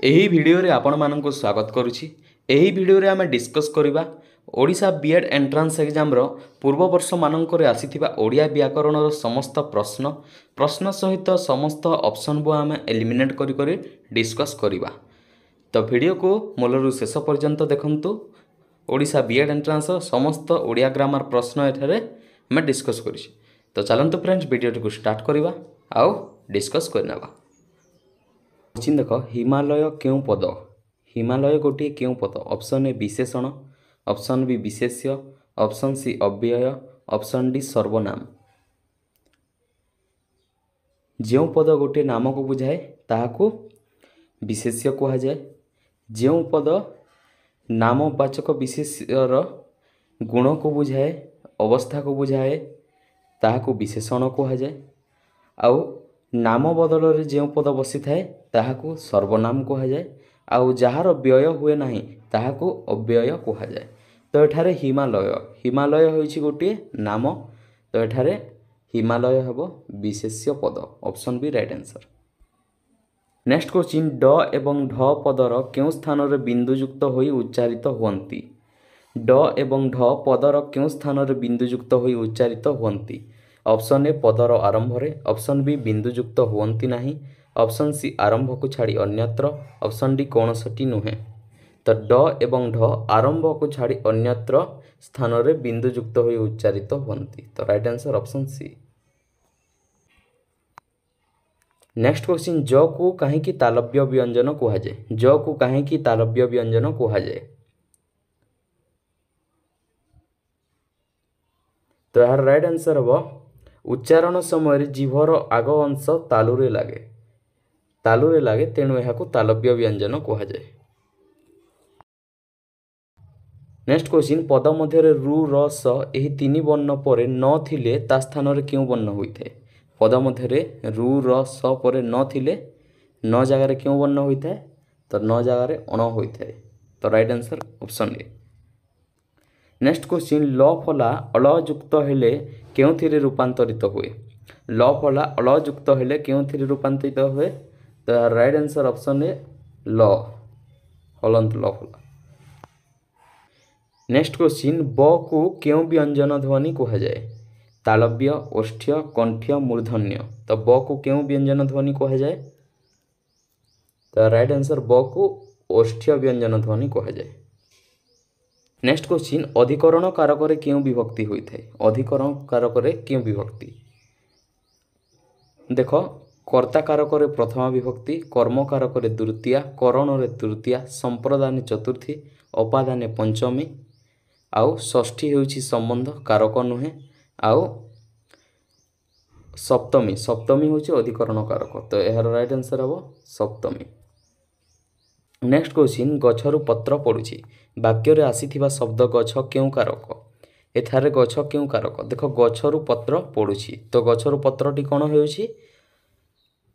ଏହି ଭିଡ଼ିଓରେ ଆପଣମାନଙ୍କୁ ସ୍ୱାଗତ କରୁଛି। ଏହି ଭିଡ଼ିଓରେ ଆମେ ଡିସ୍କସ୍ କରିବା ଓଡ଼ିଶା ବିଏଡ୍ ଏଣ୍ଟ୍ରାନ୍ସ ଏକ୍ଜାମ୍ର ପୂର୍ବ ବର୍ଷମାନଙ୍କରେ ଆସିଥିବା ଓଡ଼ିଆ ବ୍ୟାକରଣର ସମସ୍ତ ପ୍ରଶ୍ନ ସହିତ ସମସ୍ତ ଅପସନ୍କୁ ଆମେ ଏଲିମିନେଟ୍ କରି ଡିସ୍କସ୍ କରିବା। ତ ଭିଡ଼ିଓକୁ ମୂଳରୁ ଶେଷ ପର୍ଯ୍ୟନ୍ତ ଦେଖନ୍ତୁ। ଓଡ଼ିଶା ବିଏଡ୍ ଏଣ୍ଟ୍ରାନ୍ସର ସମସ୍ତ ଓଡ଼ିଆ ଗ୍ରାମାର ପ୍ରଶ୍ନ ଏଠାରେ ଆମେ ଡିସ୍କସ୍ କରିଛୁ। ତ ଚାଲନ୍ତୁ ଫ୍ରେଣ୍ଡସ୍ ଭିଡ଼ିଓଟିକୁ ଷ୍ଟାର୍ଟ କରିବା ଆଉ ଡିସ୍କସ୍ କରିନେବା। ଦେଖ ହିମାଳୟ କେଉଁ ପଦ? ହିମାଳୟ ଗୋଟିଏ କେଉଁ ପଦ? ଅପସନ୍ ଏ ବିଶେଷଣ, ଅପସନ୍ ବି ବିଶେଷ୍ୟ, ଅପସନ୍ ସି ଅବ୍ୟୟ, ଅପସନ୍ ଡି ସର୍ବନାମ। ଯେଉଁ ପଦ ଗୋଟିଏ ନାମକୁ ବୁଝାଏ ତାହାକୁ ବିଶେଷ୍ୟ କୁହାଯାଏ। ଯେଉଁ ପଦ ନାମବାଚକ ବିଶେଷ୍ୟର ଗୁଣକୁ ବୁଝାଏ, ଅବସ୍ଥାକୁ ବୁଝାଏ, ତାହାକୁ ବିଶେଷଣ କୁହାଯାଏ। ଆଉ ନାମ ବଦଳରେ ଯେଉଁ ପଦ ବସିଥାଏ ତାହାକୁ ସର୍ବନାମ କୁହାଯାଏ। ଆଉ ଯାହାର ବ୍ୟୟ ହୁଏ ନାହିଁ ତାହାକୁ ଅବ୍ୟୟ କୁହାଯାଏ। ତ ଏଠାରେ ହିମାଳୟ ହେଉଛି ଗୋଟିଏ ନାମ। ତ ଏଠାରେ ହିମାଳୟ ହେବ ବିଶେଷ୍ୟ ପଦ। Option B right answer. Next question, ଡ ଏବଂ ଢ ପଦର କେଉଁ ସ୍ଥାନରେ ବିନ୍ଦୁଯୁକ୍ତ ହୋଇ ଉଚ୍ଚାରିତ ହୁଅନ୍ତି? ଡ ଏବଂ ଢ ପଦର କେଉଁ ସ୍ଥାନରେ ବିନ୍ଦୁଯୁକ୍ତ ହୋଇ ଉଚ୍ଚାରିତ ହୁଅନ୍ତି? ଅପସନ୍ ଏ ପଦର ଆରମ୍ଭରେ, ଅପସନ୍ ବି ବିନ୍ଦୁଯୁକ୍ତ ହୁଅନ୍ତି ନାହିଁ, ଅପସନ୍ ସି ଆରମ୍ଭକୁ ଛାଡ଼ି ଅନ୍ୟତ୍ର, ଅପସନ୍ ଡି କୌଣସିଟି ନୁହେଁ। ତ ଡ ଏବଂ ଢ ଆରମ୍ଭକୁ ଛାଡ଼ି ଅନ୍ୟତ୍ର ସ୍ଥାନରେ ବିନ୍ଦୁଯୁକ୍ତ ହୋଇ ଉଚ୍ଚାରିତ ହୁଅନ୍ତି। ତ right answer option C. Next question, ଜ କୁ କାହିଁକି ତାଲବ୍ୟ ବ୍ୟଞ୍ଜନ କୁହାଯାଏ? ଜ କୁ କାହିଁକି ତାଲବ୍ୟ ବ୍ୟଞ୍ଜନ କୁହାଯାଏ? ତ ଏହାର ରାଇଟ୍ ଆନ୍ସର୍ ହେବ ଉଚ୍ଚାରଣ ସମୟରେ ଜିଭର ଆଗ ଅଂଶ ତାଲୁରେ ଲାଗେ, ତେଣୁ ଏହାକୁ ତାଲବ୍ୟ ବ୍ୟଞ୍ଜନ କୁହାଯାଏ। ନେକ୍ସଟ କ୍ୱେଶ୍ଚିନ୍, ପଦ ମଧ୍ୟରେ ରୁ, ର, ସ ଏହି ତିନି ବର୍ଣ୍ଣ ପରେ ନ ଥିଲେ ତା ସ୍ଥାନରେ କେଉଁ ବର୍ଣ୍ଣ ହୋଇଥାଏ? ପଦ ମଧ୍ୟରେ ରୁ, ର, ସ ପରେ ନ ଥିଲେ ନ ଜାଗାରେ କେଉଁ ବର୍ଣ୍ଣ ହୋଇଥାଏ? ତ ନ ଜାଗାରେ ଅଣ ହୋଇଥାଏ। ତ right answer option A. Next question, ଲ ଫଲା ଅଳ ଯୁକ୍ତ ହେଲେ କେଉଁଥିରେ ରୂପାନ୍ତରିତ ହୁଏ? ଲ ଫଲା ଅଳ ଯୁକ୍ତ ହେଲେ କେଉଁଥିରେ ରୂପାନ୍ତରିତ ହୁଏ? ତ ରାଇଟ୍ ଆନ୍ସର୍ ଅପସନ୍ ଏ ଲ ହଳନ୍ତ ଲ ଫଲା। ନେକ୍ସଟ କ୍ୱେଶ୍ଚିନ୍, ବ କୁ କେଉଁ ବ୍ୟଞ୍ଜନ ଧ୍ୱନି କୁହାଯାଏ? ତାଳବ୍ୟ, ଓଷ୍ଠ୍ୟ, କଣ୍ଠ୍ୟ, ମୂର୍ଧନ୍ୟ। ତ ବ କୁ କେଉଁ ବ୍ୟଞ୍ଜନ ଧ୍ୱନି କୁହାଯାଏ? ତ ରାଇଟ୍ ଆନ୍ସର୍ ବ କୁ ଓଷ୍ଠ୍ୟ ବ୍ୟଞ୍ଜନ ଧ୍ୱନି କୁହାଯାଏ। ନେକ୍ସଟ କ୍ୱେଶ୍ଚିନ୍, ଅଧିକରଣ କାରକରେ କେଉଁ ବିଭକ୍ତି ହୋଇଥାଏ? ଅଧିକରଣ କାରକରେ କେଉଁ ବିଭକ୍ତି? ଦେଖ, କର୍ତ୍ତା କାରକରେ ପ୍ରଥମା ବିଭକ୍ତି, କର୍ମ କାରକରେ ଦ୍ୱିତୀୟା, କରଣରେ ତୃତୀୟା, ସମ୍ପ୍ରଦାନେ ଚତୁର୍ଥୀ, ଅପାଦାନେ ପଞ୍ଚମୀ, ଆଉ ଷଷ୍ଠୀ ହେଉଛି ସମ୍ବନ୍ଧ, କାରକ ନୁହେଁ, ଆଉ ସପ୍ତମୀ ହେଉଛି ଅଧିକରଣ କାରକ। ତ ଏହାର ରାଇଟ୍ ଆନ୍ସର୍ ହେବ ସପ୍ତମୀ। ନେକ୍ସଟ କ୍ୱେଶ୍ଚିନ୍, ଗଛରୁ ପତ୍ର ପଡ଼ୁଛି ବାକ୍ୟରେ ଆସିଥିବା ଶବ୍ଦ ଗଛ କେଉଁ କାରକ? ଏଠାରେ ଗଛ କେଉଁ କାରକ? ଦେଖ, ଗଛରୁ ପତ୍ର ପଡ଼ୁଛି, ତ ଗଛରୁ ପତ୍ରଟି କ'ଣ ହେଉଛି?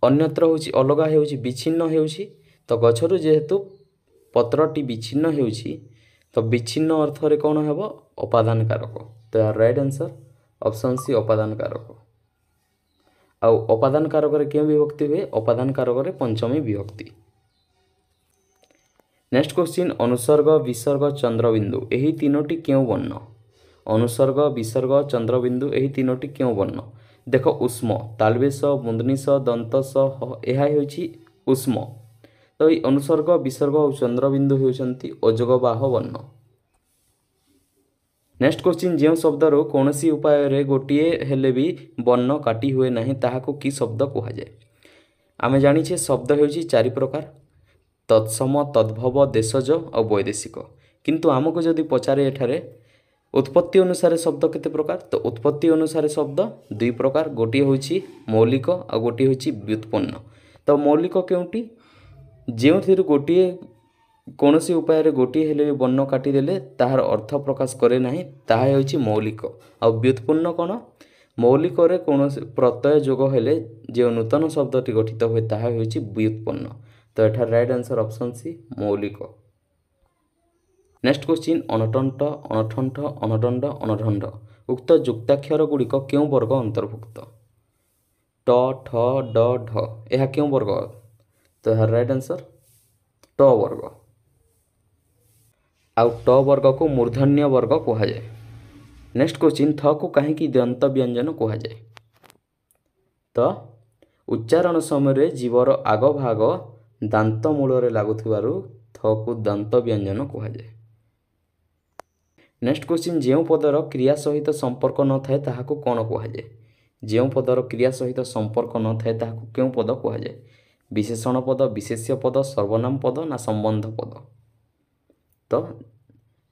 ଅନ୍ୟତ୍ର ହେଉଛି, ଅଲଗା ହେଉଛି, ବିଚ୍ଛିନ୍ନ ହେଉଛି। ତ ଗଛରୁ ଯେହେତୁ ପତ୍ରଟି ବିଚ୍ଛିନ୍ନ ହେଉଛି, ତ ବିଚ୍ଛିନ୍ନ ଅର୍ଥରେ କ'ଣ ହେବ? ଅପାଦାନ କାରକ। ତ ଏହାର ରାଇଟ୍ ଆନ୍ସର୍ ଅପସନ୍ ସି ଅପାଦାନ କାରକ। ଆଉ ଅପାଦାନ କାରକରେ କେଉଁ ବିଭକ୍ତି ହୁଏ? ଅପାଦାନ କାରକରେ ପଞ୍ଚମୀ ବିଭକ୍ତି। ନେକ୍ସଟ କ୍ୱେଶ୍ଚିନ୍, ଅନୁସର୍ଗ, ବିସର୍ଗ, ଚନ୍ଦ୍ରବିନ୍ଦୁ ଏହି ତିନୋଟି କେଉଁ ବର୍ଣ୍ଣ? ଅନୁସର୍ଗ, ବିସର୍ଗ, ଚନ୍ଦ୍ରବିନ୍ଦୁ ଏହି ତିନୋଟି କେଉଁ ବର୍ଣ୍ଣ? ଦେଖ, ଉଷ୍ମ, ତାଲବେଶ, ମୁନ୍ଦନିଶ, ଦନ୍ତସ, ଏହା ହେଉଛି ଉଷ୍ମ। ତ ଏହି ଅନୁସର୍ଗ, ବିସର୍ଗ ଓ ଚନ୍ଦ୍ରବିନ୍ଦୁ ହେଉଛନ୍ତି ଅଯୋଗବାହ ବର୍ଣ୍ଣ। ନେକ୍ସଟ କ୍ୱେଶ୍ଚିନ୍, ଯେଉଁ ଶବ୍ଦରୁ କୌଣସି ଉପାୟରେ ଗୋଟିଏ ହେଲେ ବି ବର୍ଣ୍ଣ କାଟି ହୁଏ ନାହିଁ ତାହାକୁ କି ଶବ୍ଦ କୁହାଯାଏ? ଆମେ ଜାଣିଛେ ଶବ୍ଦ ହେଉଛି ଚାରି ପ୍ରକାର, ତତ୍ସମ, ତଦ୍ଭବ, ଦେଶଜ ଆଉ ବୈଦେଶିକ। କିନ୍ତୁ ଆମକୁ ଯଦି ପଚାରେ ଏଠାରେ ଉତ୍ପତ୍ତି ଅନୁସାରେ ଶବ୍ଦ କେତେ ପ୍ରକାର? ତ ଉତ୍ପତ୍ତି ଅନୁସାରେ ଶବ୍ଦ ଦୁଇ ପ୍ରକାର, ଗୋଟିଏ ହେଉଛି ମୌଳିକ ଆଉ ଗୋଟିଏ ହେଉଛି ବ୍ୟୁତ୍ପନ୍ନ। ତ ମୌଳିକ କେଉଁଟି? ଯେଉଁଥିରୁ କୌଣସି ଉପାୟରେ ଗୋଟିଏ ହେଲେ ବି ବର୍ଣ୍ଣ କାଟିଦେଲେ ତାହାର ଅର୍ଥ ପ୍ରକାଶ କରେ ନାହିଁ, ତାହା ହେଉଛି ମୌଳିକ। ଆଉ ବ୍ୟୁତ୍ପନ୍ନ କ'ଣ? ମୌଳିକରେ କୌଣସି ପ୍ରତ୍ୟୟ ଯୋଗ ହେଲେ ଯେଉଁ ନୂତନ ଶବ୍ଦଟି ଗଠିତ ହୁଏ ତାହା ହେଉଛି ବ୍ୟୁତ୍ପନ୍ନ। ତ ଏଠାରେ ରାଇଟ୍ ଆନ୍ସର୍ ଅପସନ୍ ସି ମୌଳିକ। ନେକ୍ସଟ କ୍ୱେଶ୍ଚିନ୍, ଅନଟଣ୍ଟ, ଅନଠଣ୍ଟ, ଅନଦଣ୍ଡ, ଅନଢଣ୍ଡ ଉକ୍ତ ଯୁକ୍ତାକ୍ଷର ଗୁଡ଼ିକ କେଉଁ ବର୍ଗ ଅନ୍ତର୍ଭୁକ୍ତ? ଟ, ଠ, ଡ, ଢ ଏହା କେଉଁ ବର୍ଗ? ତ ଏହାର ରାଇଟ୍ ଆନ୍ସର୍ ट वर्ग आउ ट वर्ग को मूर्धन्य वर्ग कहुए। नेक्स्ट क्वेश्चन थ को कहीं दंत व्यंजन कहुए। तो उच्चारण समय जीवर आग भाग दांत मूल लगुवर थ को दंत व्यंजन कहुए। नेक्स्ट क्वेश्चन जो पदर क्रिया सहित संपर्क न थाए ताहाको कौन कहुए। जो पदर क्रिया सहित संपर्क न थाए ताहाको क्यों पद कहुए। विशेषण पद, विशेष्य पद, सर्वनाम पद ना संबंध पद। तो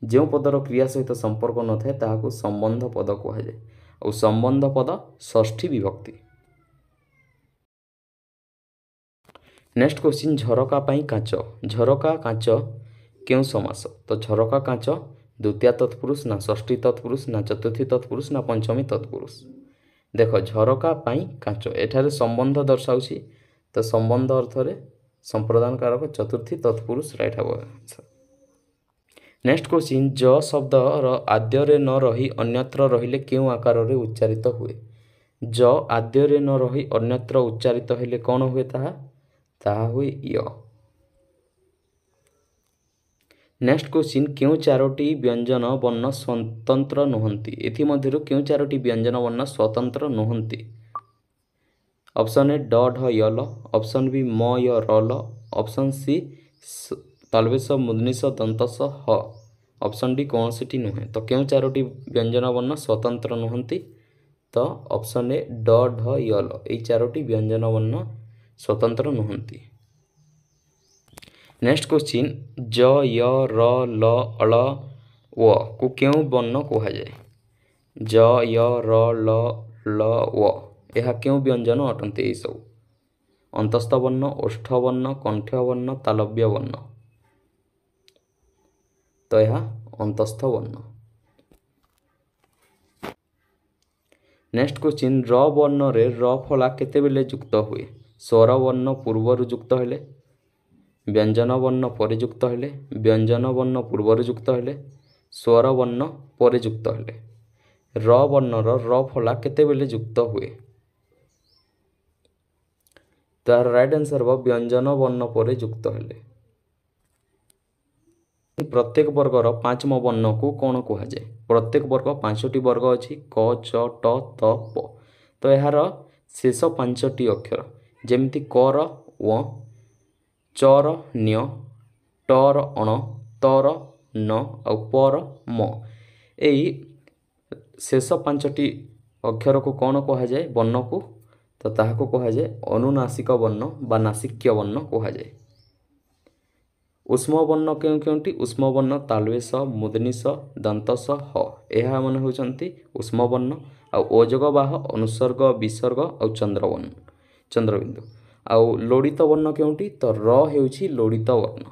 जो पदर क्रिया सहित संपर्क न थाए ताहाको संबंध पद कहुए और संबंध पद षष्ठी विभक्ति। नेक्स्ट क्वेश्चन झरका पाई कांच। झरका कांच क्यों समास। तो झरका कांच द्वितीय तत्पुरुष ना षष्ठी तत्पुरुष ना चतुर्थी तत्पुरुष ना पंचमी तत्पुरुष। देख झरका पाई कांच एठारे संबंध दर्शाउछि तो संबंध अर्थ रे संप्रदान कारक चतुर्थी तत्पुरुष राइट हबो आंसर। नेक्स्ट क्वेश्चन ज शब्द र आद्य रे न रही अन्यत्र रहिले केउ आकार रे उच्चारित हुए। ज आद्य रे न रही अन्यत्र उच्चारित हेले कोन हुए ताहा हुए य। नेक्स्ट क्वेश्चन क्यों चारोटी व्यंजन वर्ण स्वतंत्र नुहंती। एथि मध्यरु क्यों चारोटी व्यंजन वर्ण स्वतंत्र नुहंती। ऑप्शन ए ड ढ य ल, ऑप्शन बी म य र ल, ऑप्शन सी तालवेश मूर्धन्य दंतस ह, ऑप्शन डी कौन सी नुहे। तो क्यों चारोटी व्यंजन वर्ण स्वतंत्र नुहंती। तो ऑप्शन ए ड ढ य ल ये चारोटी व्यंजन वर्ण स्वतंत्र नुहंती। नेक्स्ट क्वेश्चन ज य र ल अल व को क्यों वर्ण कहुए। ज य र ल ल व यह क्यों व्यंजन अटंती। ये सब अंतस्थ वर्ण, ओष्ठ वर्ण, कंठ वर्ण, तालव्य वर्ण। तो यह अंतस्थ वर्ण। नेक्स्ट क्वेश्चन र वर्ण रे र फला केते बेले युक्त हुए। स्वर वर्ण पूर्वर युक्त हेले, व्यंजन वर्ण पर युक्त हेले, व्यंजन वर्ण पूर्वर युक्त हेले, स्वर वर्ण पर युक्त हेले। र वर्ण र फला केते बेले युक्त हुए। तार राइट आंसर हो व्यंजन वर्ण पर युक्त हेले। प्रत्येक वर्गर पांचम वर्ण को कौन कहुए। प्रत्येक वर्ग पांचटी वर्ग अच्छी क च ट त प। तो यार शेष पांचटी अक्षर जेमती क र व, च र न्य, ट र अण, त र न और प र म। यही शेष पांचटी अक्षर को कौन कहुए वर्ण को। तो ताहाको कहुए अनुनासिक वर्ण बा नासिक्य वर्ण कहुए। उष्म वर्ण क्यों क्योंटी। उष्म वर्ण तालवेश, मूर्धन्य, दंतस ह यह मन होचंती उष्म वर्ण। आउ ओजग बाह, अनुसर्ग, विसर्ग और चंद्रवर्ण चंद्रबिंदु। आउ लोड़ित वर्ण क्योंटी। तो र हेउछि लोड़ित वर्ण।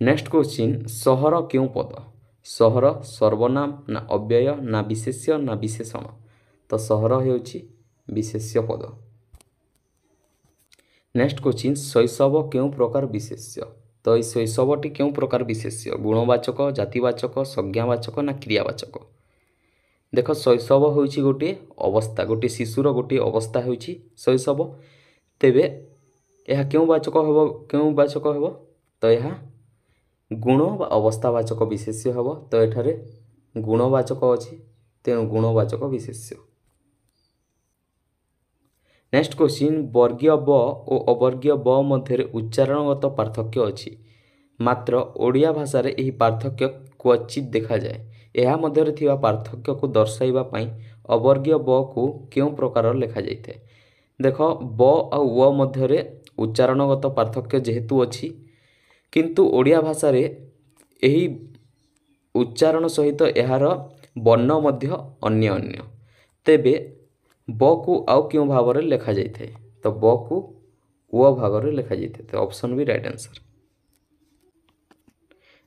नेक्स्ट क्वेश्चन सहर क्यों पद। सहर सर्वनाम ना अव्यय ना विशेष्य ना विशेषण। तो सहर हेउछि विशेष्य पद। नेक्स्ट क्वेश्चन शैशव क्यों प्रकार विशेष्य। तो शैशवटी क्यों प्रकार विशेष्य। गुणवाचक, जातिवाचक, संज्ञावाचक ना क्रियावाचक। देख शैशव होइछि गोटे अवस्था, गोटे शिशुर गोटे अवस्था होइछि शैशव। तेबे यह क्यों वाचक हेबो, क्यों वाचक हेबो। तो यह गुण बा अवस्थावाचक विशेष्य हेबो। तो एठारे गुणवाचक अछि तेणु गुणवाचक विशेष्य। नेक्स्ट क्वेश्चन वर्गीय ब और अवर्गीय ब मध्य उच्चारणगत पार्थक्य अछि, मात्र ओडिया भाषा रे एही पार्थक्य क्वचित देखा जाए। यह मध्य थिबा पार्थक्य को दर्शाइबा पई अवर्गीय ब को क्यों प्रकार लेखा जाइथे। देख ब और व मध्य उच्चारणगत पार्थक्य जेहेतु अछि किंतु ओडिया भाषा रे एही उच्चारण सहित यार वर्ण मध्य अन्य अन्य। तेबे ब को आउ क्यों भाव रे लेखा जाइथे। तो ब को व भाग रे लेखा जाइथे। तो option B right answer.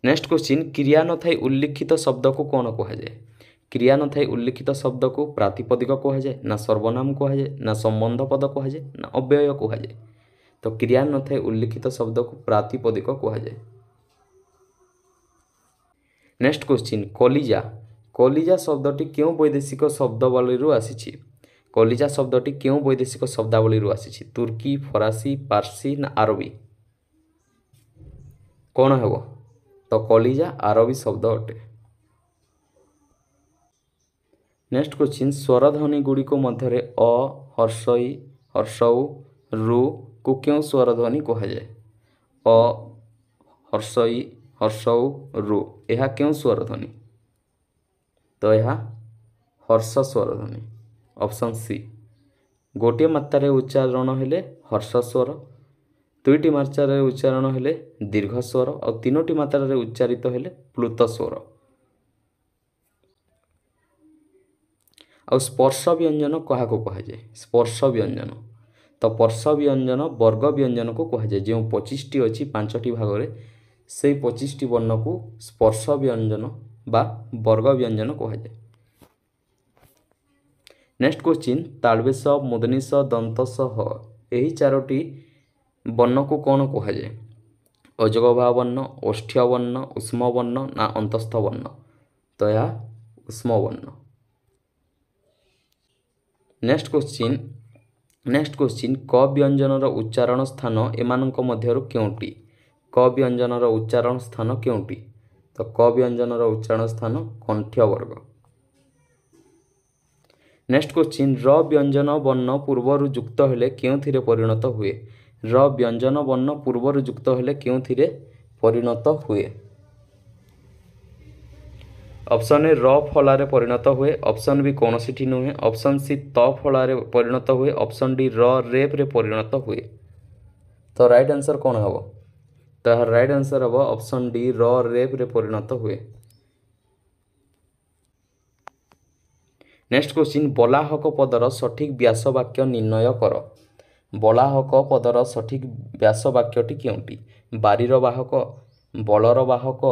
Next question क्रिया न थाई उल्लिखित शब्द को कौन कहुए। क्रिया न थाई उल्लिखित शब्द को प्रातिपदिक कहुए ना सर्वनाम कहुए ना संबंध पद कहुए ना अव्यय कहुए। तो क्रिया न थाई उल्लिखित शब्द को प्रातिपदिक कहुए। Next question कलिजा। कलिजा शब्दटी क्यों वैदेशिक शब्दावली आसीछि। କଲିଜା ଶବ୍ଦଟି କେଉଁ ବୈଦେଶିକ ଶବ୍ଦାବଳୀରୁ ଆସିଛି? ତୁର୍କୀ, ଫରାସୀ, ପାର୍ସୀ ନା ଆରବୀ? କ'ଣ ହେବ? ତ କଲିଜା ଆରବୀ ଶବ୍ଦ ଅଟେ। ନେକ୍ସଟ କ୍ୱେଶ୍ଚିନ୍, ସ୍ୱରଧ୍ୱନି ଗୁଡ଼ିକ ମଧ୍ୟରେ ଅ, ହର୍ଷଇ, ହର୍ଷଉ, ରୁ କୁ କେଉଁ ସ୍ୱରଧ୍ୱନି କୁହାଯାଏ? ଅ, ହର୍ଷଇ, ହର୍ଷଉ, ରୁ ଏହା କେଉଁ ସ୍ୱରଧ୍ୱନି? ତ ଏହା ହର୍ଷ ସ୍ୱରଧ୍ୱନି। Option C. ଗୋଟିଏ ମାତ୍ରାରେ ଉଚ୍ଚାରଣ ହେଲେ ହର୍ଷ ସ୍ୱର, ଦୁଇଟି ମାତ୍ରାରେ ଉଚ୍ଚାରଣ ହେଲେ ଦୀର୍ଘ ସ୍ୱର ଆଉ ତିନୋଟି ମାତ୍ରାରେ ଉଚ୍ଚାରିତ ହେଲେ ପ୍ଲୁତ ସ୍ୱର। ଆଉ ସ୍ପର୍ଶ ବ୍ୟଞ୍ଜନ କାହାକୁ କୁହାଯାଏ? ସ୍ପର୍ଶ ବ୍ୟଞ୍ଜନ। ତ ସ୍ପର୍ଶ ବ୍ୟଞ୍ଜନ ବର୍ଗ ବ୍ୟଞ୍ଜନକୁ କୁହାଯାଏ। ଯେଉଁ 25ଟି ଅଛି 5ଟି ଭାଗରେ, ସେଇ 25ଟି ବର୍ଣ୍ଣକୁ ସ୍ପର୍ଶ ବ୍ୟଞ୍ଜନ ବା ବର୍ଗ ବ୍ୟଞ୍ଜନ କୁହାଯାଏ। ନେକ୍ସଟ କ୍ୱେଶ୍ଚିନ୍, ତାଳବେଶ, ମୁଦନିଶ, ଦନ୍ତସ, ହ ଏହି 4ଟି ବର୍ଣ୍ଣକୁ କ'ଣ କୁହାଯାଏ? ଅଜଗବା ବର୍ଣ୍ଣ, ଓଷ୍ଠ୍ୟ ବର୍ଣ୍ଣ, ଉଷ୍ମ ବର୍ଣ୍ଣ ନା ଅନ୍ତସ୍ଥ ବର୍ଣ୍ଣ? ତ ଏହା ଉଷ୍ମ ବର୍ଣ୍ଣ। ନେକ୍ସଟ କ୍ୱେଶ୍ଚିନ୍, କ ବ୍ୟଞ୍ଜନର ଉଚ୍ଚାରଣ ସ୍ଥାନ ଏମାନଙ୍କ ମଧ୍ୟରୁ କେଉଁଟି? କ ବ୍ୟଞ୍ଜନର ଉଚ୍ଚାରଣ ସ୍ଥାନ କେଉଁଟି? ତ କ ବ୍ୟଞ୍ଜନର ଉଚ୍ଚାରଣ ସ୍ଥାନ କଣ୍ଠ୍ୟବର୍ଗ। ନେକ୍ସଟ କ୍ୱେଶ୍ଚିନ୍, ର ବ୍ୟଞ୍ଜନ ବର୍ଣ୍ଣ ପୂର୍ବରୁ ଯୁକ୍ତ ହେଲେ କେଉଁଥିରେ ପରିଣତ ହୁଏ? ର ବ୍ୟଞ୍ଜନ ବର୍ଣ୍ଣ ପୂର୍ବରୁ ଯୁକ୍ତ ହେଲେ କେଉଁଥିରେ ପରିଣତ ହୁଏ? ଅପସନ୍ ଏ ର ଫଳାରେ ପରିଣତ ହୁଏ, ଅପସନ୍ ବି କୌଣସିଠି ନୁହେଁ, ଅପସନ୍ ସି ତ ଫଳାରେ ପରିଣତ ହୁଏ, ଅପସନ୍ ଡି ର ରେଫରେ ପରିଣତ ହୁଏ। ତ ରାଇଟ୍ ଆନ୍ସର କ'ଣ ହେବ? ତ ଏହାର ରାଇଟ୍ ଆନ୍ସର ହେବ ଅପସନ୍ ଡି ର ରେଫରେ ପରିଣତ ହୁଏ। ନେକ୍ସଟ କ୍ୱେଶ୍ଚିନ୍, ବଲାହକ ପଦର ସଠିକ୍ ବ୍ୟାସ ବାକ୍ୟ ନିର୍ଣ୍ଣୟ କର। ବଲାହକ ପଦର ସଠିକ୍ ବ୍ୟାସ ବାକ୍ୟଟି କେଉଁଟି? ବାରିର ବାହକ, ବଳର ବାହକ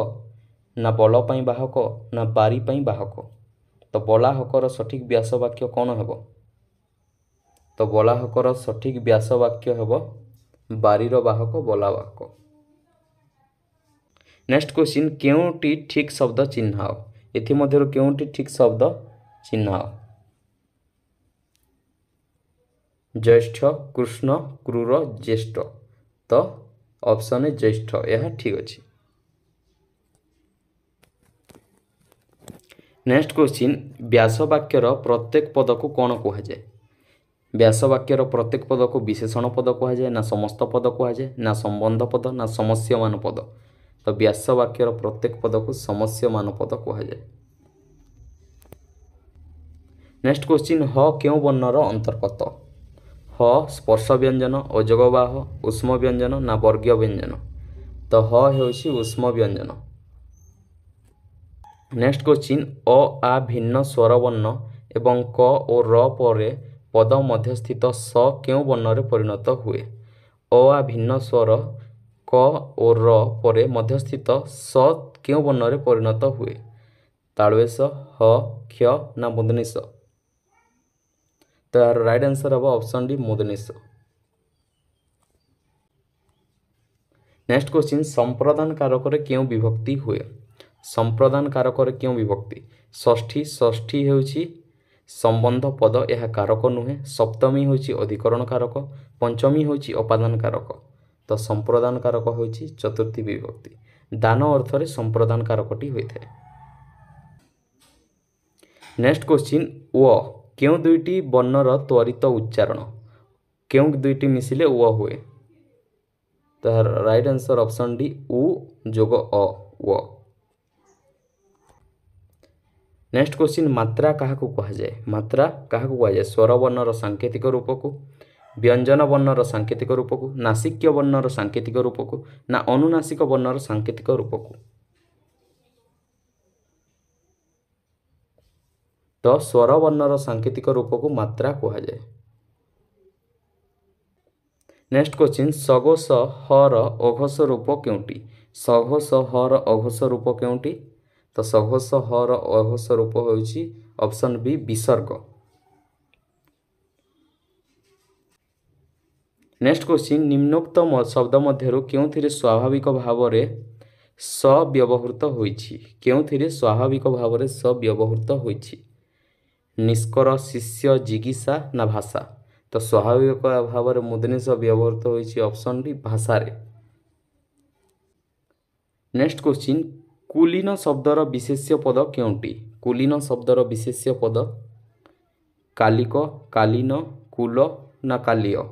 ନା ବଳ ପାଇଁ ବାହକ ନା ବାରି ପାଇଁ ବାହକ? ତ ବଲାହକର ସଠିକ୍ ବ୍ୟାସ ବାକ୍ୟ କ'ଣ ହେବ? ତ ବଲାହକର ସଠିକ୍ ବ୍ୟାସ ବାକ୍ୟ ହେବ ବାରିର ବାହକ, ବଲା ବାହକ। ନେକ୍ସଟ କ୍ୱେଶ୍ଚିନ୍, କେଉଁଟି ଠିକ୍ ଶବ୍ଦ ଚିହ୍ନାଅ? ଏଥିମଧ୍ୟରୁ କେଉଁଟି ଠିକ୍ ଶବ୍ଦ ଚିହ୍ନାଅ? ଜ୍ୟେଷ୍ଠ, କୃଷ୍ଣ, କ୍ରୂର, ଜ୍ୟେଷ୍ଠ। ତ ଅପସନ୍ ଏ ଜ୍ୟେଷ୍ଠ, ଏହା ଠିକ୍ ଅଛି। ନେକ୍ସଟ କ୍ୱେଶ୍ଚିନ୍, ବ୍ୟାସ ବାକ୍ୟର ପ୍ରତ୍ୟେକ ପଦକୁ କ'ଣ କୁହାଯାଏ? ବ୍ୟାସ ବାକ୍ୟର ପ୍ରତ୍ୟେକ ପଦକୁ ବିଶେଷଣ ପଦ କୁହାଯାଏ ନା ସମସ୍ତ ପଦ କୁହାଯାଏ ନା ସମ୍ବନ୍ଧ ପଦ ନା ସମସ୍ୟମାନ ପଦ? ତ ବ୍ୟାସ ବାକ୍ୟର ପ୍ରତ୍ୟେକ ପଦକୁ ସମସ୍ୟମାନ ପଦ କୁହାଯାଏ। ନେକ୍ସଟ କ୍ୱେଶ୍ଚିନ୍, ହ କେଉଁ ବର୍ଣ୍ଣର ଅନ୍ତର୍ଗତ? ହ ସ୍ପର୍ଶ ବ୍ୟଞ୍ଜନ, ଅଜଗବାହ, ଉଷ୍ମ ବ୍ୟଞ୍ଜନ ନା ବର୍ଗୀୟ ବ୍ୟଞ୍ଜନ? ତ ହ ହେଉଛି ଉଷ୍ମ ବ୍ୟଞ୍ଜନ। ନେକ୍ସଟ କ୍ୱେଶ୍ଚିନ୍, ଅ ଆ ଭିନ୍ନ ସ୍ୱର ବର୍ଣ୍ଣ ଏବଂ କ ଓ ର ପରେ ପଦ ମଧ୍ୟସ୍ଥିତ ସ କେଉଁ ବର୍ଣ୍ଣରେ ପରିଣତ ହୁଏ? ଅ ଆ ଭିନ୍ନ ସ୍ୱର କ ଓ ର ପରେ ମଧ୍ୟସ୍ଥିତ ସ କେଉଁ ବର୍ଣ୍ଣରେ ପରିଣତ ହୁଏ? ତାଳବେଶ, ହ, କ୍ଷ ନା ମୁଦନିଶ? ତ ଏହାର ରାଇଟ୍ ଆନ୍ସର ହେବ ଅପସନ୍ ଡି ମୁଦନିଶ। ନେକ୍ସଟ କ୍ୱେଶ୍ଚିନ୍, ସମ୍ପ୍ରଦାନ କାରକରେ କେଉଁ ବିଭକ୍ତି ହୁଏ? ସମ୍ପ୍ରଦାନ କାରକରେ କେଉଁ ବିଭକ୍ତି? ଷଷ୍ଠୀ, ଷଷ୍ଠୀ ହେଉଛି ସମ୍ବନ୍ଧ ପଦ, ଏହା କାରକ ନୁହେଁ। ସପ୍ତମୀ ହେଉଛି ଅଧିକରଣ କାରକ, ପଞ୍ଚମୀ ହେଉଛି ଅପାଦାନ କାରକ। ତ ସମ୍ପ୍ରଦାନ କାରକ ହେଉଛି ଚତୁର୍ଥୀ ବିଭକ୍ତି। ଦାନ ଅର୍ଥରେ ସମ୍ପ୍ରଦାନ କାରକଟି ହୋଇଥାଏ। ନେକ୍ସଟ କ୍ୱେଶ୍ଚିନ୍, ୱ କେଉଁ ଦୁଇଟି ବର୍ଣ୍ଣର ତ୍ୱରିତ ଉଚ୍ଚାରଣ? କେଉଁ ଦୁଇଟି ମିଶିଲେ ୱ ହୁଏ? ତ ରାଇଟ୍ ଆନ୍ସର ଅପସନ୍ ଡି ଉ ଯୋଗ ଅ, ୱ। ନେକ୍ସଟ କ୍ୱେଶ୍ଚିନ୍, ମାତ୍ରା କାହାକୁ କୁହାଯାଏ? ମାତ୍ରା କାହାକୁ କୁହାଯାଏ? ସ୍ୱର ବର୍ଣ୍ଣର ସାଙ୍କେତିକ ରୂପକୁ, ବ୍ୟଞ୍ଜନ ବର୍ଣ୍ଣର ସାଙ୍କେତିକ ରୂପକୁ, ନାସିକ୍ୟ ବର୍ଣ୍ଣର ସାଙ୍କେତିକ ରୂପକୁ ନା ଅନୁନାସିକ ବର୍ଣ୍ଣର ସାଙ୍କେତିକ ରୂପକୁ? ତ ସ୍ୱର ବର୍ଣ୍ଣର ସାଙ୍କେତିକ ରୂପକୁ ମାତ୍ରା କୁହାଯାଏ। ନେକ୍ସଟ କ୍ୱେଶ୍ଚିନ୍, ସଗୋଷ ହର ଅଘୋଷ ରୂପ କେଉଁଟି? ସଘୋଷ ହର ଅଘୋଷ ରୂପ କେଉଁଟି? ତ ସଘୋଷ ହର ଅଘୋଷ ରୂପ ହେଉଛି ଅପସନ୍ ବି ବିସର୍ଗ। ନେକ୍ସଟ କ୍ୱେଶ୍ଚିନ୍, ନିମ୍ନୋକ୍ତ ଶବ୍ଦ ମଧ୍ୟରୁ କେଉଁଥିରେ ସ୍ୱାଭାବିକ ଭାବରେ ସ ବ୍ୟବହୃତ ହୋଇଛି? କେଉଁଥିରେ ସ୍ୱାଭାବିକ ଭାବରେ ସ ବ୍ୟବହୃତ ହୋଇଛି? ନିଷ୍କର ଶିଷ୍ୟ ଜିଗିସା ନା ଭାଷା। ତ ସ୍ୱାଭାବିକ ଭାବରେ ମୁଦନିଶ ବ୍ୟବହୃତ ହୋଇଛି ଅପସନ୍ ଡି ଭାଷାରେ। ନେକ୍ସଟ କ୍ୱେଶ୍ଚିନ୍ କୁଲୀନ ଶବ୍ଦର ବିଶେଷ୍ୟ ପଦ କେଉଁଟି? କୁଲୀନ ଶବ୍ଦର ବିଶେଷ୍ୟ ପଦ କାଲିକ, କାଲୀନ, କୁଲ ନା କାଲିୟ।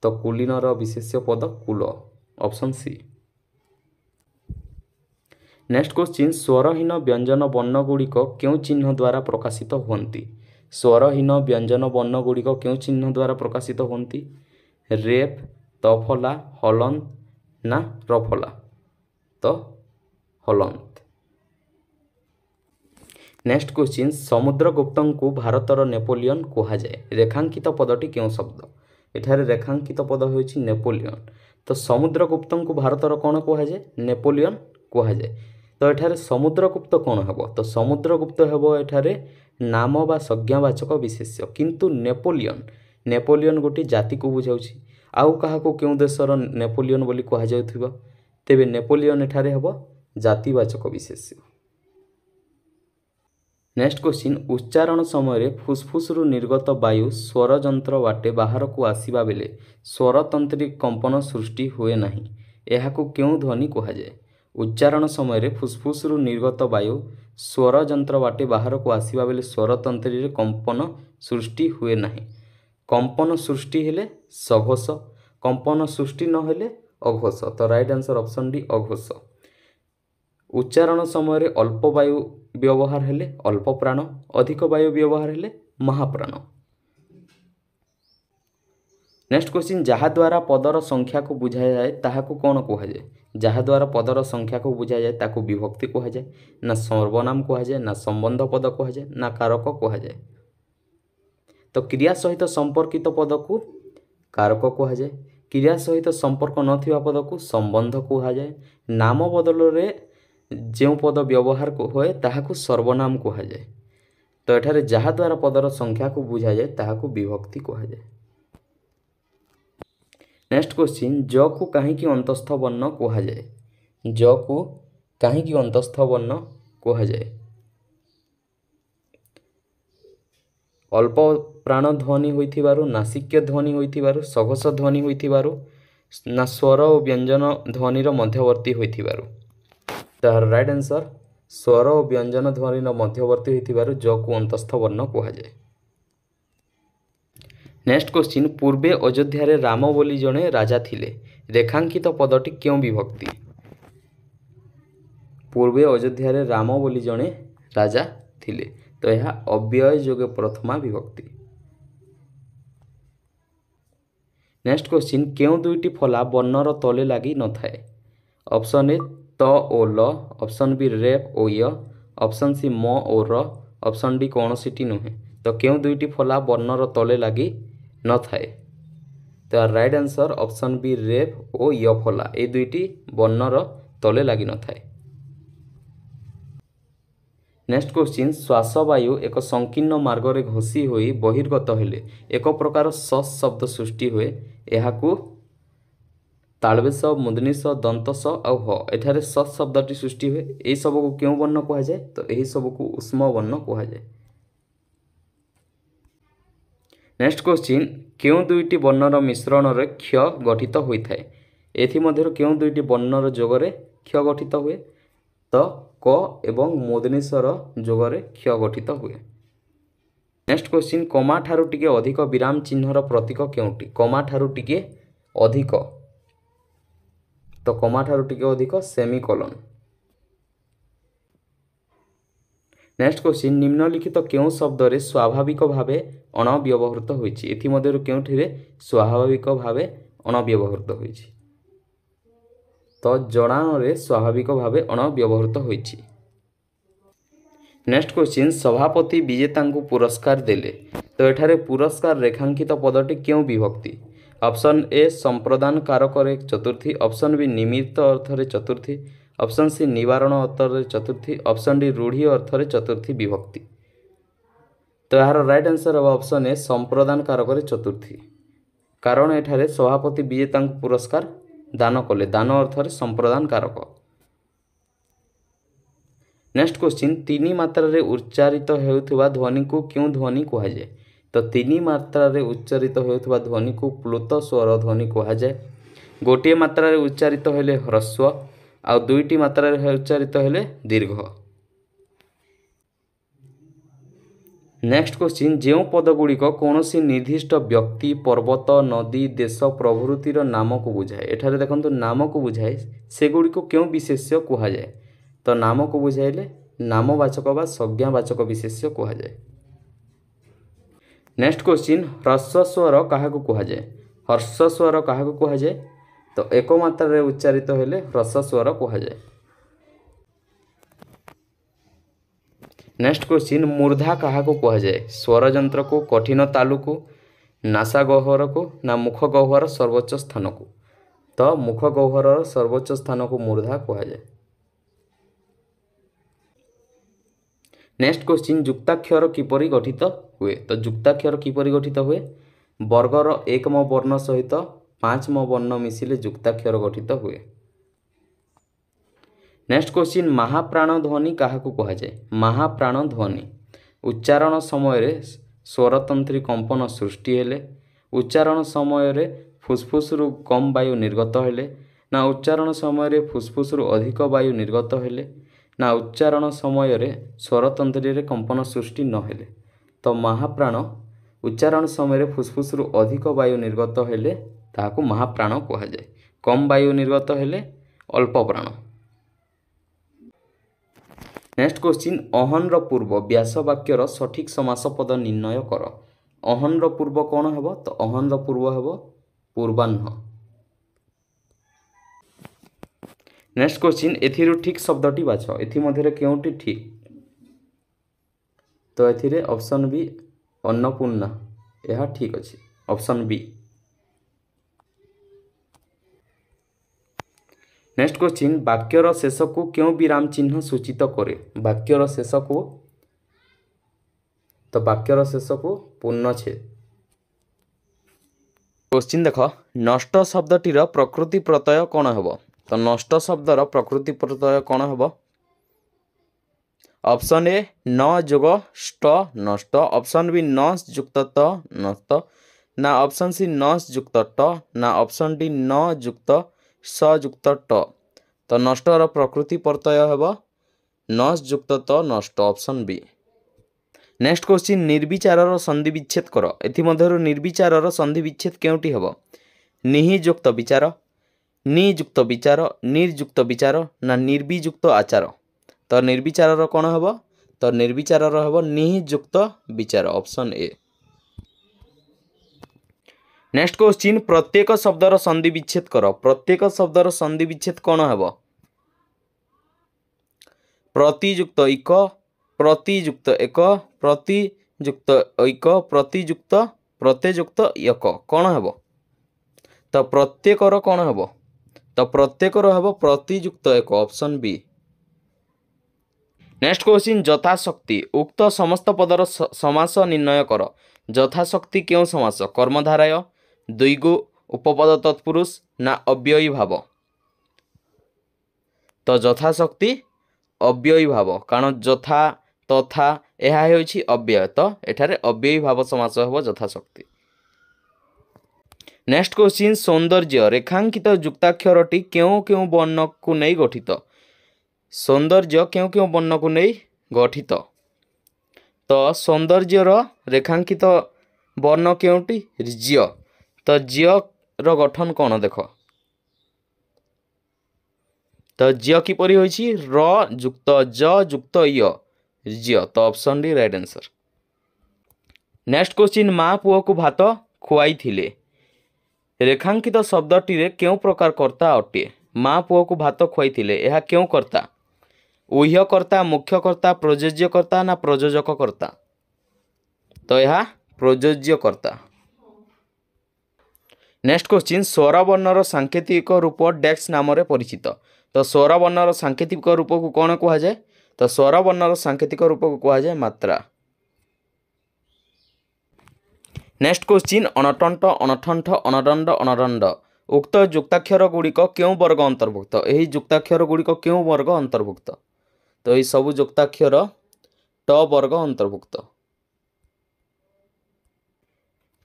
ତ କୁଲୀନର ବିଶେଷ୍ୟ ପଦ କୁଲ, ଅପସନ୍ ସି। ନେକ୍ସଟ କ୍ୱେଶ୍ଚିନ୍ ସ୍ୱରହୀନ ବ୍ୟଞ୍ଜନ ବର୍ଣ୍ଣଗୁଡ଼ିକ କେଉଁ ଚିହ୍ନ ଦ୍ୱାରା ପ୍ରକାଶିତ ହୁଅନ୍ତି? ସ୍ୱରହୀନ ବ୍ୟଞ୍ଜନ ବର୍ଣ୍ଣଗୁଡ଼ିକ କେଉଁ ଚିହ୍ନ ଦ୍ୱାରା ପ୍ରକାଶିତ ହୁଅନ୍ତି? ରେଫ୍, ତଫଲା, ହଲନ୍ତ ନା ରଫଲା। ତ ହଲନ୍ତ। ନେକ୍ସଟ କ୍ୱେଶ୍ଚିନ୍ ସମୁଦ୍ରଗୁପ୍ତଙ୍କୁ ଭାରତର ନେପୋଲିଅନ୍ କୁହାଯାଏ। ରେଖାଙ୍କିତ ପଦଟି କେଉଁ ଶବ୍ଦ? ଏଠାରେ ରେଖାଙ୍କିତ ପଦ ହେଉଛି ନେପୋଲିଅନ୍। ତ ସମୁଦ୍ରଗୁପ୍ତଙ୍କୁ ଭାରତର କ'ଣ କୁହାଯାଏ? ନେପୋଲିଅନ୍ କୁହାଯାଏ। ତ ଏଠାରେ ସମୁଦ୍ରଗୁପ୍ତ କ'ଣ ହେବ? ତ ସମୁଦ୍ରଗୁପ୍ତ ହେବ ଏଠାରେ ନାମ ବା ସଂଜ୍ଞାବାଚକ ବିଶେଷ୍ୟ। କିନ୍ତୁ ନେପୋଲିଅନ୍ ଗୋଟିଏ ଜାତିକୁ ବୁଝାଉଛି। ଆଉ କାହାକୁ କେଉଁ ଦେଶର ନେପୋଲିଅନ୍ ବୋଲି କୁହାଯାଉଥିବ? ତେବେ ନେପୋଲିଅନ୍ ଏଠାରେ ହେବ ଜାତିବାଚକ ବିଶେଷ୍ୟ। ନେକ୍ସଟ କ୍ୱେଶ୍ଚିନ୍ ଉଚ୍ଚାରଣ ସମୟରେ ଫୁସ୍ଫୁସ୍ରୁ ନିର୍ଗତ ବାୟୁ ସ୍ୱରଯନ୍ତ୍ର ବାଟେ ବାହାରକୁ ଆସିବା ବେଳେ ସ୍ୱରତନ୍ତ୍ରୀ କମ୍ପନ ସୃଷ୍ଟି ହୁଏ ନାହିଁ। ଏହାକୁ କେଉଁ ଧ୍ୱନି କୁହାଯାଏ? ଉଚ୍ଚାରଣ ସମୟରେ ଫୁସ୍ଫୁସ୍ରୁ ନିର୍ଗତ ବାୟୁ ସ୍ୱରଯନ୍ତ୍ର ବାଟେ ବାହାରକୁ ଆସିବା ବେଳେ ସ୍ୱରତନ୍ତ୍ରୀରେ କମ୍ପନ ସୃଷ୍ଟି ହୁଏ ନାହିଁ। କମ୍ପନ ସୃଷ୍ଟି ହେଲେ ସଘୋଷ, କମ୍ପନ ସୃଷ୍ଟି ନହେଲେ ଅଘୋଷ। ତ ରାଇଟ୍ ଆନ୍ସର୍ ଅପସନ୍ ଡି ଅଘୋଷ। ଉଚ୍ଚାରଣ ସମୟରେ ଅଳ୍ପ ବାୟୁ ବ୍ୟବହାର ହେଲେ ଅଳ୍ପ ପ୍ରାଣ, ଅଧିକ ବାୟୁ ବ୍ୟବହାର ହେଲେ ମହାପ୍ରାଣ। ନେକ୍ସଟ କ୍ୱେଶ୍ଚିନ୍ ଯାହାଦ୍ୱାରା ପଦର ସଂଖ୍ୟାକୁ ବୁଝାଯାଏ ତାହାକୁ କ'ଣ କୁହାଯାଏ? ଯାହାଦ୍ୱାରା ପଦର ସଂଖ୍ୟାକୁ ବୁଝାଯାଏ ତାକୁ ବିଭକ୍ତି କୁହାଯାଏ, ନା ସର୍ବନାମ କୁହାଯାଏ, ନା ସମ୍ବନ୍ଧ ପଦ କୁହାଯାଏ, ନା କାରକ କୁହାଯାଏ। ତ କ୍ରିୟା ସହିତ ସମ୍ପର୍କିତ ପଦକୁ କାରକ କୁହାଯାଏ। କ୍ରିୟା ସହିତ ସମ୍ପର୍କ ନଥିବା ପଦକୁ ସମ୍ବନ୍ଧ କୁହାଯାଏ। ନାମ ବଦଳରେ ଯେଉଁ ପଦ ବ୍ୟବହାର ହୁଏ ତାହାକୁ ସର୍ବନାମ କୁହାଯାଏ। ତ ଏଠାରେ ଯାହାଦ୍ୱାରା ପଦର ସଂଖ୍ୟାକୁ ବୁଝାଯାଏ ତାହାକୁ ବିଭକ୍ତି କୁହାଯାଏ। ନେକ୍ସଟ କ୍ୱେଶ୍ଚିନ୍ ଜକୁ କାହିଁକି ଅନ୍ତସ୍ଥ ବର୍ଣ୍ଣ କୁହାଯାଏ? ଜକୁ କାହିଁକି ଅନ୍ତସ୍ଥ ବର୍ଣ୍ଣ କୁହାଯାଏ? ଅଳ୍ପ ପ୍ରାଣ ଧ୍ୱନି ହୋଇଥିବାରୁ, ନାସିକ୍ୟ ଧ୍ୱନି ହୋଇଥିବାରୁ, ସଘୋଷ ଧ୍ୱନି ହୋଇଥିବାରୁ, ନା ସ୍ୱର ଓ ବ୍ୟଞ୍ଜନ ଧ୍ୱନିର ମଧ୍ୟବର୍ତ୍ତୀ ହୋଇଥିବାରୁ। ତାହାର ରାଇଟ୍ ଆନ୍ସର୍ ସ୍ୱର ଓ ବ୍ୟଞ୍ଜନ ଧ୍ୱନିର ମଧ୍ୟବର୍ତ୍ତୀ ହୋଇଥିବାରୁ ଜକୁ ଅନ୍ତସ୍ଥ ବର୍ଣ୍ଣ କୁହାଯାଏ। ନେକ୍ସଟ କ୍ୱେଶ୍ଚିନ୍ ପୂର୍ବେ ଅଯୋଧ୍ୟାରେ ରାମ ବୋଲି ଜଣେ ରାଜା ଥିଲେ। ରେଖାଙ୍କିତ ପଦଟି କେଉଁ ବିଭକ୍ତି? ପୂର୍ବେ ଅଯୋଧ୍ୟାରେ ରାମ ବୋଲି ଜଣେ ରାଜା ଥିଲେ। ତ ଏହା ଅବ୍ୟୟ ଯୋଗେ ପ୍ରଥମା ବିଭକ୍ତି। ନେକ୍ସଟ କ୍ୱେଶ୍ଚିନ୍ କେଉଁ ଦୁଇଟି ଫଲା ବର୍ଣ୍ଣର ତଳେ ଲାଗି ନଥାଏ? ଅପସନ୍ ଏ ତ ଓ ଲ, ଅପସନ୍ ବି ରେଫ୍ ଓ ୟ, ଅପସନ୍ ସି ମ ଓ ର, ଅପସନ୍ ଡି କୌଣସିଟି ନୁହେଁ। ତ କେଉଁ ଦୁଇଟି ଫଲା ବର୍ଣ୍ଣର ତଳେ ଲାଗି ନଥାଏ? ତ ରାଇଟ୍ ଆନ୍ସର୍ ଅପସନ୍ ବି ରେଫ୍ ଓ ୟ ଫଲା, ଏ ଦୁଇଟି ବର୍ଣ୍ଣର ତଳେ ଲାଗି ନଥାଏ। ନେକ୍ସଟ କ୍ୱେଶ୍ଚିନ୍ ଶ୍ୱାସବାୟୁ ଏକ ସଂକୀର୍ଣ୍ଣ ମାର୍ଗରେ ଘଷି ହୋଇ ବହିର୍ଗତ ହେଲେ ଏକ ପ୍ରକାର ସସ୍ ଶବ୍ଦ ସୃଷ୍ଟି ହୁଏ। ଏହାକୁ ତାଳବେଶ, ମୁଦନିଶ, ଦନ୍ତସ ଆଉ ହ। ଏଠାରେ ସସ୍ ଶବ୍ଦଟି ସୃଷ୍ଟି ହୁଏ। ଏହିସବୁକୁ କେଉଁ ବର୍ଣ୍ଣ କୁହାଯାଏ? ତ ଏହିସବୁକୁ ଉଷ୍ମ ବର୍ଣ୍ଣ କୁହାଯାଏ। ନେକ୍ସଟ କ୍ୱେଶ୍ଚିନ୍ କେଉଁ ଦୁଇଟି ବର୍ଣ୍ଣର ମିଶ୍ରଣରେ କ୍ଷ ଗଠିତ ହୋଇଥାଏ? ଏଥିମଧ୍ୟରୁ କେଉଁ ଦୁଇଟି ବର୍ଣ୍ଣର ଯୋଗରେ କ୍ଷ ଗଠିତ ହୁଏ? ତ କ ଏବଂ ମୁଦନିଶର ଯୋଗରେ କ୍ଷ ଗଠିତ ହୁଏ। ନେକ୍ସଟ କ୍ୱେଶ୍ଚିନ୍ କମା ଠାରୁ ଟିକେ ଅଧିକ ବିରାମ ଚିହ୍ନର ପ୍ରତୀକ କେଉଁଟି? କମା ଠାରୁ ଟିକେ ଅଧିକ, ତ କମା ଠାରୁ ଟିକେ ଅଧିକ ସେମିକୋଲନ୍। ନେକ୍ସଟ କ୍ୱେଶ୍ଚିନ୍ ନିମ୍ନଲିଖିତ କେଉଁ ଶବ୍ଦରେ ସ୍ୱାଭାବିକ ଭାବେ ଅଣବ୍ୟବହୃତ ହୋଇଛି? ଏଥିମଧ୍ୟରୁ କେଉଁଠିରେ ସ୍ୱାଭାବିକ ଭାବେ ଅଣବ୍ୟବହୃତ ହୋଇଛି? ତ ଜଣାଣରେ ସ୍ୱାଭାବିକ ଭାବେ ଅଣବ୍ୟବହୃତ ହୋଇଛି। ନେକ୍ସଟ କ୍ୱେଶ୍ଚିନ୍ ସଭାପତି ବିଜେତାଙ୍କୁ ପୁରସ୍କାର ଦେଲେ। ତ ଏଠାରେ ପୁରସ୍କାର ରେଖାଙ୍କିତ ପଦଟି କେଉଁ ବିଭକ୍ତି? ଅପସନ୍ ଏ ସମ୍ପ୍ରଦାନ କାରକରେ ଚତୁର୍ଥୀ, ଅପସନ୍ ବି ନିମିତ୍ତ ଅର୍ଥରେ ଚତୁର୍ଥୀ, ଅପସନ୍ ସି ନିବାରଣ ଅର୍ଥରେ ଚତୁର୍ଥୀ, ଅପସନ୍ ଡି ରୂଢ଼ି ଅର୍ଥରେ ଚତୁର୍ଥୀ ବିଭକ୍ତି। ତ ଏହାର ରାଇଟ୍ ଆନ୍ସର୍ ହେବ ଅପସନ୍ ଏ ସମ୍ପ୍ରଦାନ କାରକରେ ଚତୁର୍ଥୀ। କାରଣ ଏଠାରେ ସଭାପତି ବିଜେତାଙ୍କୁ ପୁରସ୍କାର ଦାନ କଲେ, ଦାନ ଅର୍ଥରେ ସମ୍ପ୍ରଦାନ କାରକ। नेक्स्ट क्वेश्चन तीन मात्रा रे उच्चारित हेउथुबा ध्वनि को क्यों ध्वनि कहा जाए। तो तीन मात्रा रे उच्चारित हेउथुबा ध्वनि को प्लुत स्वर ध्वनि कहा जाए। गोटे मात्रा रे उच्चारित हेले ह्रस्व आ दुईटी मात्रा रे उच्चारित हेले दीर्घ। नेक्स्ट क्वेश्चन जो पदगुड़िक कौन सी निर्दिष्ट व्यक्ति पर्वत नदी देश प्रभृतिर नाम को बुझाए। एठारे देखंतु नाम को बुझाए सेगुड़िक क्यों विशेष्य कहा जाए। तो नाम को बुझाइले नामवाचक बा संज्ञावाचक विशेष्य कहा जाए। नेक्स्ट क्वेश्चन ह्रस्व स्वर क्या कहा जाए। ह्रस्व स्वर क्या कहा जाए। तो एक मात्रा रे उच्चारित हेले ह्रस्व स्वर कहा जाए। नेक्स्ट क्वेश्चन मूर्धा क्या कहा जाए। स्वर यंत्र को, कठिन तालु को, नासा गह्वर को, ना मुख गह्वर सर्वोच्च स्थान को। तो मुख गह्वर सर्वोच्च स्थान को मूर्धा कहा जाए। नेक्स्ट क्वेश्चन जुक्ताक्षर किपरि गठित हुए। तो जुक्ताक्षर किपरि गठित हुए। वर्गर एकम वर्ण सहित पांचम वर्ण मिसिले जुक्ताक्षर गठित हुए। नेक्स्ट क्वेश्चन महाप्राण ध्वनि क्या कहा जाए। महाप्राण ध्वनि उच्चारण समय स्वरतंत्री कंपन सृष्टि हेले, उच्चारण समय फुसफुस रु कम वायु निर्गत हेले, ना उच्चारण समय फुसफुस रु अधिक वायु निर्गत हेले, ना उच्चारण समय स्वरतंत्री रे कंपन सृष्टि न हेले। तो महाप्राण उच्चारण समय फुसफुस रु अधिक वायु निर्गत हेले ताहाकू महाप्राण कहा जाए। कम वायु निर्गत हेले अल्प प्राण। नेक्स्ट क्वेश्चन अहन पूर्व व्यास वाक्यर सठिक समास पद निर्णय कर। अहन पूर्व कौन हेबो। तो अहन पूर्व हेबो पूर्वाह्न। नेक्स्ट क्वेश्चन एथिरु ठीक शब्दटी बाछ। एथि मध्यरे केउटी ठीक। तो एथिरे ऑप्शन बी अन्नपूर्णा यह ठीक अछि। Option B. नेक्स्ट क्वेश्चन वाक्यर शेष को क्यों विराम चिन्ह सूचित करे। वाक्यर शेष को, तो वाक्यर शेष को पूर्णछेद। क्वेश्चन देख नष्ट शब्दटीर प्रकृति प्रत्यय कौन हेबो। तो नष्ट शब्दर प्रकृति प्रत्यय कौन हेबो। ऑप्शन ए न जोग ष्ट नष्ट, ऑप्शन बी न युक्त त नष्ट, ना ऑप्शन सी न युक्त ट, ना ऑप्शन डी न युक्त स युक्त ट। तो नष्टर प्रकृति प्रत्यय हेबो न युक्त त नष्ट। Option B. नेक्स्ट क्वेश्चन निर्विचारर संधि विच्छेद कर। एथिमध्यरु निर्विचारर संधि विच्छेद केउटी हेबो। निहि युक्त विचार, नियुक्त विचार, निर्युक्त विचार, ना निर्वियुक्त आचार। तो निर्विचारर कौन हेबो। तो निर्विचारर हेबो नियुक्त विचार। Option A. नेक्स्ट क्वेश्चन प्रत्येक शब्दर संधि विच्छेद कर। प्रत्येक शब्दर संधि विच्छेद कौन हेबो। प्रतियुक्त इक, प्रतियुक्त एक, प्रतियुक्त ऐक, प्रतियुक्त प्रत्ययुक्त यक कौन हेबो। तो प्रत्येकर कौन हेबो। तो प्रत्येकर हेबो प्रतियुक्त एक। Option B. नेक्स्ट क्वेश्चन यथाशक्ति उक्त समस्त पदर समास निर्णय कर। यथाशक्ति क्यों समास। कर्मधारय, द्विगु, उपपद तत्पुरुष, ना अव्ययी भाव। तो यथाशक्ति अव्ययी भाव, कारण यथा तथा यह होछि अव्यय। तो एठारे अव्ययी भाव समास हेबो यथाशक्ति। नेक्स्ट क्वेश्चन सौंदर्य रेखांकित जुक्ताक्षरटी क्यों क्यों वर्ण को नहीं गठित। सौंदर्य क्यों क्यों वर्ण को नहीं गठित। तो सौंदर्यर रेखांकित वर्ण क्योंटी ज्य। तो ज्य रो गठन कौन देख। तो ज्य किपरि होइछि र युक्त ज युक्त य ज्य। तो option D right answer. Next question माँ पुओ को भात खुआई थिले। रेखांकित शब्दटी क्यों प्रकार कर्ता अटे। माँ पुओ को भात खुआई थिले यह क्यों कर्ता। ऊह्यकर्ता, मुख्यकर्ता, प्रयोज्यकर्ता, ना प्रयोजककर्ता। तो यह प्रयोज्यकर्ता। नेक्स्ट क्वेश्चन स्वरवर्णर सांकेतिक रूप डेक्स नाम परिचित। तो स्वरवर्णर सांकेतिक रूप को कौन कहा जाए। तो स्वरवर्णर सांकेतिक रूप को कहा जाए मात्रा। नेक्स्ट क्वेश्चन अणटंट, अणठंठ, अणदंड, अणदंड उक्त जुक्ताक्षर गुड़िक क्यों वर्ग अंतर्भुक्त। यही जुक्ताक्षर गुड़िक क्यों वर्ग अंतर्भुक्त। तो ये सबु जुक्ताक्षर ट वर्ग अंतर्भुक्त।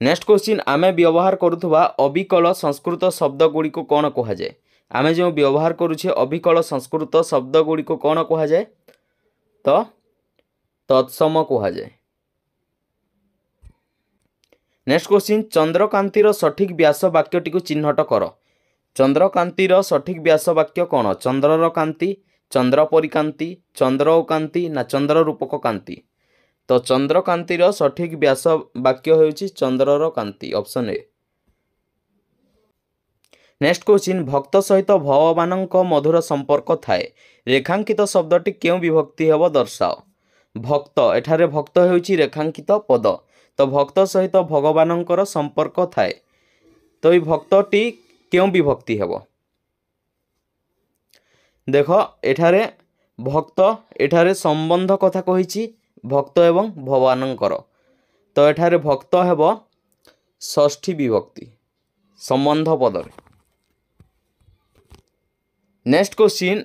नेक्स्ट क्वेश्चन आमे व्यवहार करुवा अविकल संस्कृत शब्द गुड़िक कौन कह जाए। आमे जो व्यवहार करुछे अविकल संस्कृत शब्द गुड़िक कौन कह जाए तो तत्सम कह जाए। नेक्स्ट क्वेश्चन चंद्रकांतिर सठिक व्यास वाक्यटी को चिन्हट कर। चंद्रकांतिर सठिक व्यास वाक्य कौन? चंद्रर कांति, चंद्र परिकांति, चंद्र कांति ना चंद्र रूपक कांति। तो चंद्रकांतिर सठिक व्यास वाक्य होउछि चंद्रर कांति, ऑप्शन ए। नेक्स्ट क्वेश्चन भक्त सहित भगवानक मधुर संपर्क थाए। रेखांकित शब्दटी क्यों विभक्ति हेब दर्शाओ। भक्त एठारे भक्त होउछि रेखांकित पद, तो भक्त सहित भगवानकर संपर्क थाए, तो ये भक्तटी क्यों विभक्ति हेब। देख एठारे भक्त एठारे संबंध कथा कहिछि भक्त एवं भगवानंकर, तो एठारे भक्त हेब षष्ठी विभक्ति संबंध पदर। नेक्स्ट क्वेश्चन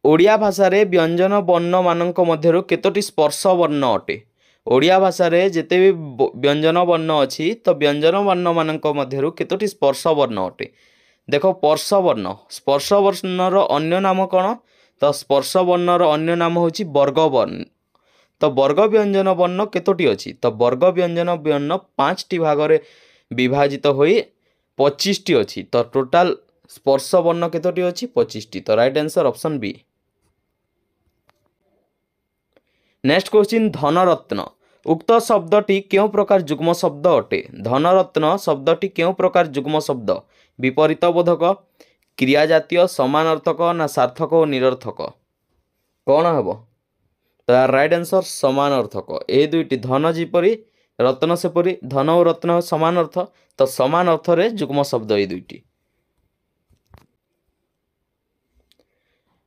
ओडिया भाषा रे व्यंजन वर्ण मानक मध्यरु केतोटी स्पर्श वर्ण अटे। ओडिया भाषा रे जेते भी व्यंजन वर्ण अछि तो व्यंजन वर्ण मानक मध्यरु केतोटी स्पर्श वर्ण अटे। देखो स्पर्श वर्णर अन्य नाम कौन? तो स्पर्श वर्णर अन्य नाम होछि वर्ग वर्ण। तो वर्ग व्यंजन वर्ण केतोटी अछि? तो वर्ग व्यंजन वर्ण 5टी भाग रे विभाजित होई 25टी अछि। तो टोटाल स्पर्श वर्ण केतोटी अछि? 25टी। तो right answer option B. Next question धनरत्न उक्त शब्दटी क्यों प्रकार जुग्म शब्द अटे। धनरत्न शब्दटी क्यों प्रकार जुग्म शब्द? विपरीत बोधक, क्रिया जातीय, समानार्थक ना सार्थक और निरर्थक कौन हेब? तो यार राइट आंसर समानार्थक। ए दुईटी धन जेपरी रत्न सेपरी, धन और रत्न समान अर्थ, तो समान अर्थ रे जुग्म शब्द ए दुईटी।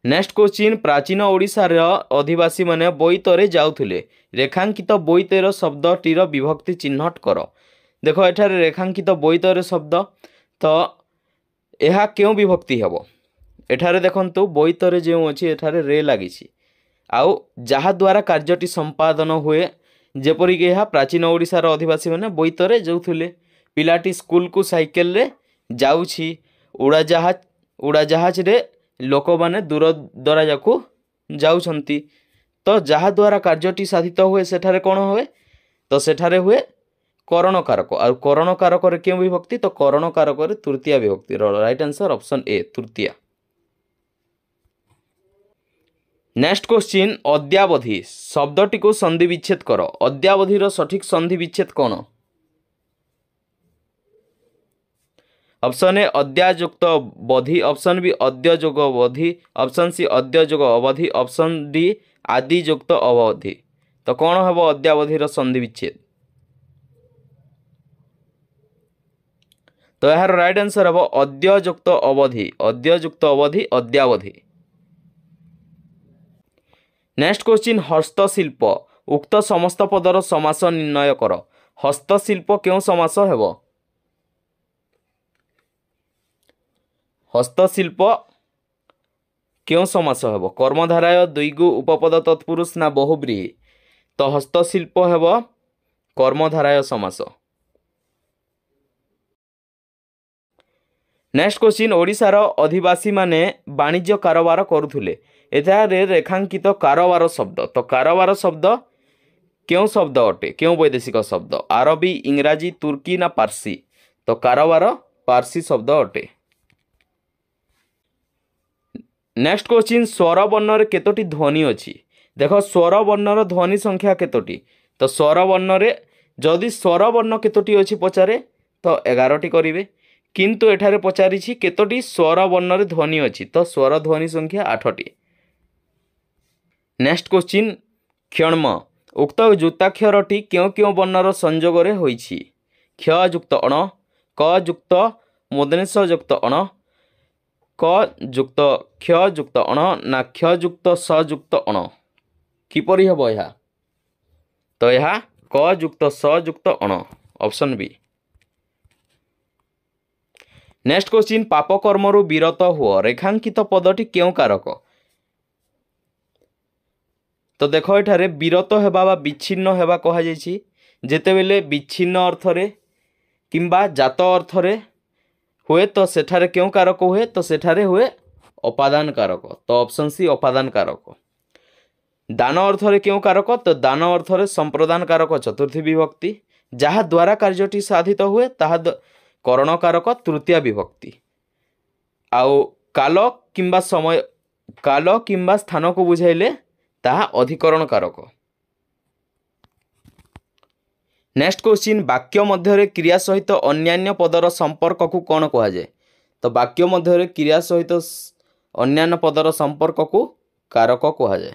नेक्स्ट क्वेश्चन प्राचीन ओडिशा रे अधिवासी माने बोईतरे जाउथिले। रेखांकित बोईतर शब्दटीर विभक्ति चिन्हट कर। देखो एठारे रेखांकित बोईतर शब्द, तो यह क्यों विभक्ति हेब? एठारे देखंतु बोईतरे जो अछि एठारे रे लागिछि, आउ जहा द्वारा कार्यटी संपादन हुए, जेपरि कि यह प्राचीन ओडिशार अधिवासी माने बोईतरे जाउथिले। पिलाटी स्कूल को साइकेल रे जाउछि, उड़ाजाहाज रे लोक माने दूर दराजा को जाउछंती। तो जहा द्वारा कार्यटी साधित हुए सेठारे कौन हुए? तो सेठारे हुए करण कारक। और करण कारक रे क्यों विभक्ति? तो करण कारक रे तृतीया विभक्ति। Right answer option A Tritiya. Next question अद्यावधि शब्दटी को संधि विच्छेद कर। अद्यावधिर सठिक संधि विच्छेद कौन? ऑप्शन ए अद्यायुक्त बधि, ऑप्शन बी अद्ययोग बधि, ऑप्शन सी अद्ययोग अवधि, ऑप्शन डी आदि युक्त अवधि। तो कौन हम अद्यावधिर संधि विच्छेद? तो यार राइट आंसर हम अद्ययुक्त अवधि, अद्ययुक्त अवधि अद्यावधि। नेक्स्ट क्वेश्चन हस्तशिल्प उक्त समस्त पदर समास निर्णय कर। हस्तशिल्प क्यों समास हेब? हस्तशिल्प क्यों समास हेब? कर्मधाराय दुईगु उपपद तत्पुरुष ना बहुब्रीहि। तो हस्तशिल्प हेब कर्मधाराय समास। नेक्स्ट क्वेश्चन ओडिशार अधिवासी माने वाणिज्य कारोबार करुथुले। एठारे रेखांकित कारोबार शब्द, तो कारोबार शब्द क्यों शब्द अटे? क्यों वैदेशिक शब्द? अरबी, इंग्राजी, तुर्की ना पारसी। तो कारोबार पारसी शब्द अटे। नेक्स्ट क्वेश्चन स्वर वर्ण रे केतोटी ध्वनि अछि? देखो स्वर वर्णर ध्वनि संख्या केतोटी? तो स्वर वर्ण रे जदि स्वर वर्ण केतोटी अछि पचारे तो 11टी करिवे, किंतु एठारे पचारिछि केतोटी स्वर वर्ण रे ध्वनि अछि, तो स्वर ध्वनि संख्या 8टी। नेक्स्ट क्वेश्चन क्षण्म उक्त जुक्ताक्षरटी क्यों क्यों वर्णर संयोग रे होइछि? क्ष युक्त अण, क युक्त मूर्धन्यष युक्त अण, क युक्त क्ष युक्त अण ना क्ष युक्त स युक्त अण किपरि हेब यह? तो यह क युक्त स युक्त अण, ऑप्शन बी। नेक्स्ट क्वेश्चन पाप कर्मरु विरत हुओ। रेखांकित पदटी क्यों कारक? तो देख एठारे विरत हेबा बा विच्छिन्न हेबा कहा जायछि जेतेबेले विच्छिन्न अर्थरे किंबा जात अर्थरे हुए तो सेठारे क्यों कारक हुए तो सेठारे हुए अपादान कारक। तो ऑप्शन सी अपादान कारक। दान अर्थरे क्यों कारक तो दान अर्थरे संप्रदान कारक चतुर्थी विभक्ति। जहा द्वारा कार्यटी साधित हुए ताहा करण कारक तृतीया विभक्ति। आउ काल किंबा समय काल किंबा स्थान को बुझाइले ताहा अधिकरण कारक। नेक्स्ट क्वेश्चन वाक्य मध्य क्रिया सहित अन्यान्य पदर संपर्क को कौन कह जाए तो वाक्य मध्य क्रिया सहित अन्यान्य पदर संपर्क को कारक कह जाए।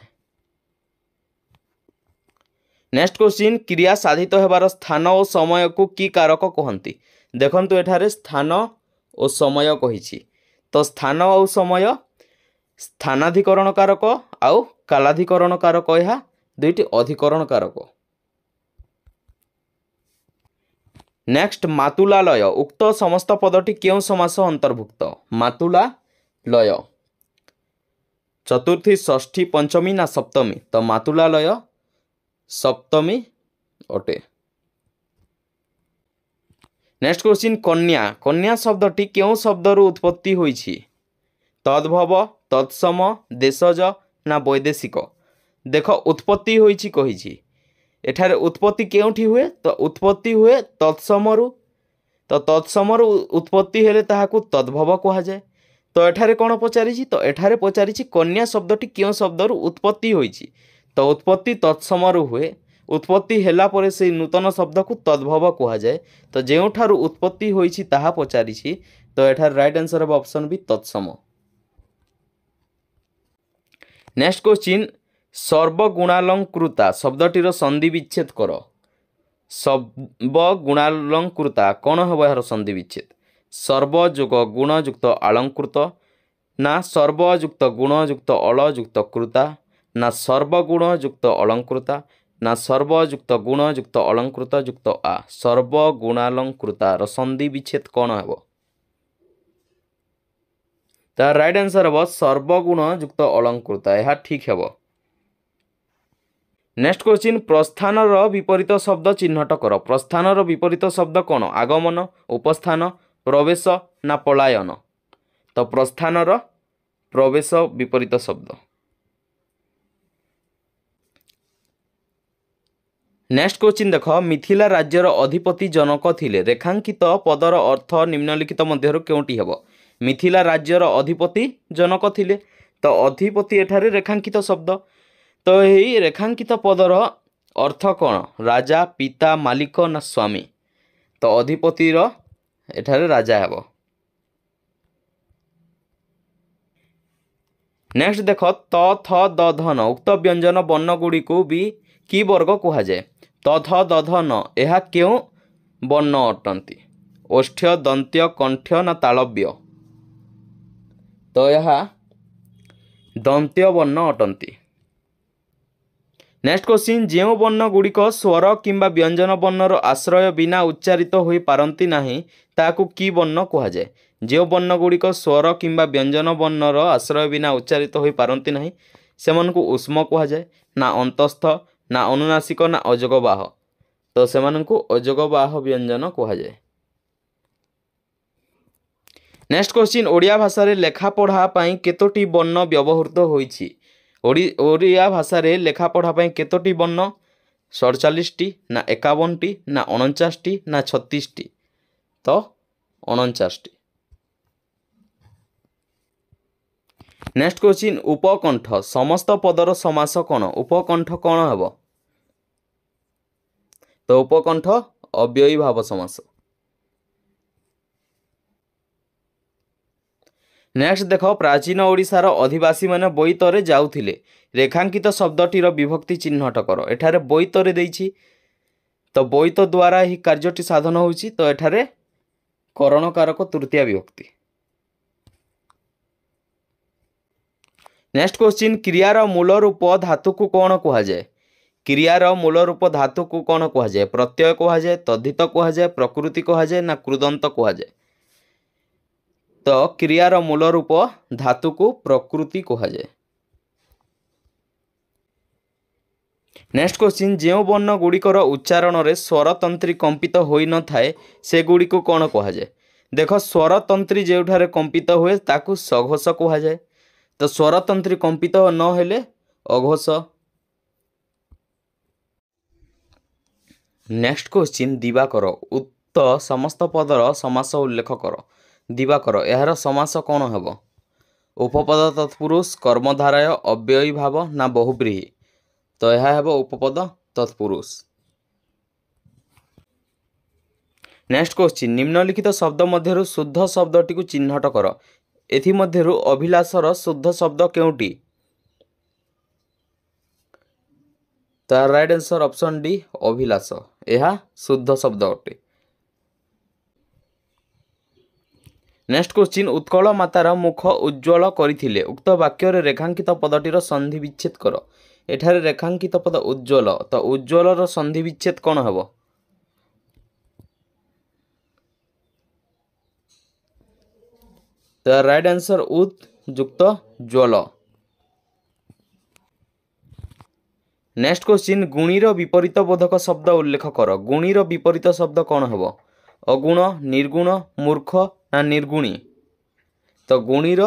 नेक्स्ट क्वेश्चन क्रिया साधित होबार स्थान और समय को की कारक कहती देखंतु एठारे स्थान और समय कही तो स्थान और समय स्थानाधिकरण कारक आउ कालाधिकरण कारक यह दुईटी अधिकरण कारक। नेक्स्ट मातुला लय उक्त समस्त पदटी क्यों समास अंतर्भुक्त मातुला लय चतुर्थी षष्ठी पंचमी ना सप्तमी तो मातुला लय सप्तमी अटे। नेक्स्ट क्वेश्चन कन्या कन्या शब्दटी क्यों शब्दरू उत्पत्ति होईछि तद्भव तत्सम देशज ना वैदेशिक। देख उत्पत्ति होईछि कहिछि एठारे उत्पत्ति केउठी हुए तो उत्पत्ति हुए तत्समरु तो तत्समरु उत्पत्ति हेले ताहाकु तद्भव कहा जाए। तो एठारे कौन पचारिछि तो एठारे पचारिछि कन्या शब्दटी क्यों शब्दरू उत्पत्ति होईछि तो उत्पत्ति तत्समरु हुए उत्पत्ति हेला परे से नूतन शब्द को तद्भव कहा जाए। तो जेउठारु उत्पत्ति होईछि ताहा पचारिछि तो एठार राइट आंसर है ऑप्शन बी तत्सम। नेक्स्ट क्वेश्चन सर्वगुणालंकृता शब्दटीर संधि विच्छेद कर सर्वगुणालंकृता कौन हम यार संधि विच्छेद सर्वयुग गुणयुक्त अलंकृत ना सर्वयुक्त गुणयुक्त अलयुक्त कृता ना सर्वगुणयुक्त अलंकृता ना सर्वयुक्त गुणयुक्त अलंकृत युक्त आ सर्वगुणालंकृतार संधि विच्छेद कौन है तार राइट आंसर हम सर्वगुण युक्त अलंकृता यह ठीक है। नेक्स्ट क्वेश्चन प्रस्थानर विपरीत शब्द चिन्हट कर प्रस्थानर विपरीत शब्द कौन आगमन उपस्थान प्रवेश ना पलायन तो प्रस्थानर प्रवेश विपरीत शब्द। नेक्स्ट क्वेश्चन देख मिथिला राज्यर अधिपति जनक थिले रेखांकित पदर अर्थ निम्नलिखित मध्यरु केउटी हेबो मिथिला राज्यर अधिपति जनक थिले तो अधिपति एठारे रेखांकित शब्द तो यही रेखांकित पदर अर्थ कौन राजा पिता मालिक ना स्वामी तो अधिपतिर एठारे राजा हेबो। नेक्स्ट देख त थ द धन उक्त व्यंजन वर्ण गुड़ी को भी की वर्ग कहा जाए त थ द धन यह क्यों वर्ण अटंती ओष्ठ्य दंत्य कंठ्य ना तालव्य तो यह दंत्य वर्ण अटंती। नेक्स्ट क्वेश्चन जो वर्ण गुड़िक स्वर किंबा व्यंजन वर्णर आश्रय बिना उच्चारित हो पारती नहीं ताकू की वर्ण कहा जाए जो वर्ण गुड़िक स्वर किंबा व्यंजन वर्णर आश्रय बिना उच्चारित हो पारती नहीं सेमानकु उष्म कहा जाए ना अंतस्थ ना अनुनासिक ना अजगबाह तो सेमानकु अजगबाह व्यंजन कहा जाए। नेक्स्ट क्वेश्चन ओडिया भाषा रे लेखा पढ़ा पाई केतोटी वर्ण व्यवहृत होईछि ओडिया भाषा रे लेखा पढ़ा पाई केतोटी वर्ण 47 टी ना 51 टी ना 49 टी ना 36 टी तो 49 टी। नेक्स्ट क्वेश्चन उपकंठ समस्त पदर समास कौन उपकंठ कौन हेबो तो उपकंठ अव्ययी भाव समास। नेक्स्ट देख प्राचीन ओडिशार अधिवासी माने बोईतरे जाउथिले रेखांकित शब्दटीर विभक्ति चिन्हट कर एठारे बोईतरे देइछि तो बोईत द्वारा ही कार्यटी साधन होउछि तो एठारे करण कारक तृतीया विभक्ति। नेक्स्ट क्वेश्चन क्रियार मूल रूप धातु को कौन कहा जाए क्रियार मूल रूप धातु को कौन कहा जाए प्रत्यय कहा जाए तद्धित कहा जाए प्रकृति कहा जाए ना कृदंत कहा जाए तो क्रियार मूल रूप धातु को प्रकृति कहा जाए। नेक्स्ट क्वेश्चन जो वर्ण गुड़िकर उच्चारण में स्वरतंत्री कंपित हो न थाए से गुड़ी को कौन कहुए। देख स्वरतंत्री जोठारे कंपित हुए ताकू सघोष कहुए। तो स्वरतंत्री कंपित न हेले अघोष। नेक्स्ट क्वेश्चन दिवाकर उक्त समस्त पदर समास उल्लेख कर। दिवाकर यार समास कौन हेब। उपपद तत्पुरुष कर्मधारय अव्ययी भाव ना बहुब्रीहि। तो यह है उपपद तत्पुरुष। नेक्स्ट क्वेश्चन निम्नलिखित शब्द मध्यरु शुद्ध शब्दटी को चिन्हट कर। एथि मध्यरु अभिलाषर शुद्ध शब्द केउटी। तो right answer option D Abhilash. यह शुद्ध शब्द अटे। नेक्स्ट क्वेश्चन उत्कल मातार मुख उज्ज्वल करथिले उक्त वाक्य रे रेखांकित पदटीर संधि विच्छेद कर। एठारे रेखांकित पद उज्ज्वल। तो उज्ज्वलर संधि विच्छेद कौन हेब। तो राइट आंसर उत युक्त ज्वल। नेक्स्ट क्वेश्चन गुणीर विपरीत बोधक शब्द उल्लेख कर। गुणीर विपरीत शब्द कौन हेब। अगुण निर्गुण मूर्ख ना निर्गुणी। तो गुणीर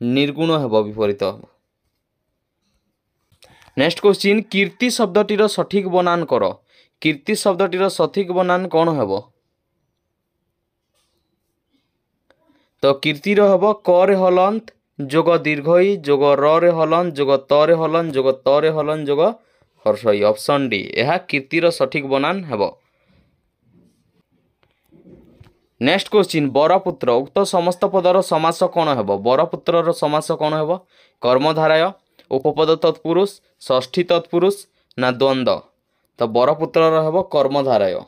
निर्गुण हेब विपरीत। नेक्स्ट क्वेश्चन कीर्ति शब्दटीर सठिक बनान कर। कीर्ति शब्दटीर सठिक बनान कौन हेब। तो कीर्तिर हेब क रे हलंत जोग दीर्घई जोग र रे हलन जोग त रे हलन जोग त रे हलन जोग हर्षई। ऑप्शन डी यह कीर्तिर सठिक बनान हेब। नेक्स्ट क्वेश्चन बरपुत्र उक्त समस्त पदर समास कौन हेब। बरपुत्रर समास कौन हेब। कर्मधारय उपपद तत्पुरुष षष्ठी तत्पुरुष ना द्वंद्व। तो बरपुत्रर हेब कर्मधारय।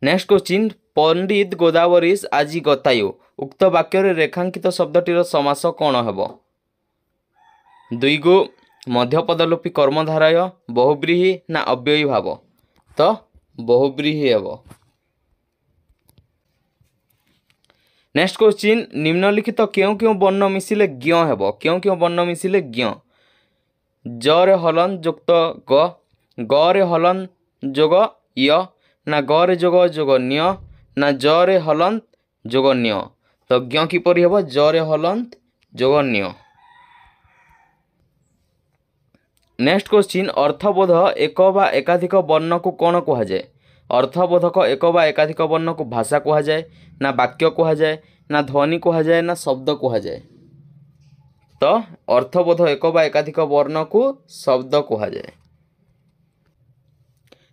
नेक्स्ट क्वेश्चन पंडित गोदावरीश आजि गतायु उक्त वाक्य रे रेखांकित शब्दटीर समास कौन हेब। द्विगु मध्यपदलोपी कर्मधारय बहुब्रीहि ना अव्ययी भाव। तो बहुब्रीहि हेब। नेक्स्ट क्वेश्चन निम्नलिखित क्यों क्यों वर्ण मिसिले ज्ञ हेब। क्यों क्यों वर्ण मिसिले ज्ञ। ज रे हलन युक्त ग रे हलन जोग य ना ग रे जोग जोग न्य ना ज रे हलंत जोग न्य। तो ज्ञ किपरि हेब ज रे हलंत जोग न्य। नेक्स्ट क्वेश्चन अर्थबोध एक बा एकाधिक वर्ण को कौन कहुए। अर्थबोधक एक बा एकाधिक वर्ण को भाषा कहुए ना वाक्य कहुए ना ध्वनि कहुए ना शब्द कहुए। तो अर्थबोध एक बा एकाधिक वर्ण को शब्द कहुए।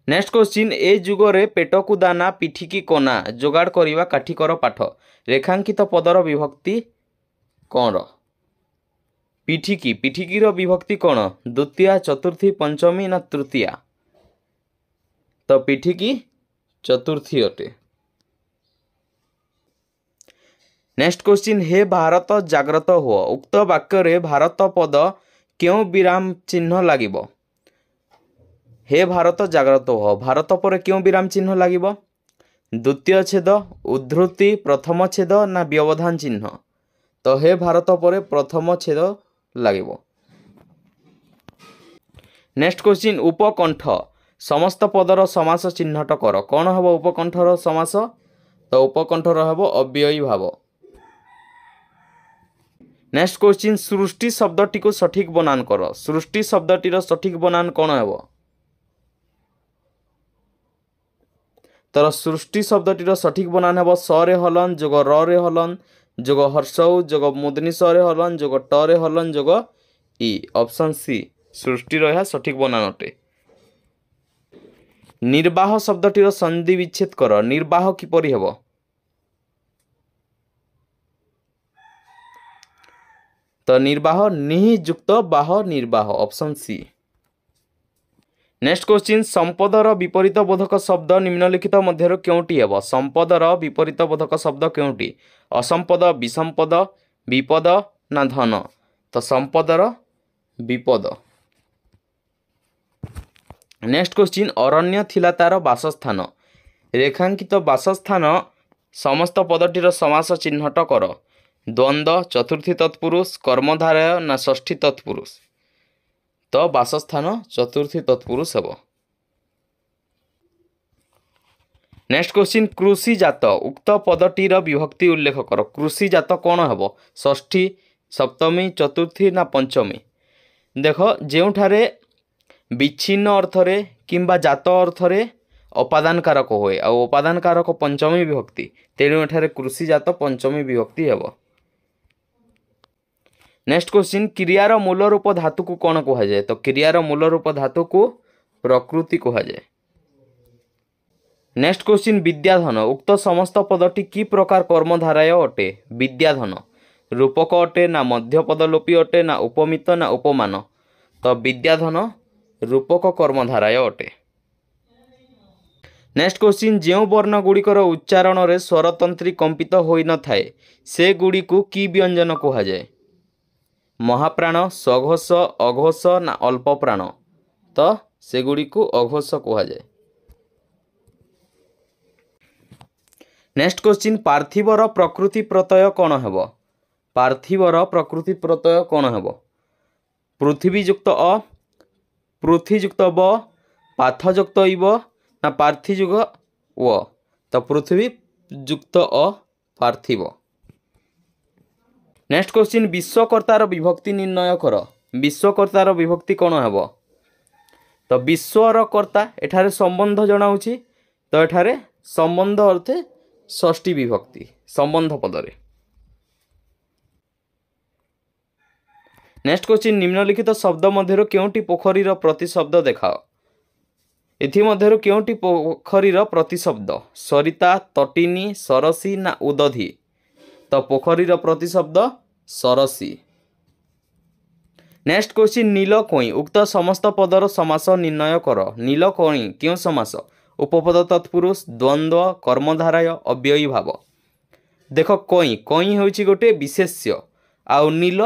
नेक्स्ट क्वेश्चन ए जुगरे पेट को दाना पिठी की कोना जोगाड़ करिवा काठिकर पाठ। रेखांकित पदर विभक्ति कौन। पिठिकी विभक्ति कौन द्वितीया चतुर्थी पंचमी ना तृतीया। तो पिठिकी चतुर्थी अटे। नेक्स्ट क्वेश्चन हे भारत जाग्रत हो उक्त वाक्य रे भारत पद क्यों विराम चिन्ह लागिब। हे भारत जाग्रत हो भारत पर क्यों विराम चिन्ह लागिब। द्वितीय छेद उद्धृति प्रथम छेद ना व्यवधान चिन्ह। तो हे भारत पर प्रथम छेद लागिब। नेक्स्ट क्वेश्चन उपकंठ समस्त पदर समास चिन्हट कर। कौन हम उपकंठर समास। तो उपकंठर हम अव्ययी भाव। नेक्स्ट क्वेश्चन सृष्टि शब्दटी को सठिक बनान कर। सृष्टि शब्दटीर सठिक बनान कौन हेब। तर सृष्टि शब्दटीर सठिक बनान हेब स रे हलन जोग र रे हलन जोग हर्षौ जोग मुदनी स रे हलन जोग ट रे हलन जोग ई। ऑप्शन सी सृष्टि रहा सठिक बनान अटे। निर्वाह शब्दटीर संधि विच्छेद कर। निर्वाह किपरि हेब। तो निर्वाह निहि युक्त बाह निर्वाह। Option C. नेक्स्ट क्वेश्चन संपदर विपरीत बोधक शब्द निम्नलिखित मध्यरु केउटी हेब। संपदर विपरीत बोधक शब्द केउटी असंपद विसंपद विपद ना धन। तो संपदर विपद। नेक्स्ट क्वेश्चन अरण्य थिला तार बासस्थान रेखांकित बासस्थान समस्त पदटीर समास चिन्हट कर। द्वंद्व चतुर्थी तत्पुरुष कर्मधारय ना षष्ठी तत्पुरुष। तो बासस्थान चतुर्थी तत्पुरुष हेब। नेक्स्ट क्वेश्चन कृषिजात उक्त पदटीर विभक्ति उल्लेख कर। कृषिजात कौन हेब षष्ठी सप्तमी चतुर्थी ना पंचमी। देख जोठारे विच्छिन्न अर्थरे किंबा जात अर्थरे अपादान कारक हुए आ उपादान कारक पंचमी विभक्ति तेणु एठारे कृषिजात पंचमी विभक्ति हेब। नेक्स्ट क्वेश्चन क्रियार मूल रूप धातु को कौन कहुए। तो क्रियार मूल रूप धातु को प्रकृति कहुए। नेक्स्ट क्वेश्चन विद्याधन उक्त समस्त पदटी कि प्रकार कर्मधाराय अटे। विद्याधन रूपक अटे ना मध्यपदलोपी अटे ना उपमित ना उपमान। तो विद्याधन रूपक कर्मधाराय अटे। नेक्स्ट क्वेश्चन जो वर्ण गुड़िकर उच्चारण रे स्वरतंत्री कंपित होई न थाए से गुड़ी को की व्यंजन कहुए। महाप्राण सघोष अघोष ना अल्प प्राण। तो से गुड़ी को अघोष कहुए। नेक्स्ट क्वेश्चन पार्थिवर प्रकृति प्रत्यय कौन हेब। पार्थिवर प्रकृति प्रत्यय कौन हेब। पृथ्वीयुक्त अ पृथ्वीयुक्त ब पाथयुक्त इव ना पार्थियुक्त व। तो पृथ्वी युक्त अ पार्थिव। नेक्स्ट क्वेश्चन विश्वकर्तार विभक्ति निर्णय कर। विश्वकर्तार विभक्ति कौन हेब। तो विश्वर कर्ता एठारे संबंध जनाऊँच। तो एठारे संबंध अर्थे षष्ठी विभक्ति संबंध पदरे। नेक्स्ट क्वेश्चन निम्नलिखित शब्द मध्य केउंटी पोखरीर प्रतिशब्द देखाओ। एथि मध्य केउंटी पोखरीर प्रतिशब्द सरिता तटिनी सरसी ना उदधी। तो पोखरीर प्रतिशब्द सरसी। नेक्स्ट क्वेश्चन नील कोई उक्त समस्त पदर समास निर्णय कर। नील कोई क्यों समास उपपद तत्पुरुष द्वंद्व कर्मधाराय अव्ययी भाव। देख कई कई हूँ गोटे विशेष्य आउ नील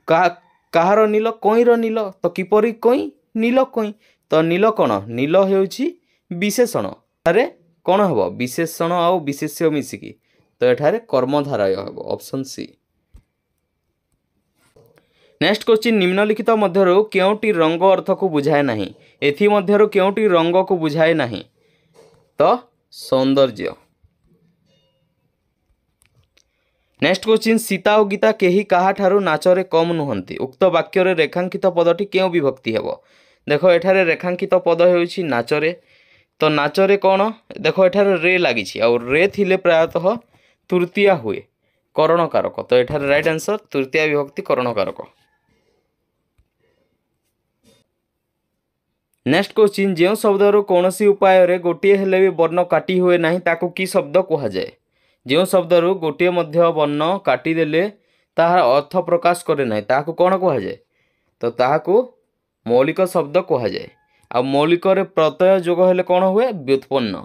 कहार नील कईर नील। तो किपरि कई नील कई। तो नील कौन नील होउछि विशेषण। अरे कौन हम विशेषण आउ विशेष्य मिसिकी। तो एठारे कर्मधाराय हेब ऑप्शन सी। नेक्स्ट क्वेश्चन निम्नलिखित मध्यरु केउंटी रंग अर्थ को बुझाए नहीं। एथि मध्यरु केउंटी रंग को बुझाए नहीं। तो सौंदर्य। नेक्स्ट क्वेश्चन सीता और गीता केही कहा ठारू नाचरे कम नुहंती। उक्त वाक्य रे रेखांकित पदटी केउ विभक्ति हेब। देखो एठारे रेखांकित पद हेउछि नाचरे। तो नाचरे कौन देखो एठारे रे लागिछि और रे थिले प्रायतः तृतीया हुए करण कारक। तो एठारे राइट आंसर तृतीया विभक्ति करण कारक। नेक्स्ट क्वेश्चन जो शब्दर कौन सी उपाय रे गोटे हेले भी वर्ण काटी हुए नहीं ताकू की शब्द कहुए। जो शब्दर गोटे मध्य वर्ण काटिदेले ताहार अर्थ प्रकाश करे नहीं ताकू कौन कहुए। तो ताहाकू मौलिक शब्द कहुए। आ मौलिक रे प्रत्यय जोग हेले कौन हुए व्युत्पन्न।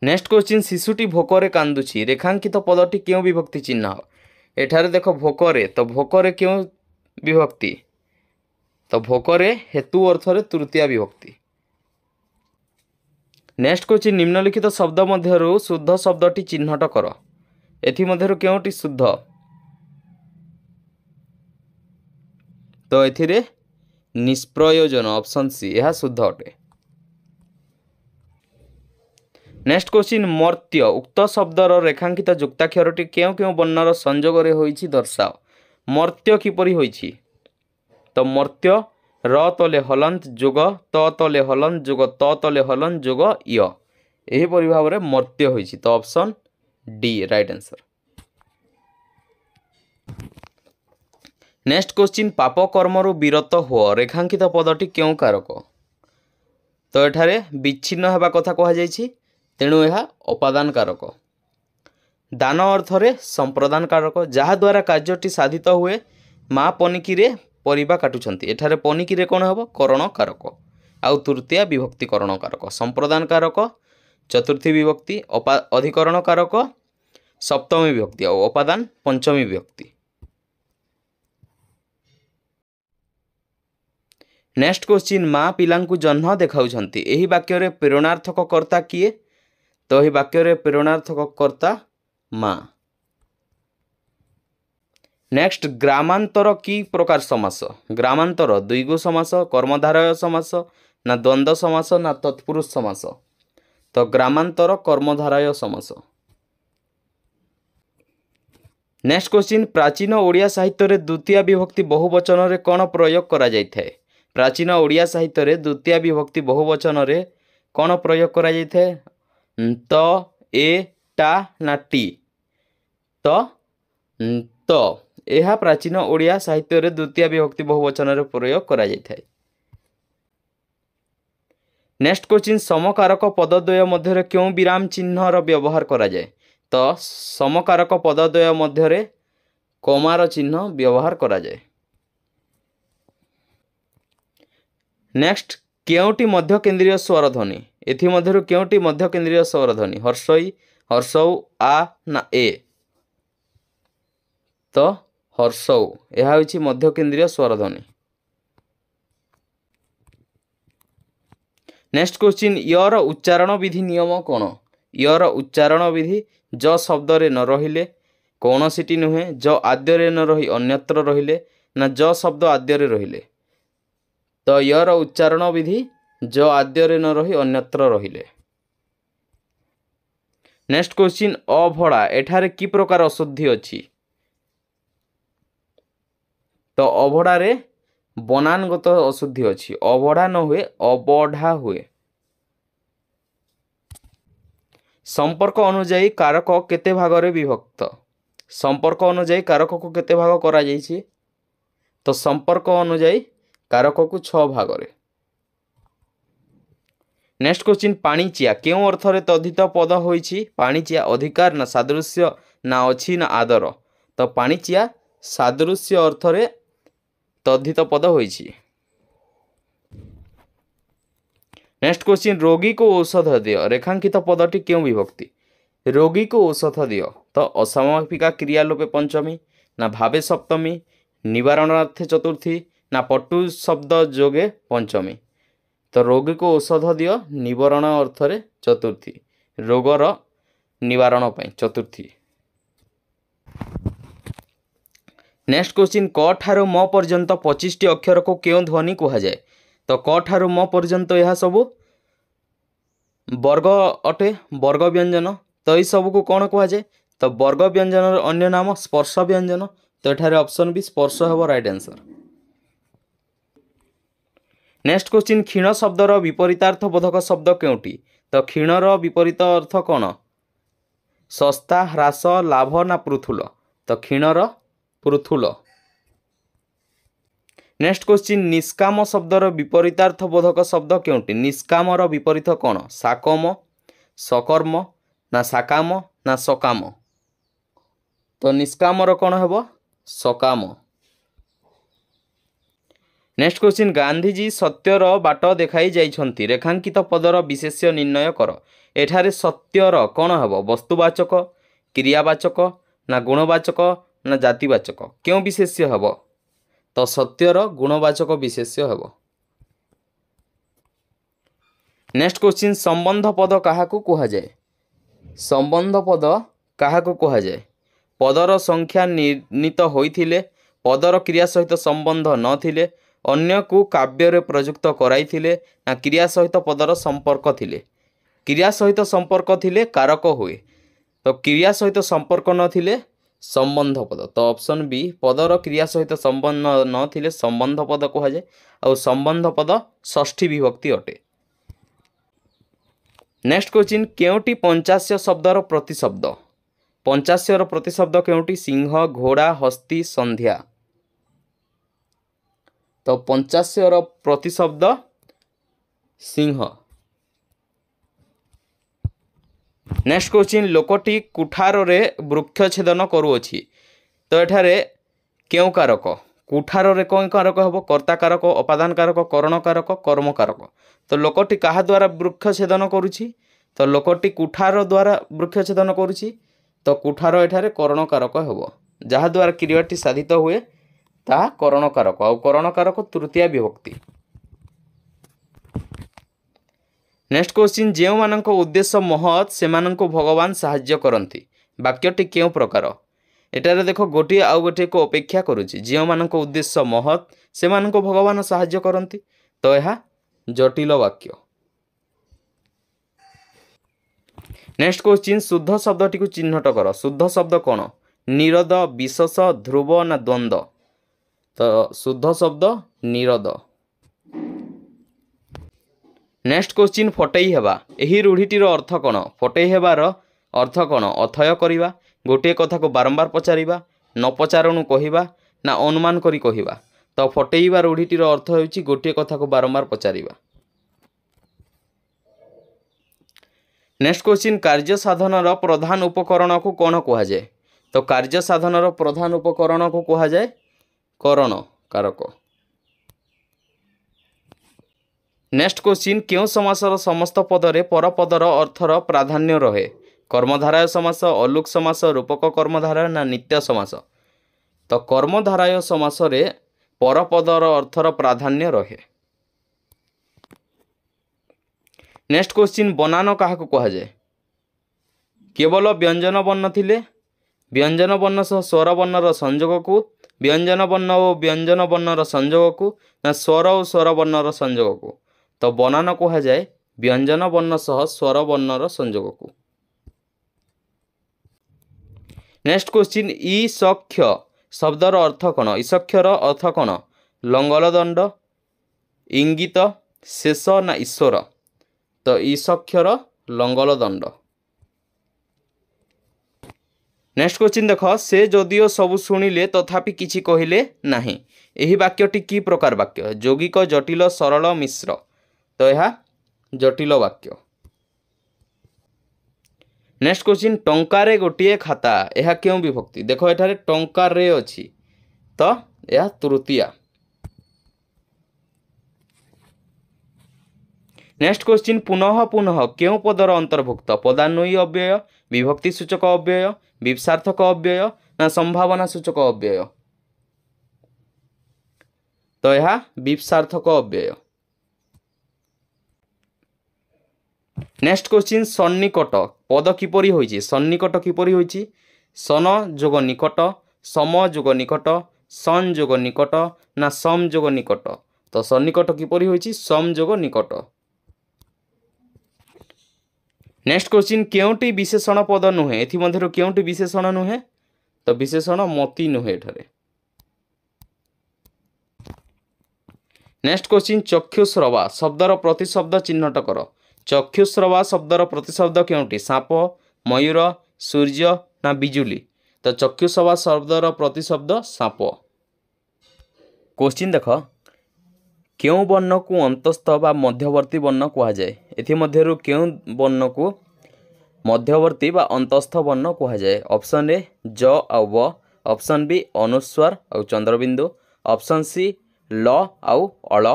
नेक्स्ट क्वेश्चन शिशुटी भोकरे कांदुछि रेखांकित पदटी क्यों विभक्ति चिन्ह। एठारे देखो भोकरे। तो भोकरे क्यों विभक्ति। तो भोकरे हेतु अर्थरे तृतीया विभक्ति। नेक्स्ट क्वेश्चन निम्नलिखित शब्द मध्यरु शुद्ध शब्दटी चिन्हट कर। एथि मध्यरु केउंटी शुद्ध। तो एथिरे निष्प्रयोजन ऑप्शन सी यह शुद्ध अटे। नेक्स्ट क्वेश्चन मर्त्य उक्त शब्दर रेखांकित युक्ताक्षरटी केउ केउ वर्णर संयोग रे होइछि दर्शाओ। मर्त्य किपरि होइछि। तो मर्त्य र तले हलंत जोग त तले हलंत जोग त तले हलंत जोग य एही परि भाव रे मर्त्य होइछि। तो option D right answer. Next question पाप कर्मरु विरत हो रेखांकित पदटी क्यों कारक। तो एठारे विच्छिन्न हेबा कथा कहा जाइछि तेणु यह अपादान कारक। दान अर्थरे संप्रदान कारक जहा द्वारा कार्यटी साधित हुए। माँ पनिकिरे परिबा काटुछंती एठारे पनिकिरे कौन हेब करण कारक आउ तृतीया विभक्ति करण कारक। संप्रदान कारक चतुर्थी विभक्ति अधिकरण कारक सप्तमी विभक्ति और अपादान पंचमी विभक्ति। नेक्स्ट क्वेश्चन माँ पिलांकु जन्म देखाउछंती एही वाक्य रे प्रेरणार्थक कर्ता किए। तो एही वाक्य रे प्रेरणार्थक कर्ता माँ। नेक्स्ट ग्रामांतर की प्रकार समास ग्रामांतर द्विगु समास कर्मधारय समास ना द्वंद्व समास ना तत्पुरुष समास तो ग्रामांतर कर्मधारय समास। नेक्स्ट क्वेश्चन प्राचीन ओडिया साहित्य रे द्वितीय विभक्ति बहुवचन रे कौन प्रयोग करा जाय थाए प्राचीन ओडिया साहित्य रे द्वितीय विभक्ति बहुवचन रे कौन प्रयोग करा जाय थाए त ए टा ना टी तो यह प्राचीन ओडिया साहित्य रे द्वितीय विभक्ति बहुवचन रे प्रयोग करा जाय थाए। नेक्स्ट क्वेश्चन समकारक पदद्वय मध्य क्यों विराम चिन्ह रो व्यवहार करा जाय तो समकारक पदद्वय मध्य कमार चिन्ह व्यवहार करा जाय। नेक्स्ट केउटी मध्य केंद्रीय स्वर ध्वनि एथि मध्यरु केउटी मध्य केंद्रीय स्वर ध्वनि हर्षई हर्षौ आ ना ए तो हर्षौ यह होछि मध्य केंद्रीय स्वर ध्वनि। नेक्स्ट क्वेश्चन यर उच्चारण विधि नियम कौन यर उच्चारण विधि ज शब्द रे न रहिले कौन सिटी नुहे ज आद्य रे न रही अन्यत्र रहिले ना ज शब्द आद्य रे रहिले तो यर उच्चारण विधि ज आद्य रे न रही अन्यत्र रहिले। नेक्स्ट क्वेश्चन अभड़ा एठारे की प्रकार अशुद्धि अछि तो अभड़ा रे बनानगत अशुद्धि अछि अभड़ा न हुए अबढ़ा हुए। संपर्क अनुजाई कारक केते भाग रे विभक्त संपर्क अनुजाई कारक को केते भाग करा जायछि तो संपर्क अनुजाई कारक को 6 भाग रे। नेक्स्ट क्वेश्चन पाणिचिया क्यों अर्थ रे तद्धित पद होइछि पाणिचिया अधिकार ना सादृश्य ना अछि ना आदर तो पाणिचिया सादृश्य अर्थ रे तद्धित पद होइछि। नेक्स्ट क्वेश्चन रोगी को औषध दियो रेखांकित पदटी क्यों विभक्ति रोगी को औषध दियो तो असमापिका क्रिया लोपे पंचमी ना भावे सप्तमी निवारणार्थे चतुर्थी ना पटु शब्द जोगे पंचमी तो रोगी को औषध दियो निवारण अर्थ रे चतुर्थी रोगर निवारण पई चतुर्थी। नेक्स्ट क्वेश्चन क ठारू म पर्यंत 25 टी अक्षर को क्यों ध्वनि कहा जाए तो क ठारू म पर्यंत यह सब वर्ग अटे वर्ग व्यंजन तो यही सब को कौन कहा जाए तो वर्ग व्यंजन अन्य नाम स्पर्श व्यंजन तो एठारे ऑप्शन बी स्पर्श हेबो राइट आंसर। नेक्स्ट क्वेश्चन क्षीण शब्दर विपरीतार्थ बोधक शब्द केउटी तो क्षीणर विपरीत अर्थ कौन सस्ता ह्रास लाभ ना पृथुल तो क्षीणर पृथुल। नेक्स्ट क्वेश्चन निष्काम शब्दर विपरीतार्थ बोधक शब्द केउटी निष्कामर विपरीत कौन साकम सकर्म ना साकाम ना सकाम तो निष्कामर कौन हेबो सकाम। नेक्स्ट क्वेश्चन गांधीजी सत्यर बाट देखाई जाइछंती रेखांकित पदर विशेष्य निर्णय कर एठारे सत्यर कौन हेबो वस्तुवाचक क्रियावाचक ना गुणवाचक ना जातिवाचक क्यों विशेष्य हेबो तो सत्यर गुणवाचक विशेष्य हेबो। नेक्स्ट क्वेश्चन संबंध पद काहाकू कहा जाए संबंध पद काहाकू कहा जाए पदर संख्या निर्णीत होइथिले पदर क्रिया सहित संबंध न थिले अन्य को काव्य रे प्रयुक्त कराइथिले ना क्रिया सहित पदर संपर्क थिले क्रिया सहित संपर्क थिले कारक हुए तो क्रिया सहित संपर्क न थिले संबंध पद तो ऑप्शन बी पदर क्रिया सहित संबंध न थिले संबंध पद कहा जाए और संबंध पद षष्ठी विभक्ति अटे। नेक्स्ट क्वेश्चन केउटी पंचास्य शब्दर प्रतिशब्द पंचास्यर प्रतिशब्द केउटी सिंह घोड़ा हस्ती संध्या तो पंचास्यर प्रतिशब्द सिंह। नेक्स्ट क्वेश्चन लोकटी कुठार रे वृक्ष छेदन करुअछि तो एठारे केउ कारक कुठार रे कौन कारक हेबो कर्ता कारक अपादान कारक करण कारक कर्म कारक तो लोकटी कहा द्वारा वृक्ष छेदन करुछि तो लोकटी कुठार द्वारा वृक्ष छेदन करुछि तो कुठार एठारे करण कारक हेबो जहा द्वारा क्रियाटी साधित हुए ता करण कारक और करण कारक तृतीय विभक्ति। नेक्स्ट क्वेश्चन जेउ मानक उद्देश्य महत् से मानक भगवान साहाय्य करंती वाक्यटी केउ प्रकार एटारे देख गोटे आउ गोटे को अपेक्षा करुच्ची जो मान उद्देश्य महत् से भगवान साहाय्य करती तो यह जटिल वाक्य। नेक्स्ट क्वेश्चन शुद्ध शब्दटी को चिन्हट कर। शुद्ध शब्द कौन? निरोध, विशेष, ध्रुव ना द्वंद्व? तो शुद्ध शब्द निरोध। नेक्स्ट क्वेश्चन फटई हेबा। एही रूढ़ीटीर अर्थ कौन? फटई हेबार अर्थ कौन? अथय करिबा, गोटे कथा को बारंबार पचारिबा, न पचारणु कहिबा ना अनुमान करी कहिबा? तो फटईबा रूढ़ीटीर अर्थ हेउची गोटे कथा को बारंबार पचारिबा। नेक्स्ट क्वेश्चन कार्य साधनर प्रधान उपकरण को कौन कहा जाए? तो कार्य साधनर प्रधान उपकरण को कहा जाए करण कारक। नेक्स्ट क्वेश्चन क्यों समासर समस्त पदरे परपदर अर्थर प्राधान्य रहे? कर्मधारय समास, अलुक समास, रूपक कर्मधारय ना नित्य समास? तो कर्मधारय समास रे परपदर अर्थर प्राधान्य रहे। नेक्स्ट क्वेश्चन बनान क्या कह जाए? केवल व्यंजन वर्ण थिले व्यंजन वर्ण सह स्वर वर्णर संयोग को, व्यंजन वर्ण और व्यंजन वर्णर संयोग को ना स्वर और स्वर वर्णर संयोग को? तो बनान कह जाए व्यंजन वर्ण सह स्वर वर्णर संयोग को। नेक्स्ट क्वेश्चन ईसख्य शब्दर अर्थ कौन? ईसख्यर अर्थ कौन? लंगल दंड, इंगित, शेष ना ईश्वर? तो ईसख्यर लंगल दंड। नेक्स्ट क्वेश्चन देख से जदिओ सब शुणिले तथापि किछि कहिले नाही। एही वाक्यटी की प्रकार वाक्य? यौगिक, जटिल, सरल, मिश्र? तो यह जटिल वाक्य। नेक्स्ट क्वेश्चन टंकारे गोटे खाता यह क्यों विभक्ति? देख एठारे टंकारे अछि तो यह तृतीया। नेक्स्ट क्वेश्चन पुनः पुनः क्यों पदर अंतर्भुक्त? पदान्वयी अव्यय, विभक्ति सूचक अव्यय, विपसार्थक अव्यय ना संभावना सूचक अव्यय? तो यह विपसार्थक अव्यय। नेक्स्ट क्वेश्चन सन्निकट पद किपरि होइछि? सन्निकट किपरि होइछि? सन जोग निकट, सम जोग निकट, सन जोग निकट ना सम जोग निकट? तो सन्निकट किपरि होइछि? सम जोग निकट। नेक्स्ट क्वेश्चन केउटी विशेषण पद नुहे? एथि मध्यरु केउटी विशेषण नुहे? तो विशेषण मति नुहे एठारे। नेक्स्ट क्वेश्चन चक्षुश्रवा शब्दर प्रतिशब्द चिन्हट कर। चक्षुश्रवा शब्दर प्रतिशब्द केउटी? साप, मयूर, सूर्य ना बिजुली? तो चक्षुश्रवा शब्दर प्रतिशब्द साप। क्वेश्चन देख क्यों वर्ण को अंतस्थ बा मध्यवर्ती वर्ण कहा जाए? एथि मध्यरु क्यों वर्ण को मध्यवर्ती बा अंतस्थ वर्ण कहा जाए? ऑप्शन ए ज आउ व, ऑप्शन बी अनुस्वर आउ चंद्रबिंदु, ऑप्शन सी ल आउ अल,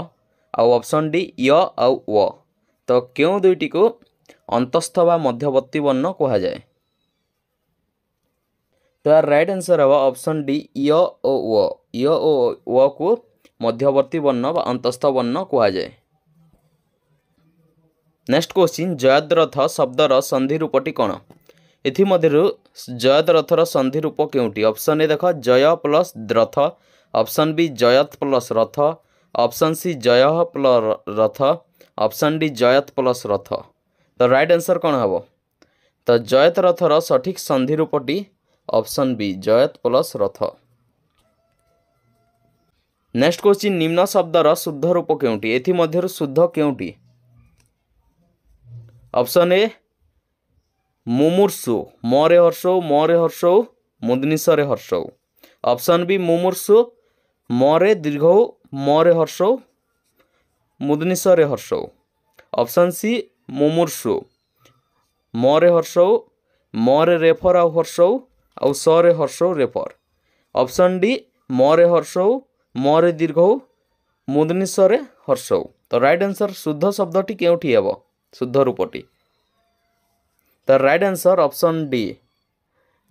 आउ ऑप्शन डी य आउ व। तो क्यों दुईटी को अंतस्थ बा मध्यवर्ती वर्ण कहा जाए? तो यार राइट आंसर है ऑप्शन डी य ओ व। य ओ व को मध्यवर्ती वर्ण बा अंतस्थ वर्ण कहा जाए। नेक्स्ट क्वेश्चन जयद्रथ शब्दर संधि रूपटी कौन? एथि मध्यरु जयद्रथर संधि रूप केउटी? ऑप्शन ए देख जय प्लस द्रथ, ऑप्शन बी जयत प्लस रथ, ऑप्शन सी जय प्लस रथ, ऑप्शन डी जयत प्लस रथ। तो राइट आंसर कौन हम? तो जयत रथर सठिक संधि रूपटी ऑप्शन बी जयत प्लस रथ। नेक्स्ट क्वेश्चन निम्न शब्दर शुद्ध रूप केउटी? एथि मध्यरु शुद्ध केउटी? ऑप्शन ए मुमुर्षु मरे हर्षौ मुदनिसरे हर्षौ, ऑप्शन बी मुमुर्षु मरे दीर्घौ मरे हर्षौ मुदनिसरे हर्षौ, ऑप्शन सी मुमुर्षु मरे हर्षौ मरे रेफर आउ हर्षौ आउ सरे हर्षौ रेफर, ऑप्शन डी मरे हर्षौ मरे दीर्घौ मुदनिसरे हर्षौ। तो राइट आंसर शुद्ध शब्दटी केउठी हेबो? शुद्ध रूपटी? तो राइट आंसर ऑप्शन डी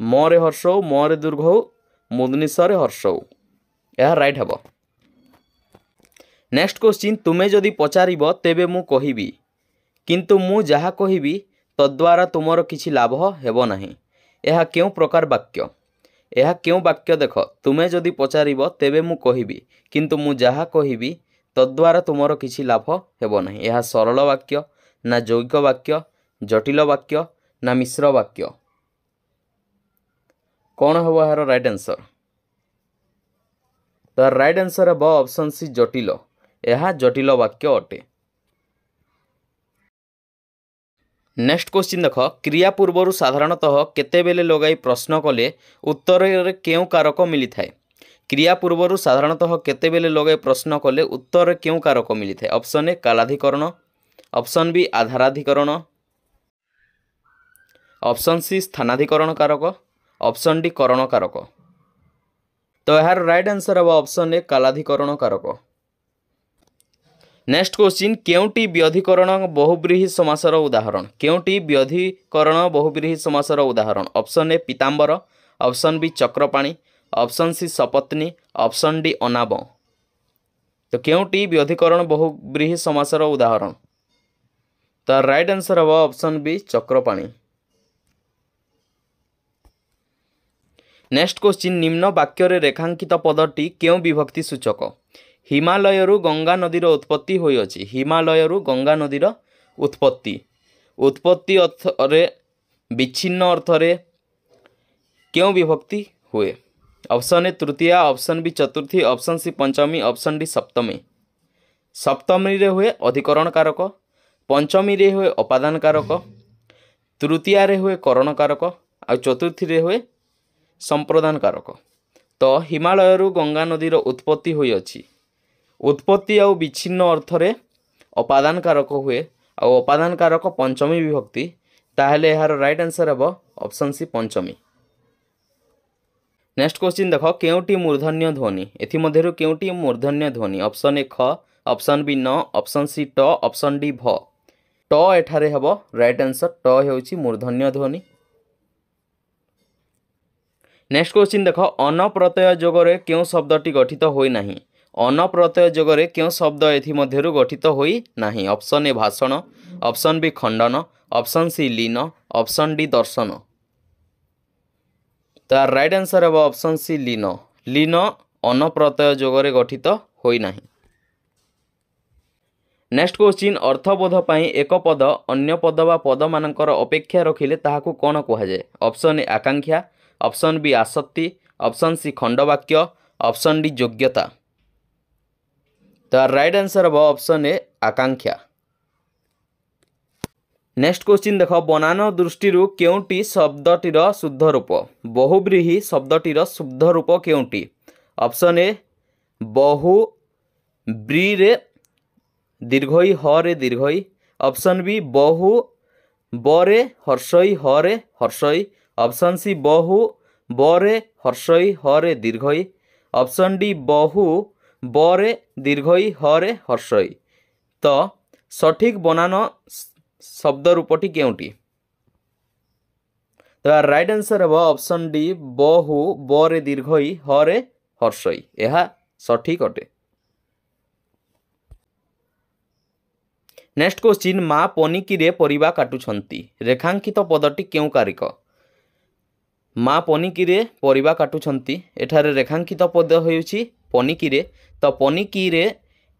मरे हर्षौ मरे दीर्घौ मुदनिसरे हर्षौ, यह राइट हेबो। नेक्स्ट क्वेश्चन तुमे जदि पचारिब तेबे मु कहिबी किंतु मु जहा कहिबी तद्वारा तुमर किछि लाभ हेबो नाही, यह केउ प्रकार वाक्य? ଏହା କେଉଁ ବାକ୍ୟ ଦେଖ ତୁମେ ଯଦି ପଚାରିବ ତେବେ ମୁଁ କହିବି କିନ୍ତୁ ମୁଁ ଯାହା କହିବି ତଦ୍ୱାରା ତୁମର କିଛି ଲାଭ ହେବ ନାହିଁ। ଏହା ସରଳ ବାକ୍ୟ ନା ଯୌଗିକ ବାକ୍ୟ, ଜଟିଳ ବାକ୍ୟ ନା ମିଶ୍ର ବାକ୍ୟ? କ'ଣ ହେବ ଏହାର ରାଇଟ୍ ଆନ୍ସର? ତ ରାଇଟ୍ ଆନ୍ସର ହେବ ଅପସନ୍ ସି ଜଟିଳ। ଏହା ଜଟିଳ ବାକ୍ୟ ଅଟେ। नेक्स्ट क्वेश्चन देख क्रिया पूर्वर साधारणतः केतेबेले लगाई प्रश्न कले उत्तर केउ कारक मिली थाए। क्रिया पूर्वर साधारणतः केतेबेले लगाई प्रश्न कले उत्तर केउ कारक मिली थाए। ऑप्शन ए कालाधिकरण, ऑप्शन बी आधाराधिकरण, ऑप्शन सी स्थानाधिकरण कारक, ऑप्शन डी करण कारक। तो यार राइट आंसर है ऑप्शन ए कालाधिकरण कारक। नेक्स्ट क्वेश्चन केउटी व्यधिकरण बहुब्रीहि समासर उदाहरण? केउटी व्यधिकरण बहुब्रीहि समासर उदाहरण? ऑप्शन ए पीताम्बर, ऑप्शन बी चक्रपाणी, ऑप्शन सी सपत्नी, ऑप्शन डी अनाब। तो केउटी व्यधिकरण बहुब्रीहि समासर उदाहरण? तो राइट आंसर है ऑप्शन बी चक्रपाणी। नेक्स्ट क्वेश्चन निम्न वाक्य रे रेखांकित पदटी केउ विभक्ति सूचक? हिमालयरू गंगा नदीर उत्पत्ति होइअछि। हिमालयरू गंगा नदीर उत्पत्ति, उत्पत्ति अर्थरे विच्छिन्न अर्थरे क्यों विभक्ति हुए? ऑप्शन ए तृतीया, ऑप्शन बी चतुर्थी, ऑप्शन सी पंचमी, ऑप्शन डी सप्तमी। सप्तमी रे हुए अधिकरण कारक, पंचमी रे हुए उपादान कारक, तृतीया रे हुए करण कारक आ चतुर्थी रे हुए संप्रदान कारक। तो हिमालयरू गंगा नदीर उत्पत्ति होइअछि। उत्पत्ति आउ विच्छिन्न अर्थरे उपादान कारक हुए आ उपादान कारक पंचमी विभक्ति, ताहले यार राइट आंसर है ऑप्शन सी पंचमी। नेक्स्ट क्वेश्चन देख केउटी मूर्धन्य ध्वनि? एथि मध्यरु केउटी मूर्धन्य ध्वनि? ऑप्शन ए ख, ऑप्शन बी न, ऑप्शन सी ट, ऑप्शन डी भ। ट एठारे हबो राइट आंसर। ट हेउची मूर्धन्य ध्वनि। नेक्स्ट क्वेश्चन देख अन प्रत्यय जोगरे केउ शब्दटी गठित होई नाही? अन प्रत्यय जोगरे केउ शब्द एथि मध्यरु गठित होई नाही? ऑप्शन ए भाषण, ऑप्शन बी खंडन, ऑप्शन सी लीन, ऑप्शन डी दर्शन। तो राइट आंसर है ऑप्शन सी लीन। लीन अन प्रत्यय जोगरे गठित होई नाही। नेक्स्ट क्वेश्चन अर्थबोध पाई एक पद अन्य पद बा पद मानकर अपेक्षा रखिले ताहाकू कोन कुहा जाय? ऑप्शन ए आकांक्षा, ऑप्शन बी आसक्ति, ऑप्शन सी खंडवाक्य, ऑप्शन डी योग्यता। तो राइट आंसर है ऑप्शन ए आकांक्षा। नेक्स्ट क्वेश्चन देख बनान दृष्टि केउटी शब्दटीर शुद्ध रूप? बहुब्रीहि शब्दटीर शुद्ध रूप केउटी? ऑप्शन ए बहु ब्री रे दीर्घई ह रे दीर्घई, ऑप्शन बी बहु बरे हर्षई ह रे हर्षई, ऑप्शन सी बहु बरे हर्षई ह रे दीर्घई, ऑप्शन डी बहु बरे दीर्घई ह रे हर्षई। तो सठिक बनान शब्द रूपटी केउटी? तो राइट आंसर है ऑप्शन डी बहु बरे दीर्घई ह रे हर्षई। यह सठिक अटे। नेक्स्ट क्वेश्चन माँ पनिकी रे परिबा काटुछंती? रेखांकित पदटी केउ कारक? माँ पनिकी रे परिबा काटुछंती, एठारे रेखांकित पद होउछि पनिकी रे। तो पनिकी रे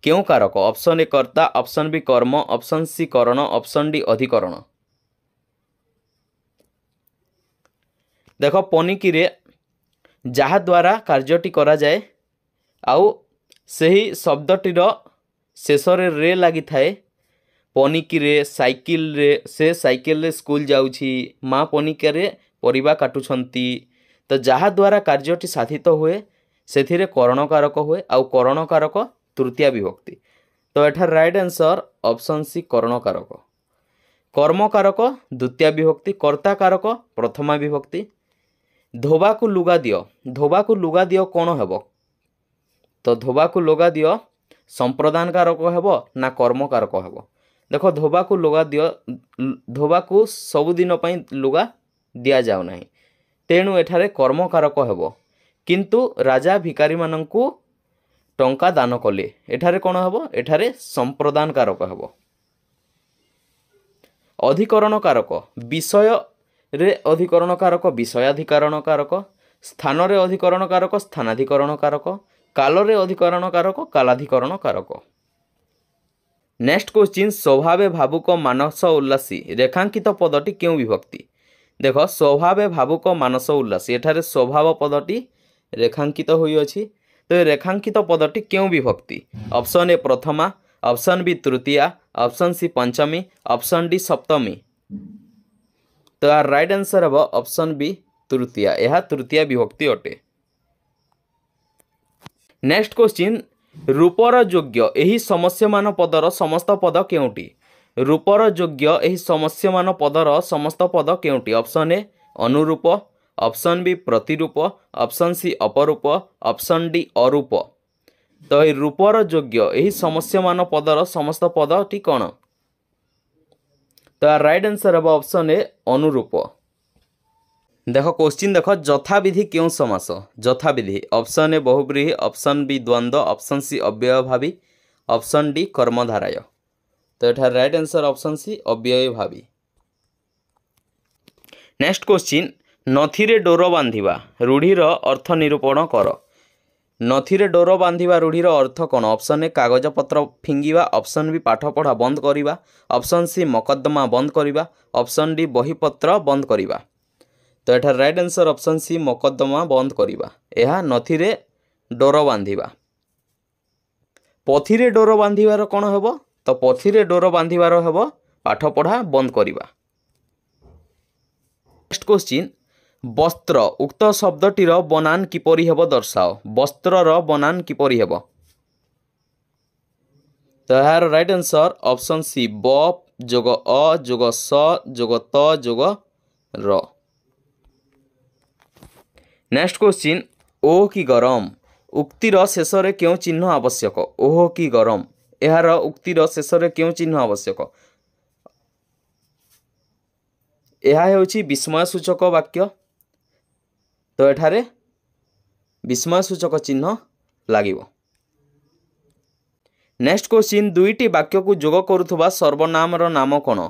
केउ कारक? ऑप्शन ए कर्ता, ऑप्शन बी कर्म, ऑप्शन सी करण, ऑप्शन डी अधिकरण। देख पनिकी रे जहा द्वारा कार्यटी करा जाए आउ सही शब्दटीर शेष रे लगी थाए। पनिकी रे साइकिल रे से साइकिल रे स्कूल जाउछि, माँ पनिकी रे परिबा काटुछंती। तो जहा द्वारा कार्यटी साधित हुए सेथिरे करण कारक हुए आउ करण कारक तृतीया विभक्ति। तो एठार राइट आंसर ऑप्शन सी करण कारक। कर्म कारक द्वितीय विभक्ति, कर्ता कारक प्रथमा विभक्ति। धोबा को लुगा दियो, धोबा को लुगा दियो कौन हेबो? तो धोबा को लुगा दियो संप्रदान कारक हेबो ना कर्म कारक हेबो? देखो धोबा को लुगा दियो, धोबा को सबुदिन पई लुगा दिया जाउ नाही, तेणु एठारे कर्म कारक हेबो। किंतु राजा भिकारी मानंकु टंका दान कले, एठारे कौन हेबो? एठारे संप्रदान कारक हेबो। अधिकरण कारक विषय रे अधिकरण कारक विषयाधिकरण कारक, स्थान रे अधिकरण कारक स्थानाधिकरण कारक काल रे अधिकरण कारक कालाधिकरण कारक। नेक्स्ट क्वेश्चन स्वभावे भावुक मानस उल्लासी रेखांकित पदटी क्यों विभक्ति। देख स्वभावे भावुक मानस उल्लासी एठारे स्वभाव पदटी रेखांकित होई अछि तो रेखांकित पदटी क्यों विभक्ति। Option A Prathama option B Tritiya option C पंचमी ऑप्शन डी सप्तमी। तो यार राइट आंसर हम ऑप्शन बी तृतीया यह तृतीया विभक्ति अटे। नेक्स्ट क्वेश्चन रूपर योग्य एही समस्यमान पदर समस्त पद केउटी। रूपर योग्य एही समस्यमान पदर समस्त पद केउटी। ऑप्शन ए अनुरूप ऑप्शन बी प्रतिरूप ऑप्शन सी अपरूप ऑप्शन डी अरूप। तो ये रूपर योग्य एही समस्यमान पदर समस्त पदटी कौन। तो राइट आंसर हम ऑप्शन ए अनुरूप। देख क्वेश्चन देख यथाविधि क्यों समास। यथाविधि ऑप्शन ए बहुब्रीहि ऑप्शन बी द्वंद्व ऑप्शन सी अव्ययभावी ऑप्शन डी कर्मधाराय। तो यहाँ राइट आंसर ऑप्शन सी अव्ययभावी। नेक्स्ट क्वेश्चन नथिरे डोर बांधिबा रूढ़ीर अर्थ निरूपण कर। नथिरे डोर बांधिबा रूढ़ीर अर्थ कौन। ऑप्शन ए कागज पत्र फिंगिबा ऑप्शन बी पाठ पढ़ा बंद करिबा ऑप्शन सी मकद्दमा बंद करिबा ऑप्शन डी बहीपत्र बंद करिबा। तो यहाँ राइट आंसर ऑप्शन सी मकद्दमा बंद करिबा यह नथिरे डोर बांधिबा। पथिरे डोर बांधिबार कौन हेबो। तो पथिरे डोर बांधिबार हेबो पाठ पढ़ा बंद करिबा। नेक्स्ट क्वेश्चन वस्त्र उक्त शब्दटीर बनान किपरि हेबो दर्शाओ। वस्त्रर बनान किपरि हेबो। तो यार राइट आंसर ऑप्शन सी ब जोग अ जोग स जोग त जोग र। नेक्स्ट क्वेश्चन ओह कि गरम उक्तिर शेष रे क्यों चिन्ह आवश्यक। ओह कि गरम यार उक्तिर शेष रे क्यों चिन्ह आवश्यक। यह हेउछि विस्मयसूचक वाक्य तो एठारे विस्मयसूचक चिन्ह लागिबो। नेक्स्ट क्वेश्चन दुईटी वाक्य को जोग करुथुबा सर्वनामर नाम कौन।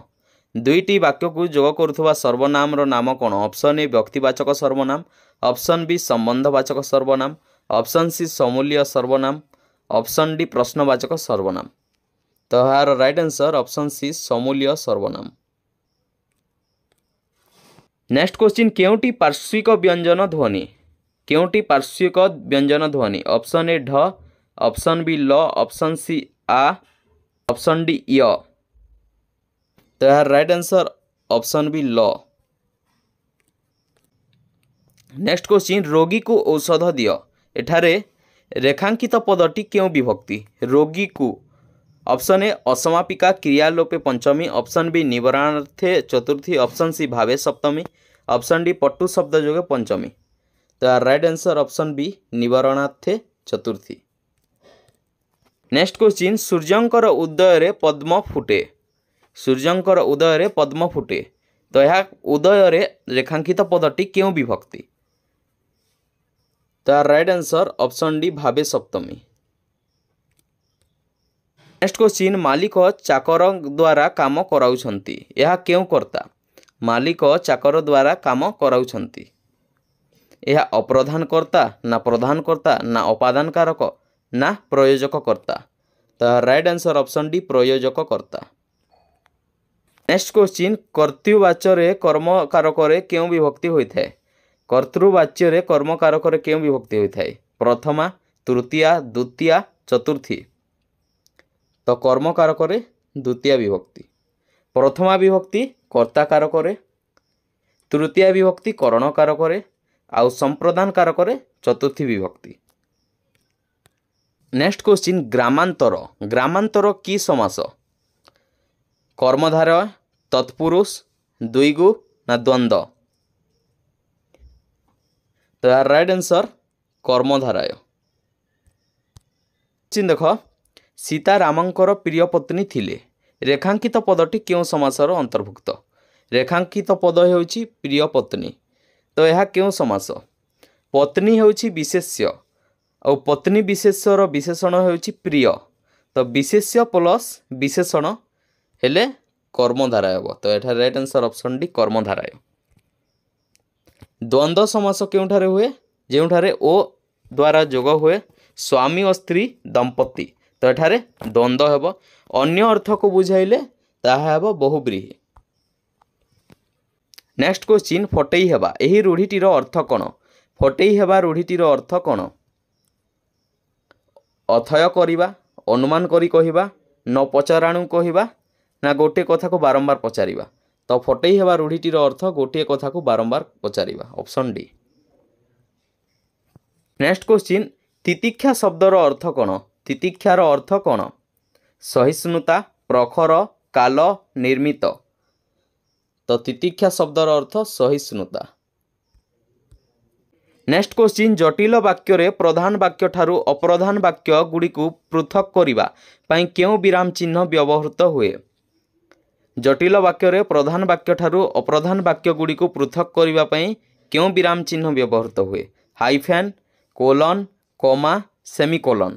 दुईटी वाक्य को जोग करुथुबा सर्वनामर नाम कौन। ऑप्शन ए व्यक्तिवाचक सर्वनाम ऑप्शन बी संबंधवाचक सर्वनाम ऑप्शन सी समूल्य सर्वनाम ऑप्शन डी प्रश्नवाचक सर्वनाम। तो यार राइट आंसर ऑप्शन सी समूल्य सर्वनाम। नेक्स्ट क्वेश्चन केउटी पार्श्विक व्यंजन ध्वनि। केउटी पार्श्विक व्यंजन ध्वनि। ऑप्शन ए ढ ऑप्शन बी ल ऑप्शन सी आ ऑप्शन डी य। तो यार राइट आंसर ऑप्शन बी ल। नेक्स्ट क्वेश्चन रोगी को औषध दियो एठारे रेखांकित पदटी क्यों विभक्ति। रोगी को ऑप्शन ए असमापिका क्रियालोपे पंचमी ऑप्शन बी निवारणार्थे चतुर्थी ऑप्शन सी भावे सप्तमी ऑप्शन डी पट्टु शब्द जोगे पंचमी। तो यार राइट आंसर ऑप्शन बी निवारणार्थे चतुर्थी। नेक्स्ट क्वेश्चन सूर्यंकर उदय रे पद्म फुटे। सूर्यंकर उदय रे पद्म फुटे तो यह उदय रे रेखांकित पदटी क्यों विभक्ति। तो राइट आंसर ऑप्शन डी भावे सप्तमी। नेक्स्ट क्वेश्चन मालिक चाकर द्वारा काम कराउछंती यह क्यों कर्ता। मालिक चाकर द्वारा काम कराउछंती यह अप्रधान कर्ता ना प्रधान कर्ता ना अपादान कारक ना प्रयोजक कर्ता। तो राइट आंसर ऑप्शन डी प्रयोजक कर्ता। नेक्स्ट क्वेश्चन कर्तृवाच्य रे कर्म कारक रे क्यों विभक्ति होता है। कर्तृवाच्य रे कर्म कारक रे क्यों विभक्ति होता है। प्रथमा तृतीया द्वितीया चतुर्थी। तो कर्म कारक रे द्वितीय विभक्ति प्रथमा विभक्ति कर्ता कारक रे तृतीय विभक्ति करण कारक रे आउ संप्रदान कारक रे चतुर्थी विभक्ति। नेक्स्ट क्वेश्चन ग्रामांतर ग्रामांतर की समास। कर्मधारय तत्पुरुष द्विगु ना द्वंद्व। तो यार राइट आंसर कर्मधारय। देख सीता रामंकर प्रिय पत्नी थिले रेखांकित पदटी क्यों समासर अंतर्भुक्त। रेखांकित पद हेउछि प्रिय पत्नी तो यह क्यों समास। पत्नी हेउछि विशेष्य और पत्नी विशेषर विशेषण हेउछि प्रिय तो विशेष्य प्लस विशेषण हेले कर्मधारय हम। तो यहाँ राइट आंसर ऑप्शन डी कर्मधारय। द्वंद्व समास केउठारे हुए ଯେଉଁଠାରେ ଓ ଦ୍ୱାରା ଯୋଗ ହୁଏ ସ୍ୱାମୀ ଓ ସ୍ତ୍ରୀ ଦମ୍ପତି ତ ଏଠାରେ ଦ୍ୱନ୍ଦ୍ୱ ହେବ। ଅନ୍ୟ ଅର୍ଥକୁ ବୁଝାଇଲେ ତାହା ହେବ ବହୁବ୍ରୀହି। ନେକ୍ସଟ କ୍ୱେଶ୍ଚିନ୍ ଫଟେଇ ହେବା ଏହି ରୂଢ଼ିଟିର ଅର୍ଥ କ'ଣ? ଫଟେଇ ହେବା ରୂଢ଼ିଟିର ଅର୍ଥ କ'ଣ? ଅଥୟ କରିବା, ଅନୁମାନ କରି କହିବା, ନ ପଚରାଣୁ କହିବା ନା ଗୋଟିଏ କଥାକୁ ବାରମ୍ବାର ପଚାରିବା। ତ ଫଟେଇ ହେବା ରୂଢ଼ିଟିର ଅର୍ଥ ଗୋଟିଏ କଥାକୁ ବାରମ୍ବାର ପଚାରିବା, ଅପସନ୍ ଡି। ନେକ୍ସଟ କ୍ୱେଶ୍ଚିନ୍ ତିତିକ୍ଷା ଶବ୍ଦର ଅର୍ଥ କ'ଣ? ତିତିକ୍ଷାର ଅର୍ଥ କ'ଣ? ସହିଷ୍ଣୁତା, ପ୍ରଖର, କାଲ, ନିର୍ମିତ। ତ ତିତିକ୍ଷା ଶବ୍ଦର ଅର୍ଥ ସହିଷ୍ଣୁତା। ନେକ୍ସଟ କ୍ୱେଶ୍ଚିନ୍ ଜଟିଳ ବାକ୍ୟରେ ପ୍ରଧାନ ବାକ୍ୟ ଠାରୁ ଅପ୍ରଧାନ ବାକ୍ୟ ଗୁଡ଼ିକୁ ପୃଥକ କରିବା ପାଇଁ କେଉଁ ବିରାମ ଚିହ୍ନ ବ୍ୟବହୃତ ହୁଏ? ଜଟିଳ ବାକ୍ୟରେ ପ୍ରଧାନ ବାକ୍ୟ ଠାରୁ ଅପ୍ରଧାନ ବାକ୍ୟ ଗୁଡ଼ିକୁ ପୃଥକ କରିବା ପାଇଁ କେଉଁ ବିରାମ ଚିହ୍ନ ବ୍ୟବହୃତ ହୁଏ? ହାଇଫେନ୍, କୋଲନ୍, କମା, ସେମିକୋଲନ୍।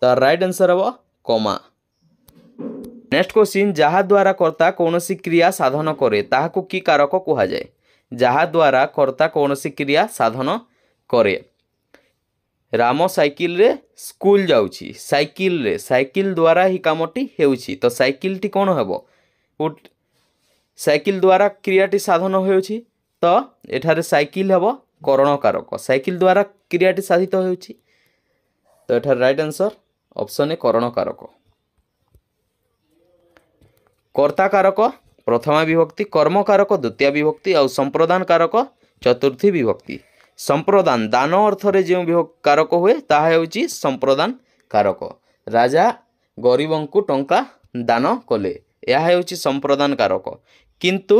ତ ରାଇଟ୍ ଆନ୍ସର ହେବ କମା। ନେକ୍ସଟ କ୍ୱେଶ୍ଚିନ୍ ଯାହାଦ୍ୱାରା କର୍ତ୍ତା କୌଣସି କ୍ରିୟା ସାଧନ କରେ ତାହାକୁ କି କାରକ କୁହାଯାଏ? ଯାହାଦ୍ୱାରା କର୍ତ୍ତା କୌଣସି କ୍ରିୟା ସାଧନ କରେ। ରାମ ସାଇକେଲରେ ସ୍କୁଲ ଯାଉଛି। ସାଇକେଲ ଦ୍ୱାରା ହିଁ କାମଟି ହେଉଛି। ତ ସାଇକେଲଟି କ'ଣ ହେବ? ସାଇକେଲ ଦ୍ୱାରା କ୍ରିୟାଟି ସାଧନ ହେଉଛି। ତ ଏଠାରେ ସାଇକେଲ ହେବ କରଣ କାରକ। ସାଇକେଲ ଦ୍ୱାରା କ୍ରିୟାଟି ସାଧିତ ହେଉଛି। ତ ଏଠାରେ ରାଇଟ୍ ଆନ୍ସର ଅପସନ୍ ଏ କରଣ କାରକ। କର୍ତ୍ତା କାରକ ପ୍ରଥମା ବିଭକ୍ତି, କର୍ମ କାରକ ଦ୍ୱିତୀୟ ବିଭକ୍ତି ଆଉ ସମ୍ପ୍ରଦାନ କାରକ ଚତୁର୍ଥୀ ବିଭକ୍ତି। ସମ୍ପ୍ରଦାନ ଦାନ ଅର୍ଥରେ ଯେଉଁ କାରକ ହୁଏ ତାହା ହେଉଛି ସମ୍ପ୍ରଦାନ କାରକ। ରାଜା ଗରିବଙ୍କୁ ଟଙ୍କା ଦାନ କଲେ, ଏହା ହେଉଛି ସମ୍ପ୍ରଦାନ କାରକ। କିନ୍ତୁ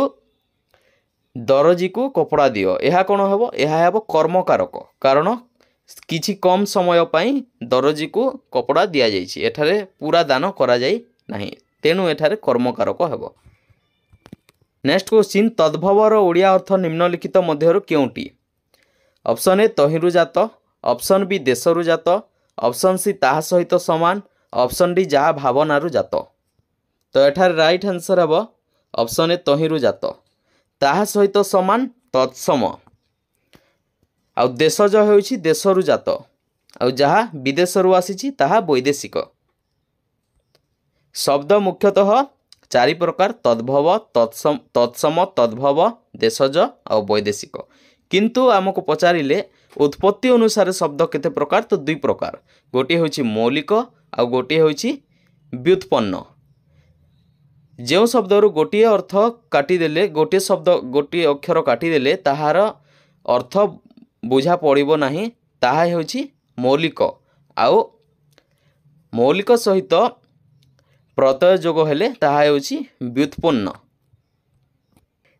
ଦରଜିକୁ କପଡ଼ା ଦିଅ, ଏହା କ'ଣ ହେବ? ଏହା ହେବ କର୍ମ କାରକ। କାରଣ କିଛି କମ୍ ସମୟ ପାଇଁ ଦରଜିକୁ କପଡ଼ା ଦିଆଯାଇଛି, ଏଠାରେ ପୁରା ଦାନ କରାଯାଇ ନାହିଁ, ତେଣୁ ଏଠାରେ କର୍ମ କାରକ ହେବ। ନେକ୍ସଟ କ୍ୱେଶ୍ଚିନ୍ ତଦ୍ଭବର ଓଡ଼ିଆ ଅର୍ଥ ନିମ୍ନଲିଖିତ ମଧ୍ୟରୁ କେଉଁଟି? ଅପସନ୍ ଏ ତହିଁରୁ ଜାତ, ଅପସନ୍ ବି ଦେଶରୁ ଜାତ, ଅପସନ୍ ସି ତାହା ସହିତ ସମାନ, ଅପସନ୍ ଡି ଯାହା ଭାବନାରୁ ଜାତ। ତ ଏଠାରେ ରାଇଟ୍ ଆନ୍ସର ହେବ ଅପସନ୍ ଏ ତହିଁରୁ ଜାତ। ତାହା ସହିତ ସମାନ ତତ୍ସମ, ଆଉ ଦେଶଜ ହେଉଛି ଦେଶରୁ ଜାତ, ଆଉ ଯାହା ବିଦେଶରୁ ଆସିଛି ତାହା ବୈଦେଶିକ। ଶବ୍ଦ ମୁଖ୍ୟତଃ ଚାରି ପ୍ରକାର: ତଦ୍ଭବ, ତତ୍ସମ, ତଦ୍ଭବ, ଦେଶଜ ଆଉ ବୈଦେଶିକ। କିନ୍ତୁ ଆମକୁ ପଚାରିଲେ ଉତ୍ପତ୍ତି ଅନୁସାରେ ଶବ୍ଦ କେତେ ପ୍ରକାର? ତ ଦୁଇ ପ୍ରକାର, ଗୋଟିଏ ହେଉଛି ମୌଳିକ ଆଉ ଗୋଟିଏ ହେଉଛି ବ୍ୟୁତ୍ପନ୍ନ। ଯେଉଁ ଶବ୍ଦରୁ ଗୋଟିଏ ଅର୍ଥ କାଟିଦେଲେ, ଗୋଟିଏ ଅକ୍ଷର କାଟିଦେଲେ ତାହାର ଅର୍ଥ ବୁଝା ପଡ଼ିବ ନାହିଁ, ତାହା ହେଉଛି ମୌଳିକ। ଆଉ ମୌଳିକ ସହିତ ପ୍ରତ୍ୟୟ ଯୋଗ ହେଲେ ତାହା ହେଉଛି ବ୍ୟୁତ୍ପନ୍ନ।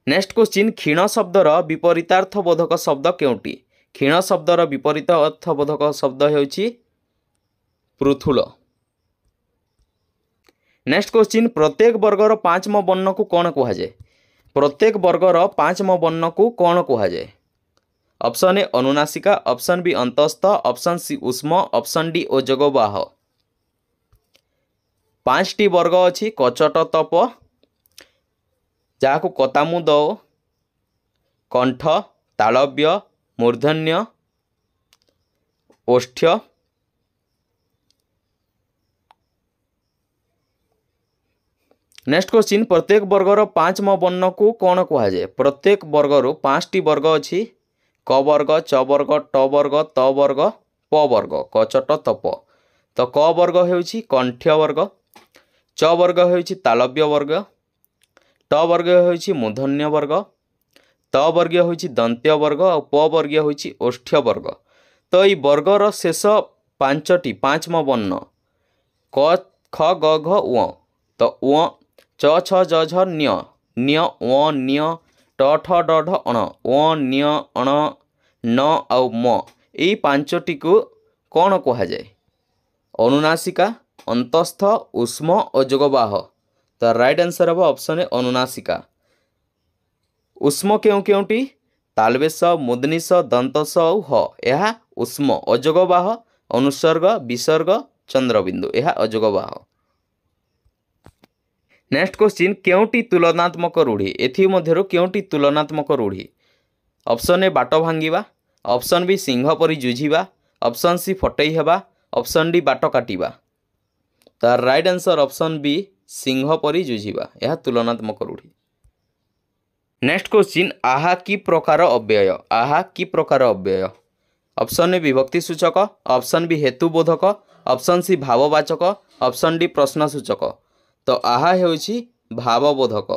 ନେକ୍ସଟ କ୍ୱେଶ୍ଚିନ୍ କ୍ଷୀଣ ଶବ୍ଦର ବିପରୀତାର୍ଥବୋଧକ ଶବ୍ଦ କେଉଁଟି? କ୍ଷୀଣ ଶବ୍ଦର ବିପରୀତ ଅର୍ଥବୋଧକ ଶବ୍ଦ ହେଉଛି ପୃଥୁଳ। ନେକ୍ସଟ କ୍ୱେଶ୍ଚିନ୍ ପ୍ରତ୍ୟେକ ବର୍ଗର ପାଞ୍ଚମ ବର୍ଣ୍ଣକୁ କ'ଣ କୁହାଯାଏ? ପ୍ରତ୍ୟେକ ବର୍ଗର ପାଞ୍ଚମ ବର୍ଣ୍ଣକୁ କ'ଣ କୁହାଯାଏ? ଅପସନ୍ ଏ ଅନୁନାସିକା, ଅପସନ୍ ବି ଅନ୍ତସ୍ଥ, ଅପସନ୍ ସି ଉଷ୍ମ, ଅପସନ୍ ଡି ଓଜଗବାହ। ପାଞ୍ଚଟି ବର୍ଗ ଅଛି: କଚଟ ତପ, ଯାହାକୁ କତାମୁଦ, କଣ୍ଠ, ତାଳବ୍ୟ, ମୂର୍ଧନ୍ୟ, ଓଷ୍ଠ୍ୟ। ନେକ୍ସଟ କ୍ୱେଶ୍ଚିନ୍ ପ୍ରତ୍ୟେକ ବର୍ଗର ପାଞ୍ଚମ ବର୍ଣ୍ଣକୁ କ'ଣ କୁହାଯାଏ? ପ୍ରତ୍ୟେକ ବର୍ଗରୁ ପାଞ୍ଚଟି ବର୍ଗ ଅଛି: କ ବର୍ଗ, ଚ ବର୍ଗ, ଟ ବର୍ଗ, ତ ବର୍ଗ, ପ ବର୍ଗ। କଚଟ ତପ। ତ କ ବର୍ଗ ହେଉଛି କଣ୍ଠ୍ୟ ବର୍ଗ, ଚ ବର୍ଗ ହେଉଛି ତାଳବ୍ୟ ବର୍ଗ, ଟ ବର୍ଗ ହେଉଛି ମୂର୍ଧନ୍ୟ ବର୍ଗ, ତ ବର୍ଗ ହେଉଛି ଦନ୍ତ୍ୟ ବର୍ଗ ଆଉ ପ ବର୍ଗ ହେଉଛି ଓଷ୍ଠ୍ୟ ବର୍ଗ। ତ ଏହି ବର୍ଗର ଶେଷ ପାଞ୍ଚମ ବର୍ଣ୍ଣ କ, ଖ, ଗ, ଘ, ଙ। ତ ଙ, ଚ, ଛ, ଜ, ଝ, ନ୍ୟ, ନ୍ୟ, ଙ, ନ୍ୟ, ଟ, ଠ, ଡ, ଢ, ଅଣ, ଙ, ନ୍ୟ, ଅଣ, ନ ଆଉ ମ। ଏହି ପାଞ୍ଚଟିକୁ କ'ଣ କୁହାଯାଏ? ଅନୁନାସିକା, ଅନ୍ତସ୍ଥ, ଉଷ୍ମ ଓ ଯୋଗବାହ। ତ ରାଇଟ୍ ଆନ୍ସର ହେବ ଅପସନ୍ ଏ ଅନୁନାସିକା। ଉଷ୍ମ କେଉଁଟି? ତାଲବେଶ, ମୁଦ୍ନିଶ, ଦନ୍ତସ ଆଉ ହ, ଏହା ଉଷ୍ମ। ଅଯୋଗବାହ ଅନୁସର୍ଗ, ବିସର୍ଗ, ଚନ୍ଦ୍ରବିନ୍ଦୁ, ଏହା ଅଯୋଗବାହ। ନେକ୍ସଟ କ୍ୱେଶ୍ଚିନ୍ କେଉଁଟି ତୁଳନାତ୍ମକ ରୂଢ଼ି? ଏଥିମଧ୍ୟରୁ କେଉଁଟି ତୁଳନାତ୍ମକ ରୂଢ଼ି? ଅପସନ୍ ଏ ବାଟ ଭାଙ୍ଗିବା, ऑप्शन बी सिंह परी जुझिबा, ऑप्शन सी फटई हेबा, ऑप्शन डी बाट काटिबा। तो राइट आंसर ऑप्शन बी सिंह परी जुझिबा, यह तुलनात्मक रूढ़ी। नेक्स्ट क्वेश्चन, आहा कि प्रकार अव्यय, आहा कि प्रकार अव्यय। ऑप्शन ए विभक्ति सूचक, ऑप्शन बी हेतुबोधक, ऑप्शन सी भाववाचक, ऑप्शन डी प्रश्नसूचक। तो आहा हेउछि भावबोधक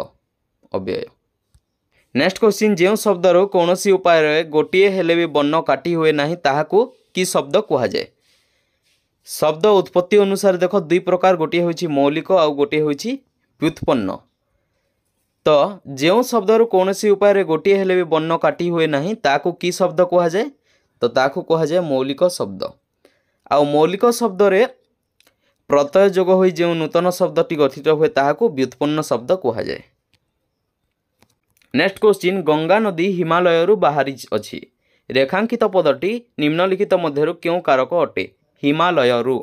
अव्यय। नेक्स्ट क्वेश्चन, जो शब्दर कौन सी उपाय गोटे हेले भी वर्ण काटी हुए नहीं ताहाकू कि शब्द कह जाए। शब्द उत्पत्ति अनुसार देख दुई प्रकार, गोटे होछि मौलिक आउ गोटे होछि व्युत्पन्न। तो जो शब्दर कौन सी उपाय गोटे हेले भी वर्ण काटी हुए नहीं ताकू कि शब्द कह जाए, तो ताकू कह जाए मौलिक शब्द। आउ मौलिक शब्द रे प्रत्यय जोग होई जो नूतन शब्दटी गठित हुए ताहाकू व्युत्पन्न शब्द कह जाए। नेक्स्ट क्वेश्चन, गंगा नदी हिमालय बाहरी अछि, रेखांकित पदटी निम्नलिखित मध्यरु क्यों कारक अटे। हिमालय रु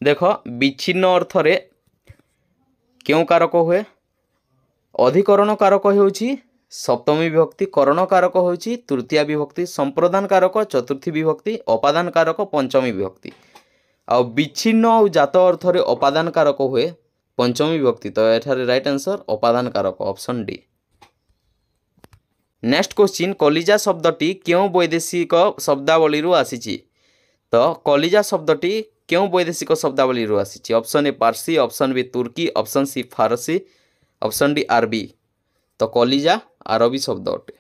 देख विच्छिन्न अर्थ रे क्यों कारक हुए। अधिकरण कारक होउछि सप्तमी विभक्ति, करण कारक होउछि तृतीया विभक्ति, संप्रदान कारक चतुर्थी विभक्ति, अपादान कारक पंचमी विभक्ति। आउ विच्छिन्न और जात अर्थ रे अपादान कारक हुए पंचमी विभक्ति। तो एठारे राइट आंसर अपादान कारक ऑप्शन डी। नेक्स्ट क्वेश्चन, कलिजा शब्दटी क्यों वैदेशिक शब्दावली आसीछि। तो कलिजा शब्दटी क्यों वैदेशिक शब्दावली आसीछि। ऑप्शन ए पारसी, ऑप्शन बी तुर्की, ऑप्शन सी फारसी, ऑप्शन डी आरबी। तो कलिजा आरबी शब्द अटे।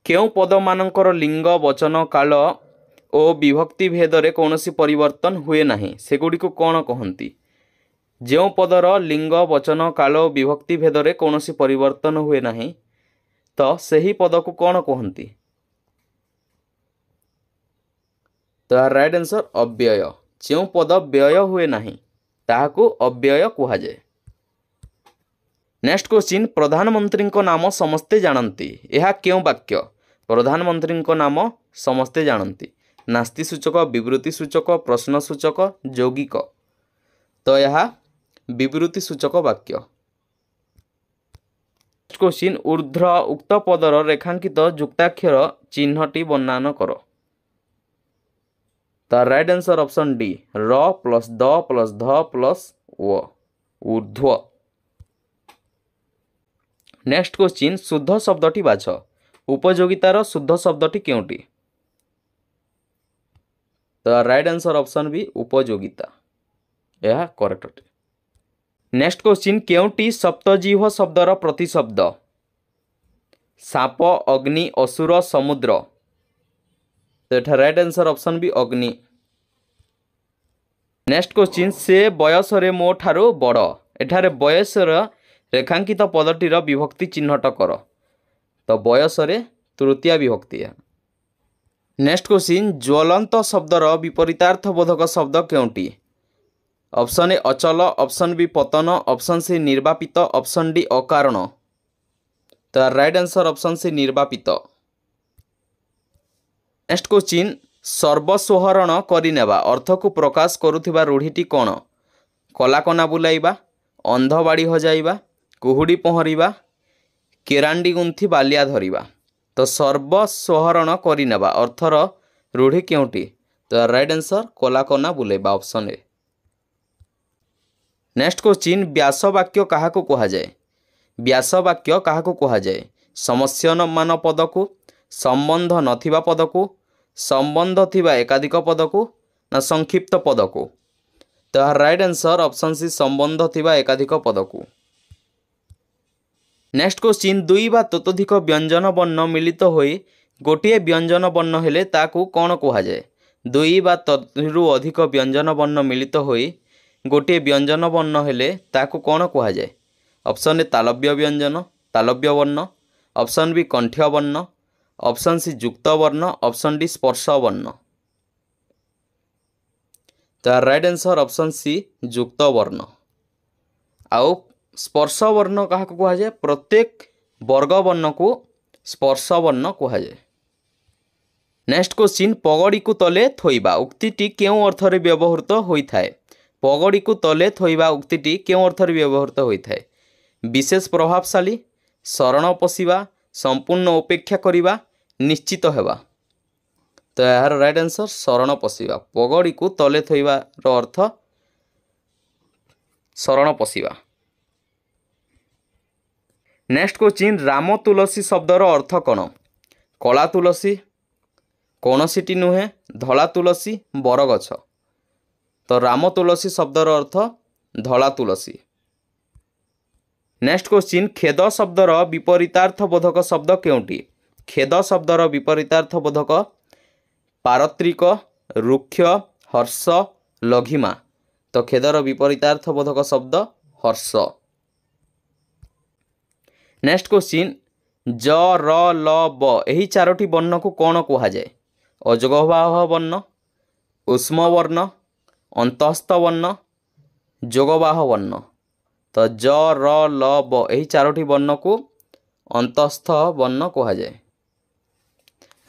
क्यों पद मानकर लिंग वचन काल और विभक्ति भेदरे कौनसी परिवर्तन हुए नहीं, सेगुड़ी को कौन कहती। जो पदर लिंग वचन काल और विभक्ति भेदरे कौनसी परिवर्तन हुए नहीं, तो सही पद को कौन कहती। तो राइट आंसर अव्यय। जो पद व्यय हुए नहीं ताहाकू अव्यय कहा जाए। नेक्स्ट क्वेश्चन, प्रधानमंत्री को नाम समस्ते जानती, यह क्यों वाक्य। प्रधानमंत्री को नाम समस्ते जानती, नास्ति सूचक, विवृत्ति सूचक, प्रश्न सूचक, यौगिक। तो यह विवृत्ति सूचक वाक्य। नेक्स्ट क्वेश्चन, ऊर्ध्व उक्त पदर रेखांकित जुक्ताक्षर चिन्हटी वर्णन कर। तो राइट आंसर ऑप्शन डी र प्लस द प्लस ध प्लस व, ऊर्ध्व। नेक्स्ट क्वेश्चन, शुद्ध शब्दटी बाछ, उपयोगितार शुद्ध शब्दटी केउटी। तो राइट आंसर ऑप्शन बी उपयोगिता, यह करेक्ट अटे। नेक्स्ट क्वेश्चन, केउटी सप्तजीव शब्दर प्रतिशब्द। साप, अग्नि, असुर, समुद्र। तो एठा राइट आंसर ऑप्शन बी अग्नि। नेक्स्ट क्वेश्चन, से बयस रे मो ठारो बड़, एठारे बयसर रेखांकित पदटीर विभक्ति चिन्हट कर। तो बयस रे तृतीया विभक्ति। नेक्स्ट क्वेश्चन, ज्वलंत शब्दर विपरीतार्थबोधक शब्द केउटी। ऑप्शन ए अचल, ऑप्शन बी पतन, ऑप्शन सी निर्वापित, ऑप्शन डी अकारण। तो राइट आंसर ऑप्शन सी निर्वापित। नेक्स्ट क्वेश्चन, सर्वस्वहरण करिनेबा अर्थ को प्रकाश करुथिबा रूढ़ीटी कौन। कलाकना बुलाइबा, अंध बाड़ी हजाइबा, कुहुड़ी पहरिबा, केरांडी गुंथि बालिया धरिबा। तो सर्वस्वहरण करिनेबा अर्थर रूढ़ी केउटी। तो राइट आंसर कलाकना बुलाइबा ऑप्शन ए। नेक्स्ट क्वेश्चन, व्यास वाक्य काहाको कहा जाए। व्यास वाक्य काहाको कहा जाए। समस्यमान पद को, संबंध नथिबा पद को, संबंध थिबा एकाधिक पद को, ना संक्षिप्त पद को। तो राइट आंसर ऑप्शन सी संबंध थिबा एकाधिक पद को। नेक्स्ट क्वेश्चन, दुई बा ततोधिक व्यंजन वर्ण मिलित होई गोटे व्यंजन वर्ण हेले ताकू कौन कहा जाए। दुई बा ततरु अधिक व्यंजन वर्ण मिलित होई गोटे व्यंजन वर्ण हेले ताकू कौन कहा जाए। ऑप्शन ए तालव्य व्यंजन, तालव्य वर्ण, ऑप्शन बी कंठ्य वर्ण, ऑप्शन सी युक्त वर्ण, ऑप्शन डी स्पर्श वर्ण। तो राइट आंसर ऑप्शन सी युक्त वर्ण। आउ स्पर्श वर्ण क्या कहा जाए, प्रत्येक वर्ग वर्ण को स्पर्श वर्ण कहा जाए। नेक्स्ट क्वेश्चन, पगड़ी को तले थोइबा उक्तिटी क्यों अर्थरे व्यवहृत होता है। पगड़ी को तले थोइबा उक्तिटी क्यों अर्थरे व्यवहृत होता है। विशेष प्रभावशाली, शरण पशिबा, संपूर्ण उपेक्षा करिबा, निश्चित हेबा। तो यार राइट आंसर शरण पशिबा। पगड़ी को तले थोइबार अर्थ शरण पशिबा। नेक्स्ट क्वेश्चन राम तुलसी शब्दर अर्थ कौन? कला तुलसी, कौनसीटी नुहे, धला तुलसी, बरगछ। तो राम तुलसी शब्दर अर्थ धला तुलसी। नेक्स्ट क्वेश्चन खेद शब्दर विपरीतार्थ बोधक शब्द केउटी? खेद शब्दर विपरीतार्थ बोधक पारत्रिक, रुक्ष, हर्ष, लघिमा। तो खेदर विपरीतार्थ बोधक शब्द हर्ष। नेक्स्ट क्वेश्चन ज र ल ब यही चारोटी वर्ण को कौन कहा जाए? अजगवाह वर्ण, उष्म वर्ण, अंतस्थ वर्ण, जोगवाह वर्ण। तो ज र ल ब यही चारोटी वर्ण को अंतस्थ वर्ण कहा जाए।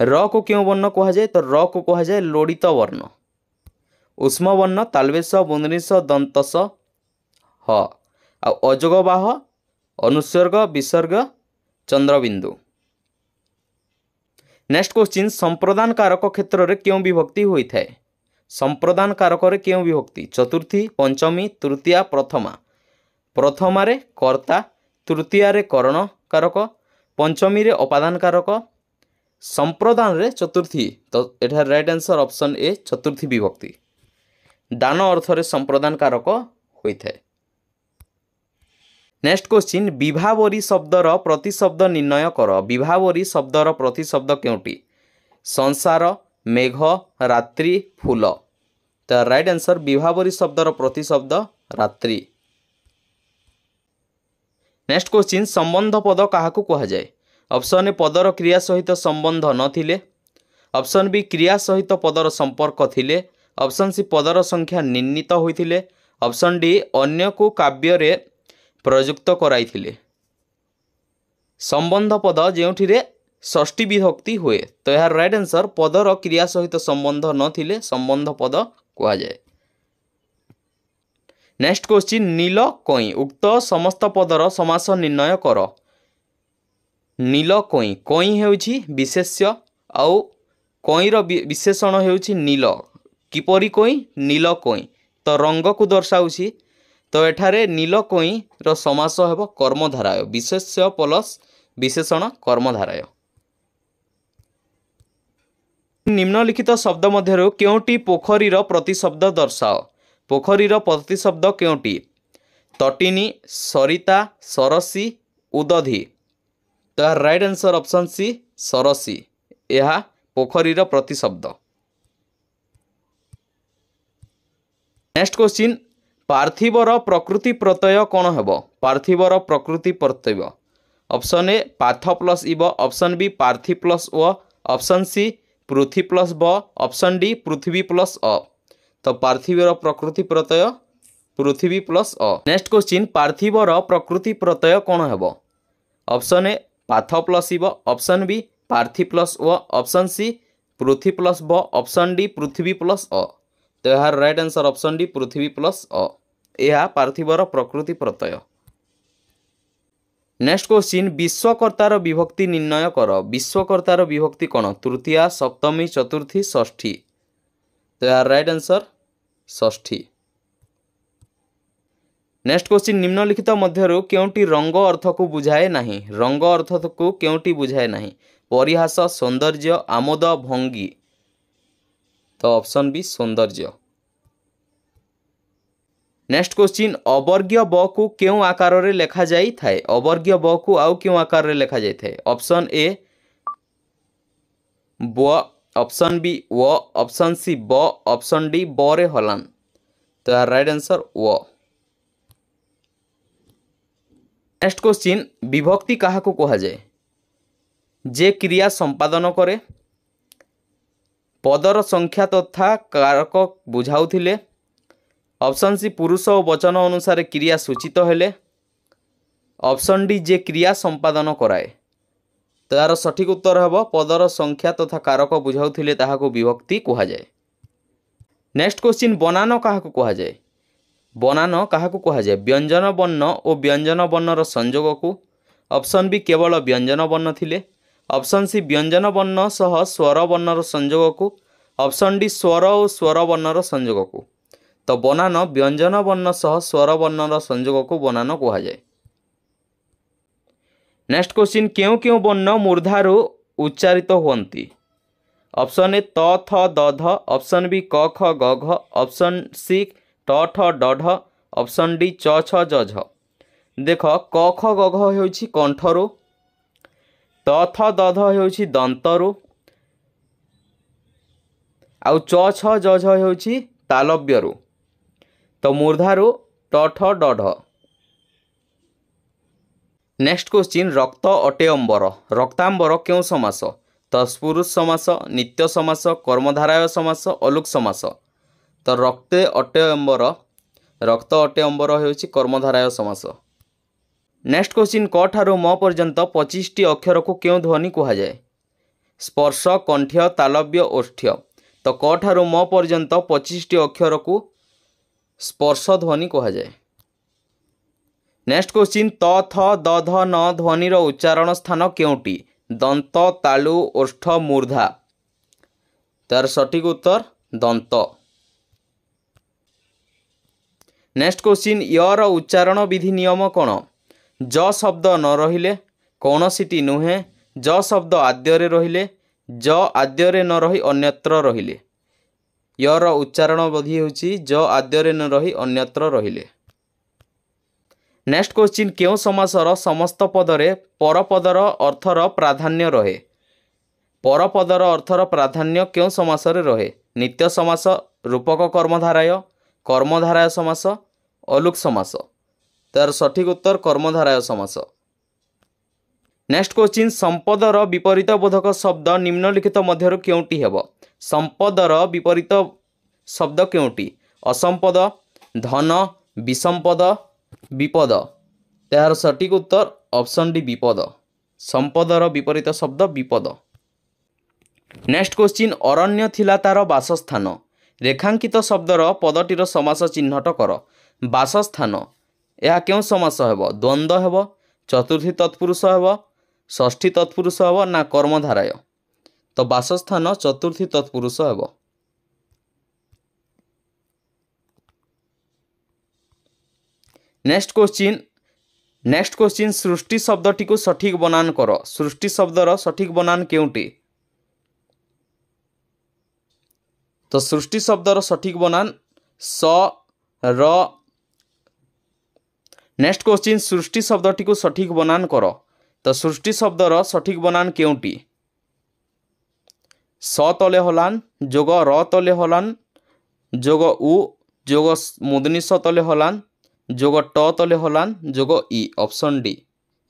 र को क्यों वर्ण कहा जाए? तो र को कहा जाए लोड़ित वर्ण। उष्म वर्ण तालवेश, बुंदनिश, दंतस, ह। अजगवाह अनुसर्ग, विसर्ग, चंद्रबिंदु। नेक्स्ट क्वेश्चन संप्रदान कारक क्षेत्र में क्यों विभक्ति होता है? संप्रदान कारक रे क्यों विभक्ति? चतुर्थी, पंचमी, तृतीया, प्रथमा। प्रथमा रे कर्ता, तृतीया रे करण कारक, पंचमी रे अपादान कारक, संप्रदान रे चतुर्थी। तो एठार राइट आंसर ऑप्शन ए चतुर्थी विभक्ति। दान अर्थ रे संप्रदान कारक होता है। नेक्स्ट क्वेश्चन विभावरी शब्दर प्रतिशब्द निर्णय कर। विभावरी शब्दर प्रतिशब्द केउटी? संसार, मेघ, रात्रि, फूल। तो राइट आंसर विभावरी शब्दर प्रतिशब्द रात्रि। नेक्स्ट क्वेश्चन संबंध पद काहाकू कहा जाए? ऑप्शन ए पदर क्रिया सहित संबंध नथिले, ऑप्शन बी क्रिया सहित पदर संपर्क थिले, ऑप्शन सी पदर संख्या निर्णीत होइथिले, ऑप्शन डी अन्य को काव्य रे प्रयुक्त कराइथिले। संबंध पद जेउठिरे षष्ठी विभक्ति हुए। तो यार राइट आंसर पदर क्रिया सहित संबंध नथिले संबंध पद कहा जाए। नेक्स्ट क्वेश्चन नील कई उक्त समस्त पदर समास निर्णय कर। नील कई, कई हेउछि विशेष्य आउ कईर विशेषण हेउछि नील। किपरि कई? नील कई तो रंग को दर्शाउछि। तो एठारे नील कई रो समास हेबो कर्मधाराय, विशेष्य प्लस विशेषण कर्मधाराय। निम्नलिखित शब्द मध्यरु केउटी पोखरीर प्रतिशब्द दर्शाओ? पोखरीर प्रतिशब्द केउटी? तटिनी, सरिता, सरसी, उदधी। तो राइट आंसर ऑप्शन सी सरसी। यह पोखरीर प्रतिशब्द। नेक्स्ट क्वेश्चन पार्थिवर प्रकृति प्रत्यय कौन हेबो? पार्थिवर प्रकृति प्रत्यय ऑप्शन ए पाथ प्लस इव, ऑप्शन बी पार्थी प्लस ओ, ऑप्शन सी पृथ्वी प्लस ब, ऑप्शन डी पृथ्वी प्लस अ। तो पार्थिवर प्रकृति प्रत्यय पृथ्वी प्लस अ। नेक्स्ट क्वेश्चन पार्थिवर प्रकृति प्रत्यय कौन हेबो? ऑप्शन ए पाथ प्लस इव, ऑप्शन बी पार्थी प्लस ओ, ऑप्शन सी पृथ्वी प्लस ब, ऑप्शन डी पृथ्वी प्लस अ। तो यार राइट आंसर ऑप्शन डी पृथ्वी प्लस अ। यह पार्थिवर प्रकृति प्रत्यय। नेक्स्ट क्वेश्चन विश्वकर्तार विभक्ति निर्णय कर। विश्वकर्तार विभक्ति कौन? तृतीया, सप्तमी, चतुर्थी, षष्ठी। तो यार राइट आंसर षष्ठी। नेक्स्ट क्वेश्चन निम्नलिखित मध्यरु केउटी रंग अर्थ को बुझाए नहीं? रंग अर्थ को केउटी बुझाए नहीं? परिहास, सौंदर्य, आमोद, भंगी। तो ऑप्शन बी सौंदर्य। नेक्स्ट क्वेश्चन अवर्गीय ब को क्यों आकार रे लेखा जाई थाए? अवर्गीय ब को आउ क्यों आकार रे लेखा जाई थाए? ऑप्शन ए ब, ऑप्शन बी व, ऑप्शन सी ब, ऑप्शन डी ब रे हलान। तो यार राइट आंसर व। नेक्स्ट क्वेश्चन विभक्ति काहा को कहा जाए? जे क्रिया संपादन करे, पदर संख्या तथा कारक बुझाउथिले, ऑप्शन सी पुरुष और वचन अनुसार क्रिया सूचित हेले, ऑप्शन डी जे क्रिया संपादन कराए। तो यार सठिक उत्तर हेबो पदर संख्या तथा कारक बुझाउथिले ताहाको विभक्ति कहा जाए। नेक्स्ट क्वेश्चन बनान काहाको कहा जाए? बनान काहाको कहा जाए? व्यंजन वर्ण और व्यंजन वर्णर संयोग को, ऑप्शन बी केवल व्यंजन वर्ण थिले, ऑप्शन सी व्यंजन वर्ण सह स्वर वर्णर संयोग को, ऑप्शन डी स्वर और स्वर वर्णर संयोग को। तो बनान व्यंजन वर्ण सह स्वर वर्णर संयोग को बनान कह जाए। नेक्स्ट क्वेश्चन क्यों क्यों वर्ण मूर्धारु उच्चारित होती। ऑप्शन ए त थ द ध, ऑप्शन बी क ख ग घ, ऑप्शन सी ट ठ ड ढ, ऑप्शन डी च छ ज झ। देख क ख ग घ होउछि कंठरु, त थ द ध होउछि दंतरु, आउ च छ ज झ होउछि तालव्यरु। तो मूर्धारु ट ठ ड ढ। नेक्स्ट क्वेश्चन रक्त अटे अंबर, रक्तांबर क्यों समास। तत्पुरुष समास, नित्य समास, कर्मधाराय समास, अलुक समास। तो रक्ते अटे अंबर, रक्त अटे अंबर होउछि कर्मधाराय समास। नेक्स्ट क्वेश्चन क ठारू म पर्यंत 25 टी अक्षर को क्यों ध्वनि कहा जाए। स्पर्श, कंठ्य, तालव्य, ओष्ठ्य। तो क ठारू म पर्यंत 25 टी अक्षर को स्पर्श ध्वनि कहा जाए। नेक्स्ट क्वेश्चन त थ द ध न ध्वनिर उच्चारण स्थान केउटी। दंत, तालु, ओष्ठ, मूर्धा। तार सठिक उत्तर दंत। नेक्स्ट क्वेश्चन यर उच्चारण विधि नियम कौन। ज शब्द न रहिले कौनसीटी नुहे, ज शब्द आद्ୟରେ रहिले, ज आद्ୟରେ न रही अन्यत्र रहिले। यर उच्चारण विधि होछि ज आद्ୟରେ न रही अन्यत्र रहिले। नेक्स्ट क्वेश्चन क्यों समासर समस्त पदरे परपदर अर्थर प्राधान्य रहे। परपदर अर्थर प्राधान्य क्यों समासरे रहे। नित्य समास, रूपक कर्मधाराय, कर्मधाराय समास, अलुक समास। तार सठिक उत्तर कर्मधाराय समास। नेक्स्ट क्वेश्चन संपदर विपरीत बोधक शब्द निम्नलिखित मध्यरु केउटी हेब। संपदर विपरीत शब्द केउटी। असंपद, धन, विसंपद, विपद। तार सठिक उत्तर ऑप्शन डी विपद। संपदर विपरीत शब्द विपद। नेक्स्ट क्वेश्चन अरण्य थिला तार बासस्थान। रेखांकित शब्दर पदटीर समास चिन्हट कर। बासस्थान यह क्यों समास हेब। द्वंद्व हेब, चतुर्थी तत्पुरुष हेब, षष्ठी तत्पुरुष हेब ना कर्मधाराय। तो बासस्थान चतुर्थी तत्पुरुष हेब। नेक्स्ट क्वेश्चन सृष्टि शब्दटी को सठिक बनान कर। सृष्टि शब्दर सठिक बनान केउटी। तो सृष्टि शब्दर सठिक बनान स र। नेक्स्ट क्वेश्चन सृष्टि शब्दटी को सठिक बनान कर। तो सृष्टि शब्दर सठिक बनान केउटी। स तले हलान, जोग र तले हलान, जोग उ, जोग मूर्धनी स तले हलान, जोग ट तले हलान, जोग इ। ऑप्शन डी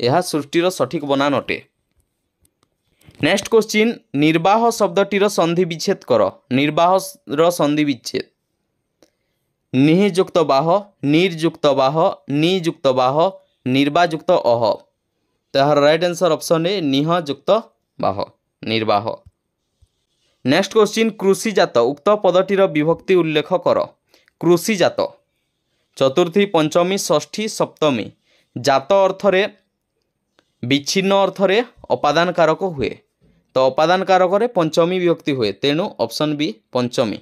यह सृष्टिर सठिक बनान अटे। नेक्स्ट क्वेश्चन निर्वाह शब्दटीर संधि विच्छेद कर। निर्वाह संधि विच्छेद। नियुक्त बाह, निर्युक्त बाह, नियुक्त बाह, निर्वायुक्त अह। तार राइट आंसर ऑप्शन ए नियुक्त बाह, निर्वाह। नेक्स्ट क्वेश्चन कृषिजात उक्त पदटीर विभक्ति उल्लेख कर। कृषिजात चतुर्थी, पंचमी, षष्ठी, सप्तमी। जात अर्थरे विच्छिन्न अर्थरे अपादान कारक हुए। तो अपादान कारक पंचमी विभक्ति हुए, तेणु ऑप्शन बी पंचमी।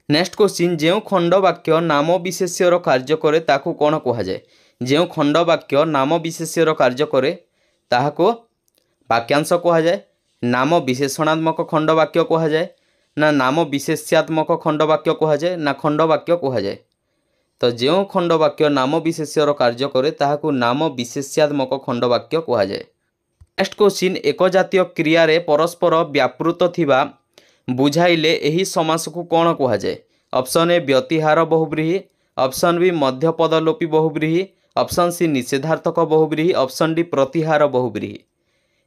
नेक्स्ट क्वेश्चन जो खंड वाक्य नाम विशेष्यर कार्य करे ताकू कौन कह जाए। जो खंड वाक्य नाम विशेष्यर कार्य करे ताहाको वाक्यांश कह जाए, नाम विशेषणात्मक खंड वाक्य कह जाए, ना नाम विशेष्यात्मक खंड वाक्य कह जाए, ना खंड वाक्य कह जाए। तो जो खंड वाक्य नाम विशेष्यर कार्य करे ताहाको नाम विशेष्यात्मक खंड वाक्य कह जाए। नेक्स्ट क्वेश्चन एक जातीय क्रिया रे परस्पर व्यापृत थिबा बुझाइले एही समास को कौन कह जाए। ऑप्शन ए व्यतिहार बहुब्रीहि, ऑप्शन बी मध्यपदलोपी बहुब्रीहि, ऑप्शन सी निषेधार्थक बहुब्रीहि, ऑप्शन डी प्रतिहार बहुब्रीहि।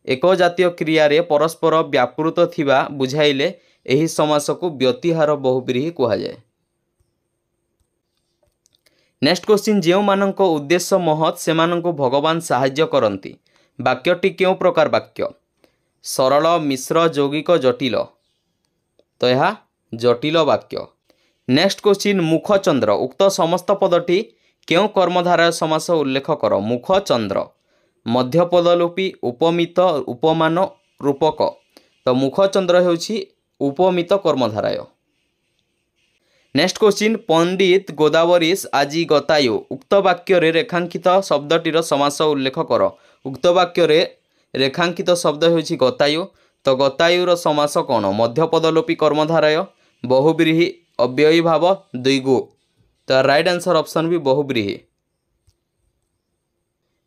एक जातीय क्रिया रे परस्पर व्यापृत थिबा बुझाइले एही समास को व्यतिहार बहुब्रीहि कह जाए। नेक्स्ट क्वेश्चन जो मानक उद्देश्य महत् सेमानंको भगवान साहाय्य करती। वाक्यटी क्यों प्रकार वाक्य। सरल, मिश्र, यौगिक, जटिल। तो यह जटिल वाक्य। नेक्स्ट क्वेश्चन मुखचंद्र उक्त समस्त पदटी क्यों कर्मधारय समास उल्लेख कर। मुखचंद्र मध्यपदलोपी, उपमित, उपमान, रूपक तो मुखचंद्र हेउछि उपमित कर्मधारय। नेक्स्ट क्वेश्चन पंडित गोदावरीश आजि गतायु उक्त वाक्य रे रेखांकित शब्दटीर समास उल्लेख कर। उक्त वाक्य रे रेखांकित शब्द हेउछि गतायु तो गतायुर समास कौन मध्यपदलोपी कर्मधारय बहुब्रीहि अव्ययी भाव द्विगु तो राइट आंसर ऑप्शन भी बहुब्रीहि।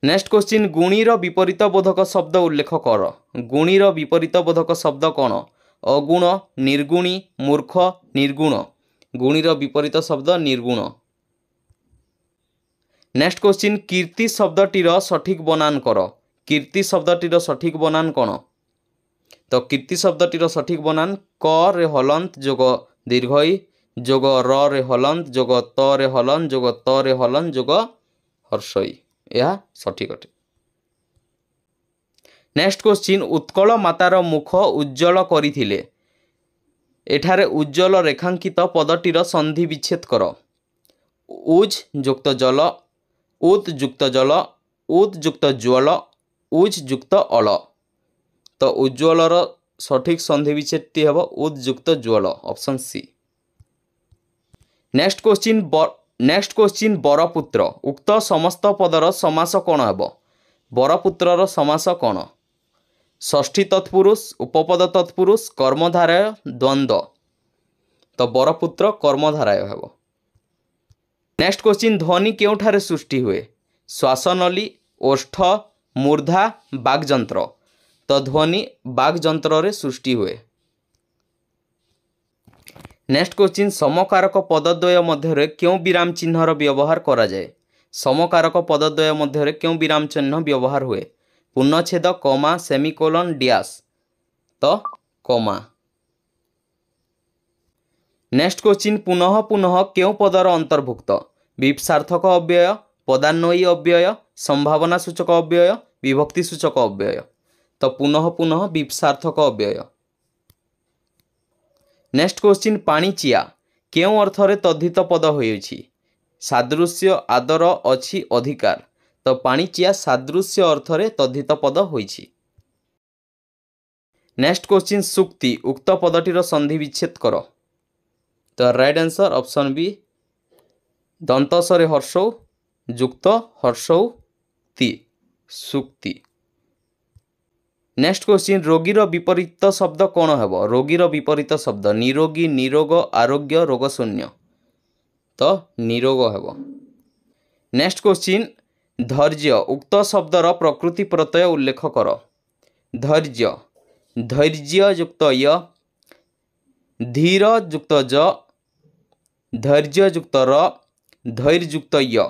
नेक्स्ट क्वेश्चन गुणीर विपरीत बोधक शब्द उल्लेख कर। गुणीर विपरीत बोधक शब्द कौन अगुण निर्गुणी मूर्ख निर्गुण गुणीर विपरीत शब्द निर्गुण। नेक्स्ट क्वेश्चन कीर्ति शब्दटीर सठिक बनान कर। कीर्ति शब्दटीर सठिक बनान कौन तो कीर्ति शब्दटीर सठिक बनान क रे हलंत जोग दीर्घई जोग र रे हलंत जोग त रे हलंत जोग त रे हलंत जोग हर्षई यह सठिक अटे। नेक्स्ट क्वेश्चन उत्कल मातार मुख उज्जवल करिथिले एठारे उज्जवल रेखांकित पदटीर संधि विच्छेद कर। उज युक्त जल उत युक्त जल उत युक्त ज्वल उज युक्त अल तो उज्ज्वलर सठिक संधि विच्छेदटी हेब उद युक्त ज्वल ऑप्शन सी। नेक्स्ट क्वेश्चन बरपुत्र उक्त समस्त पदर समास कौन हेब बरपुत्रर समास कौन षष्ठी तत्पुरुष उपपद तत्पुरुष कर्मधारय द्वंद्व तो बरपुत्र कर्मधारय हेब। नेक्स्ट क्वेश्चन ध्वनि केउठारे सृष्टि हुए श्वासनली ओष्ठ मूर्धा बागजंत्र तो ध्वनि बागजंत्र रे सृष्टि हुए। नेक्स्ट क्वेश्चन समकारक पदद्वय मध्य क्यों विराम चिन्हर व्यवहार करा जाए समकारक पदद्वय मध्य क्यों विराम चिन्ह व्यवहार हुए पूर्णछेद कमा सेमिकोलन डैश तो कमा। नेक्स्ट क्वेश्चन पुनः पुनः क्यों पदर अंतर्भुक्त विपसार्थक अव्यय पदान्वयी अव्यय संभावना सूचक अव्यय विभक्ति सूचक अव्यय तो पुनः पुनः विपसार्थक अव्यय। नेक्स्ट क्वेश्चन पाणिचिया क्यों अर्थरे तद्धित पद होइछि सादृश्य आदर अछि अधिकार तो पाणिचिया सादृश्य अर्थरे तद्धित पद होइछि। नेक्स्ट क्वेश्चन सुक्ति उक्त पदटीर संधि विच्छेद कर तो राइट आंसर ऑप्शन बी दंतसरे हर्षौ युक्त हर्षौ ति सुक्ति। नेक्स्ट क्वेश्चन रोगीर विपरीत शब्द कौन हेब रोगीर विपरीत शब्द निरोगी निरोग आरोग्य रोगशून्य तो निरोग हेब। नेक्स्ट क्वेश्चन धैर्य उक्त शब्दर प्रकृति प्रत्यय उल्लेख कर। धैर्य धैर्य युक्त य धीर युक्त ज धैर्य युक्त र धैर्य युक्त य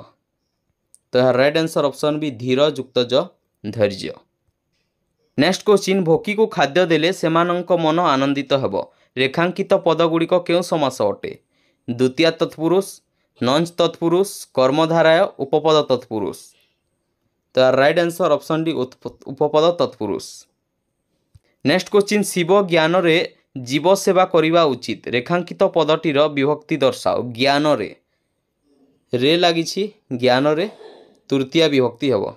तो राइट आंसर ऑप्शन बी धीर युक्त ज धैर्य। नेक्स्ट क्वेश्चन भोकी को खाद्य देले सेमानंक मन आनंदित हेब रेखांकित पदगुड़िक क्यों समास अटे द्वितीय तत्पुरुष नंच तत्पुरुष कर्मधाराय उपपद तत्पुरुष तो राइट आंसर ऑप्शन डी उपपद तत्पुरुष। नेक्स्ट क्वेश्चन शिव ज्ञान रे जीव सेवा करिबा उचित रेखांकित पदटीर विभक्ति दर्शाओ ज्ञान रे लागिछि ज्ञान रे तृतीय विभक्ति हेब।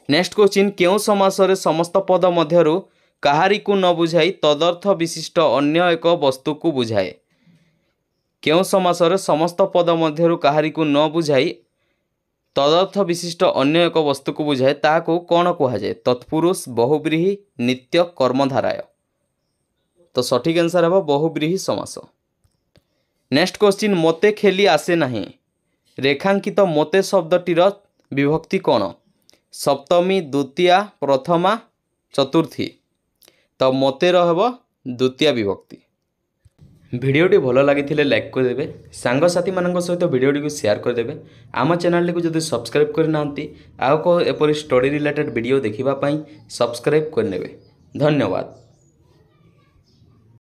नेक्स्ट क्वेश्चन क्यों समास रे समस्त पद मध्यरु काहारी को न बुझाई तदर्थ विशिष्ट अन्य एक वस्तु को बुझाए क्यों समास रे समस्त पद मध्यरु काहारी को न बुझाई तदर्थ विशिष्ट अन्य एक वस्तु को बुझाए ताको कौन कहुए तत्पुरुष बहुब्रीहि नित्य कर्मधाराय तो सठिक आंसर है बहुब्रीहि समास। नेक्स्ट क्वेश्चन मोते खेली आसे नहीं रेखांकित मोते शब्दटीर विभक्ति कौन सप्तमी द्वितीया प्रथमा चतुर्थी तो मोते रहब द्वितीय विभक्ति। भिडियोटी भल लगी लाइक करदे सांगसाथी मान सहित भिडियोटी को शेयर करदे आम चैनल को जब सब्सक्राइब करना आउ को एपरी स्टडी रिलेटेड वीडियो देखिबा पई सब्सक्राइब करने। धन्यवाद।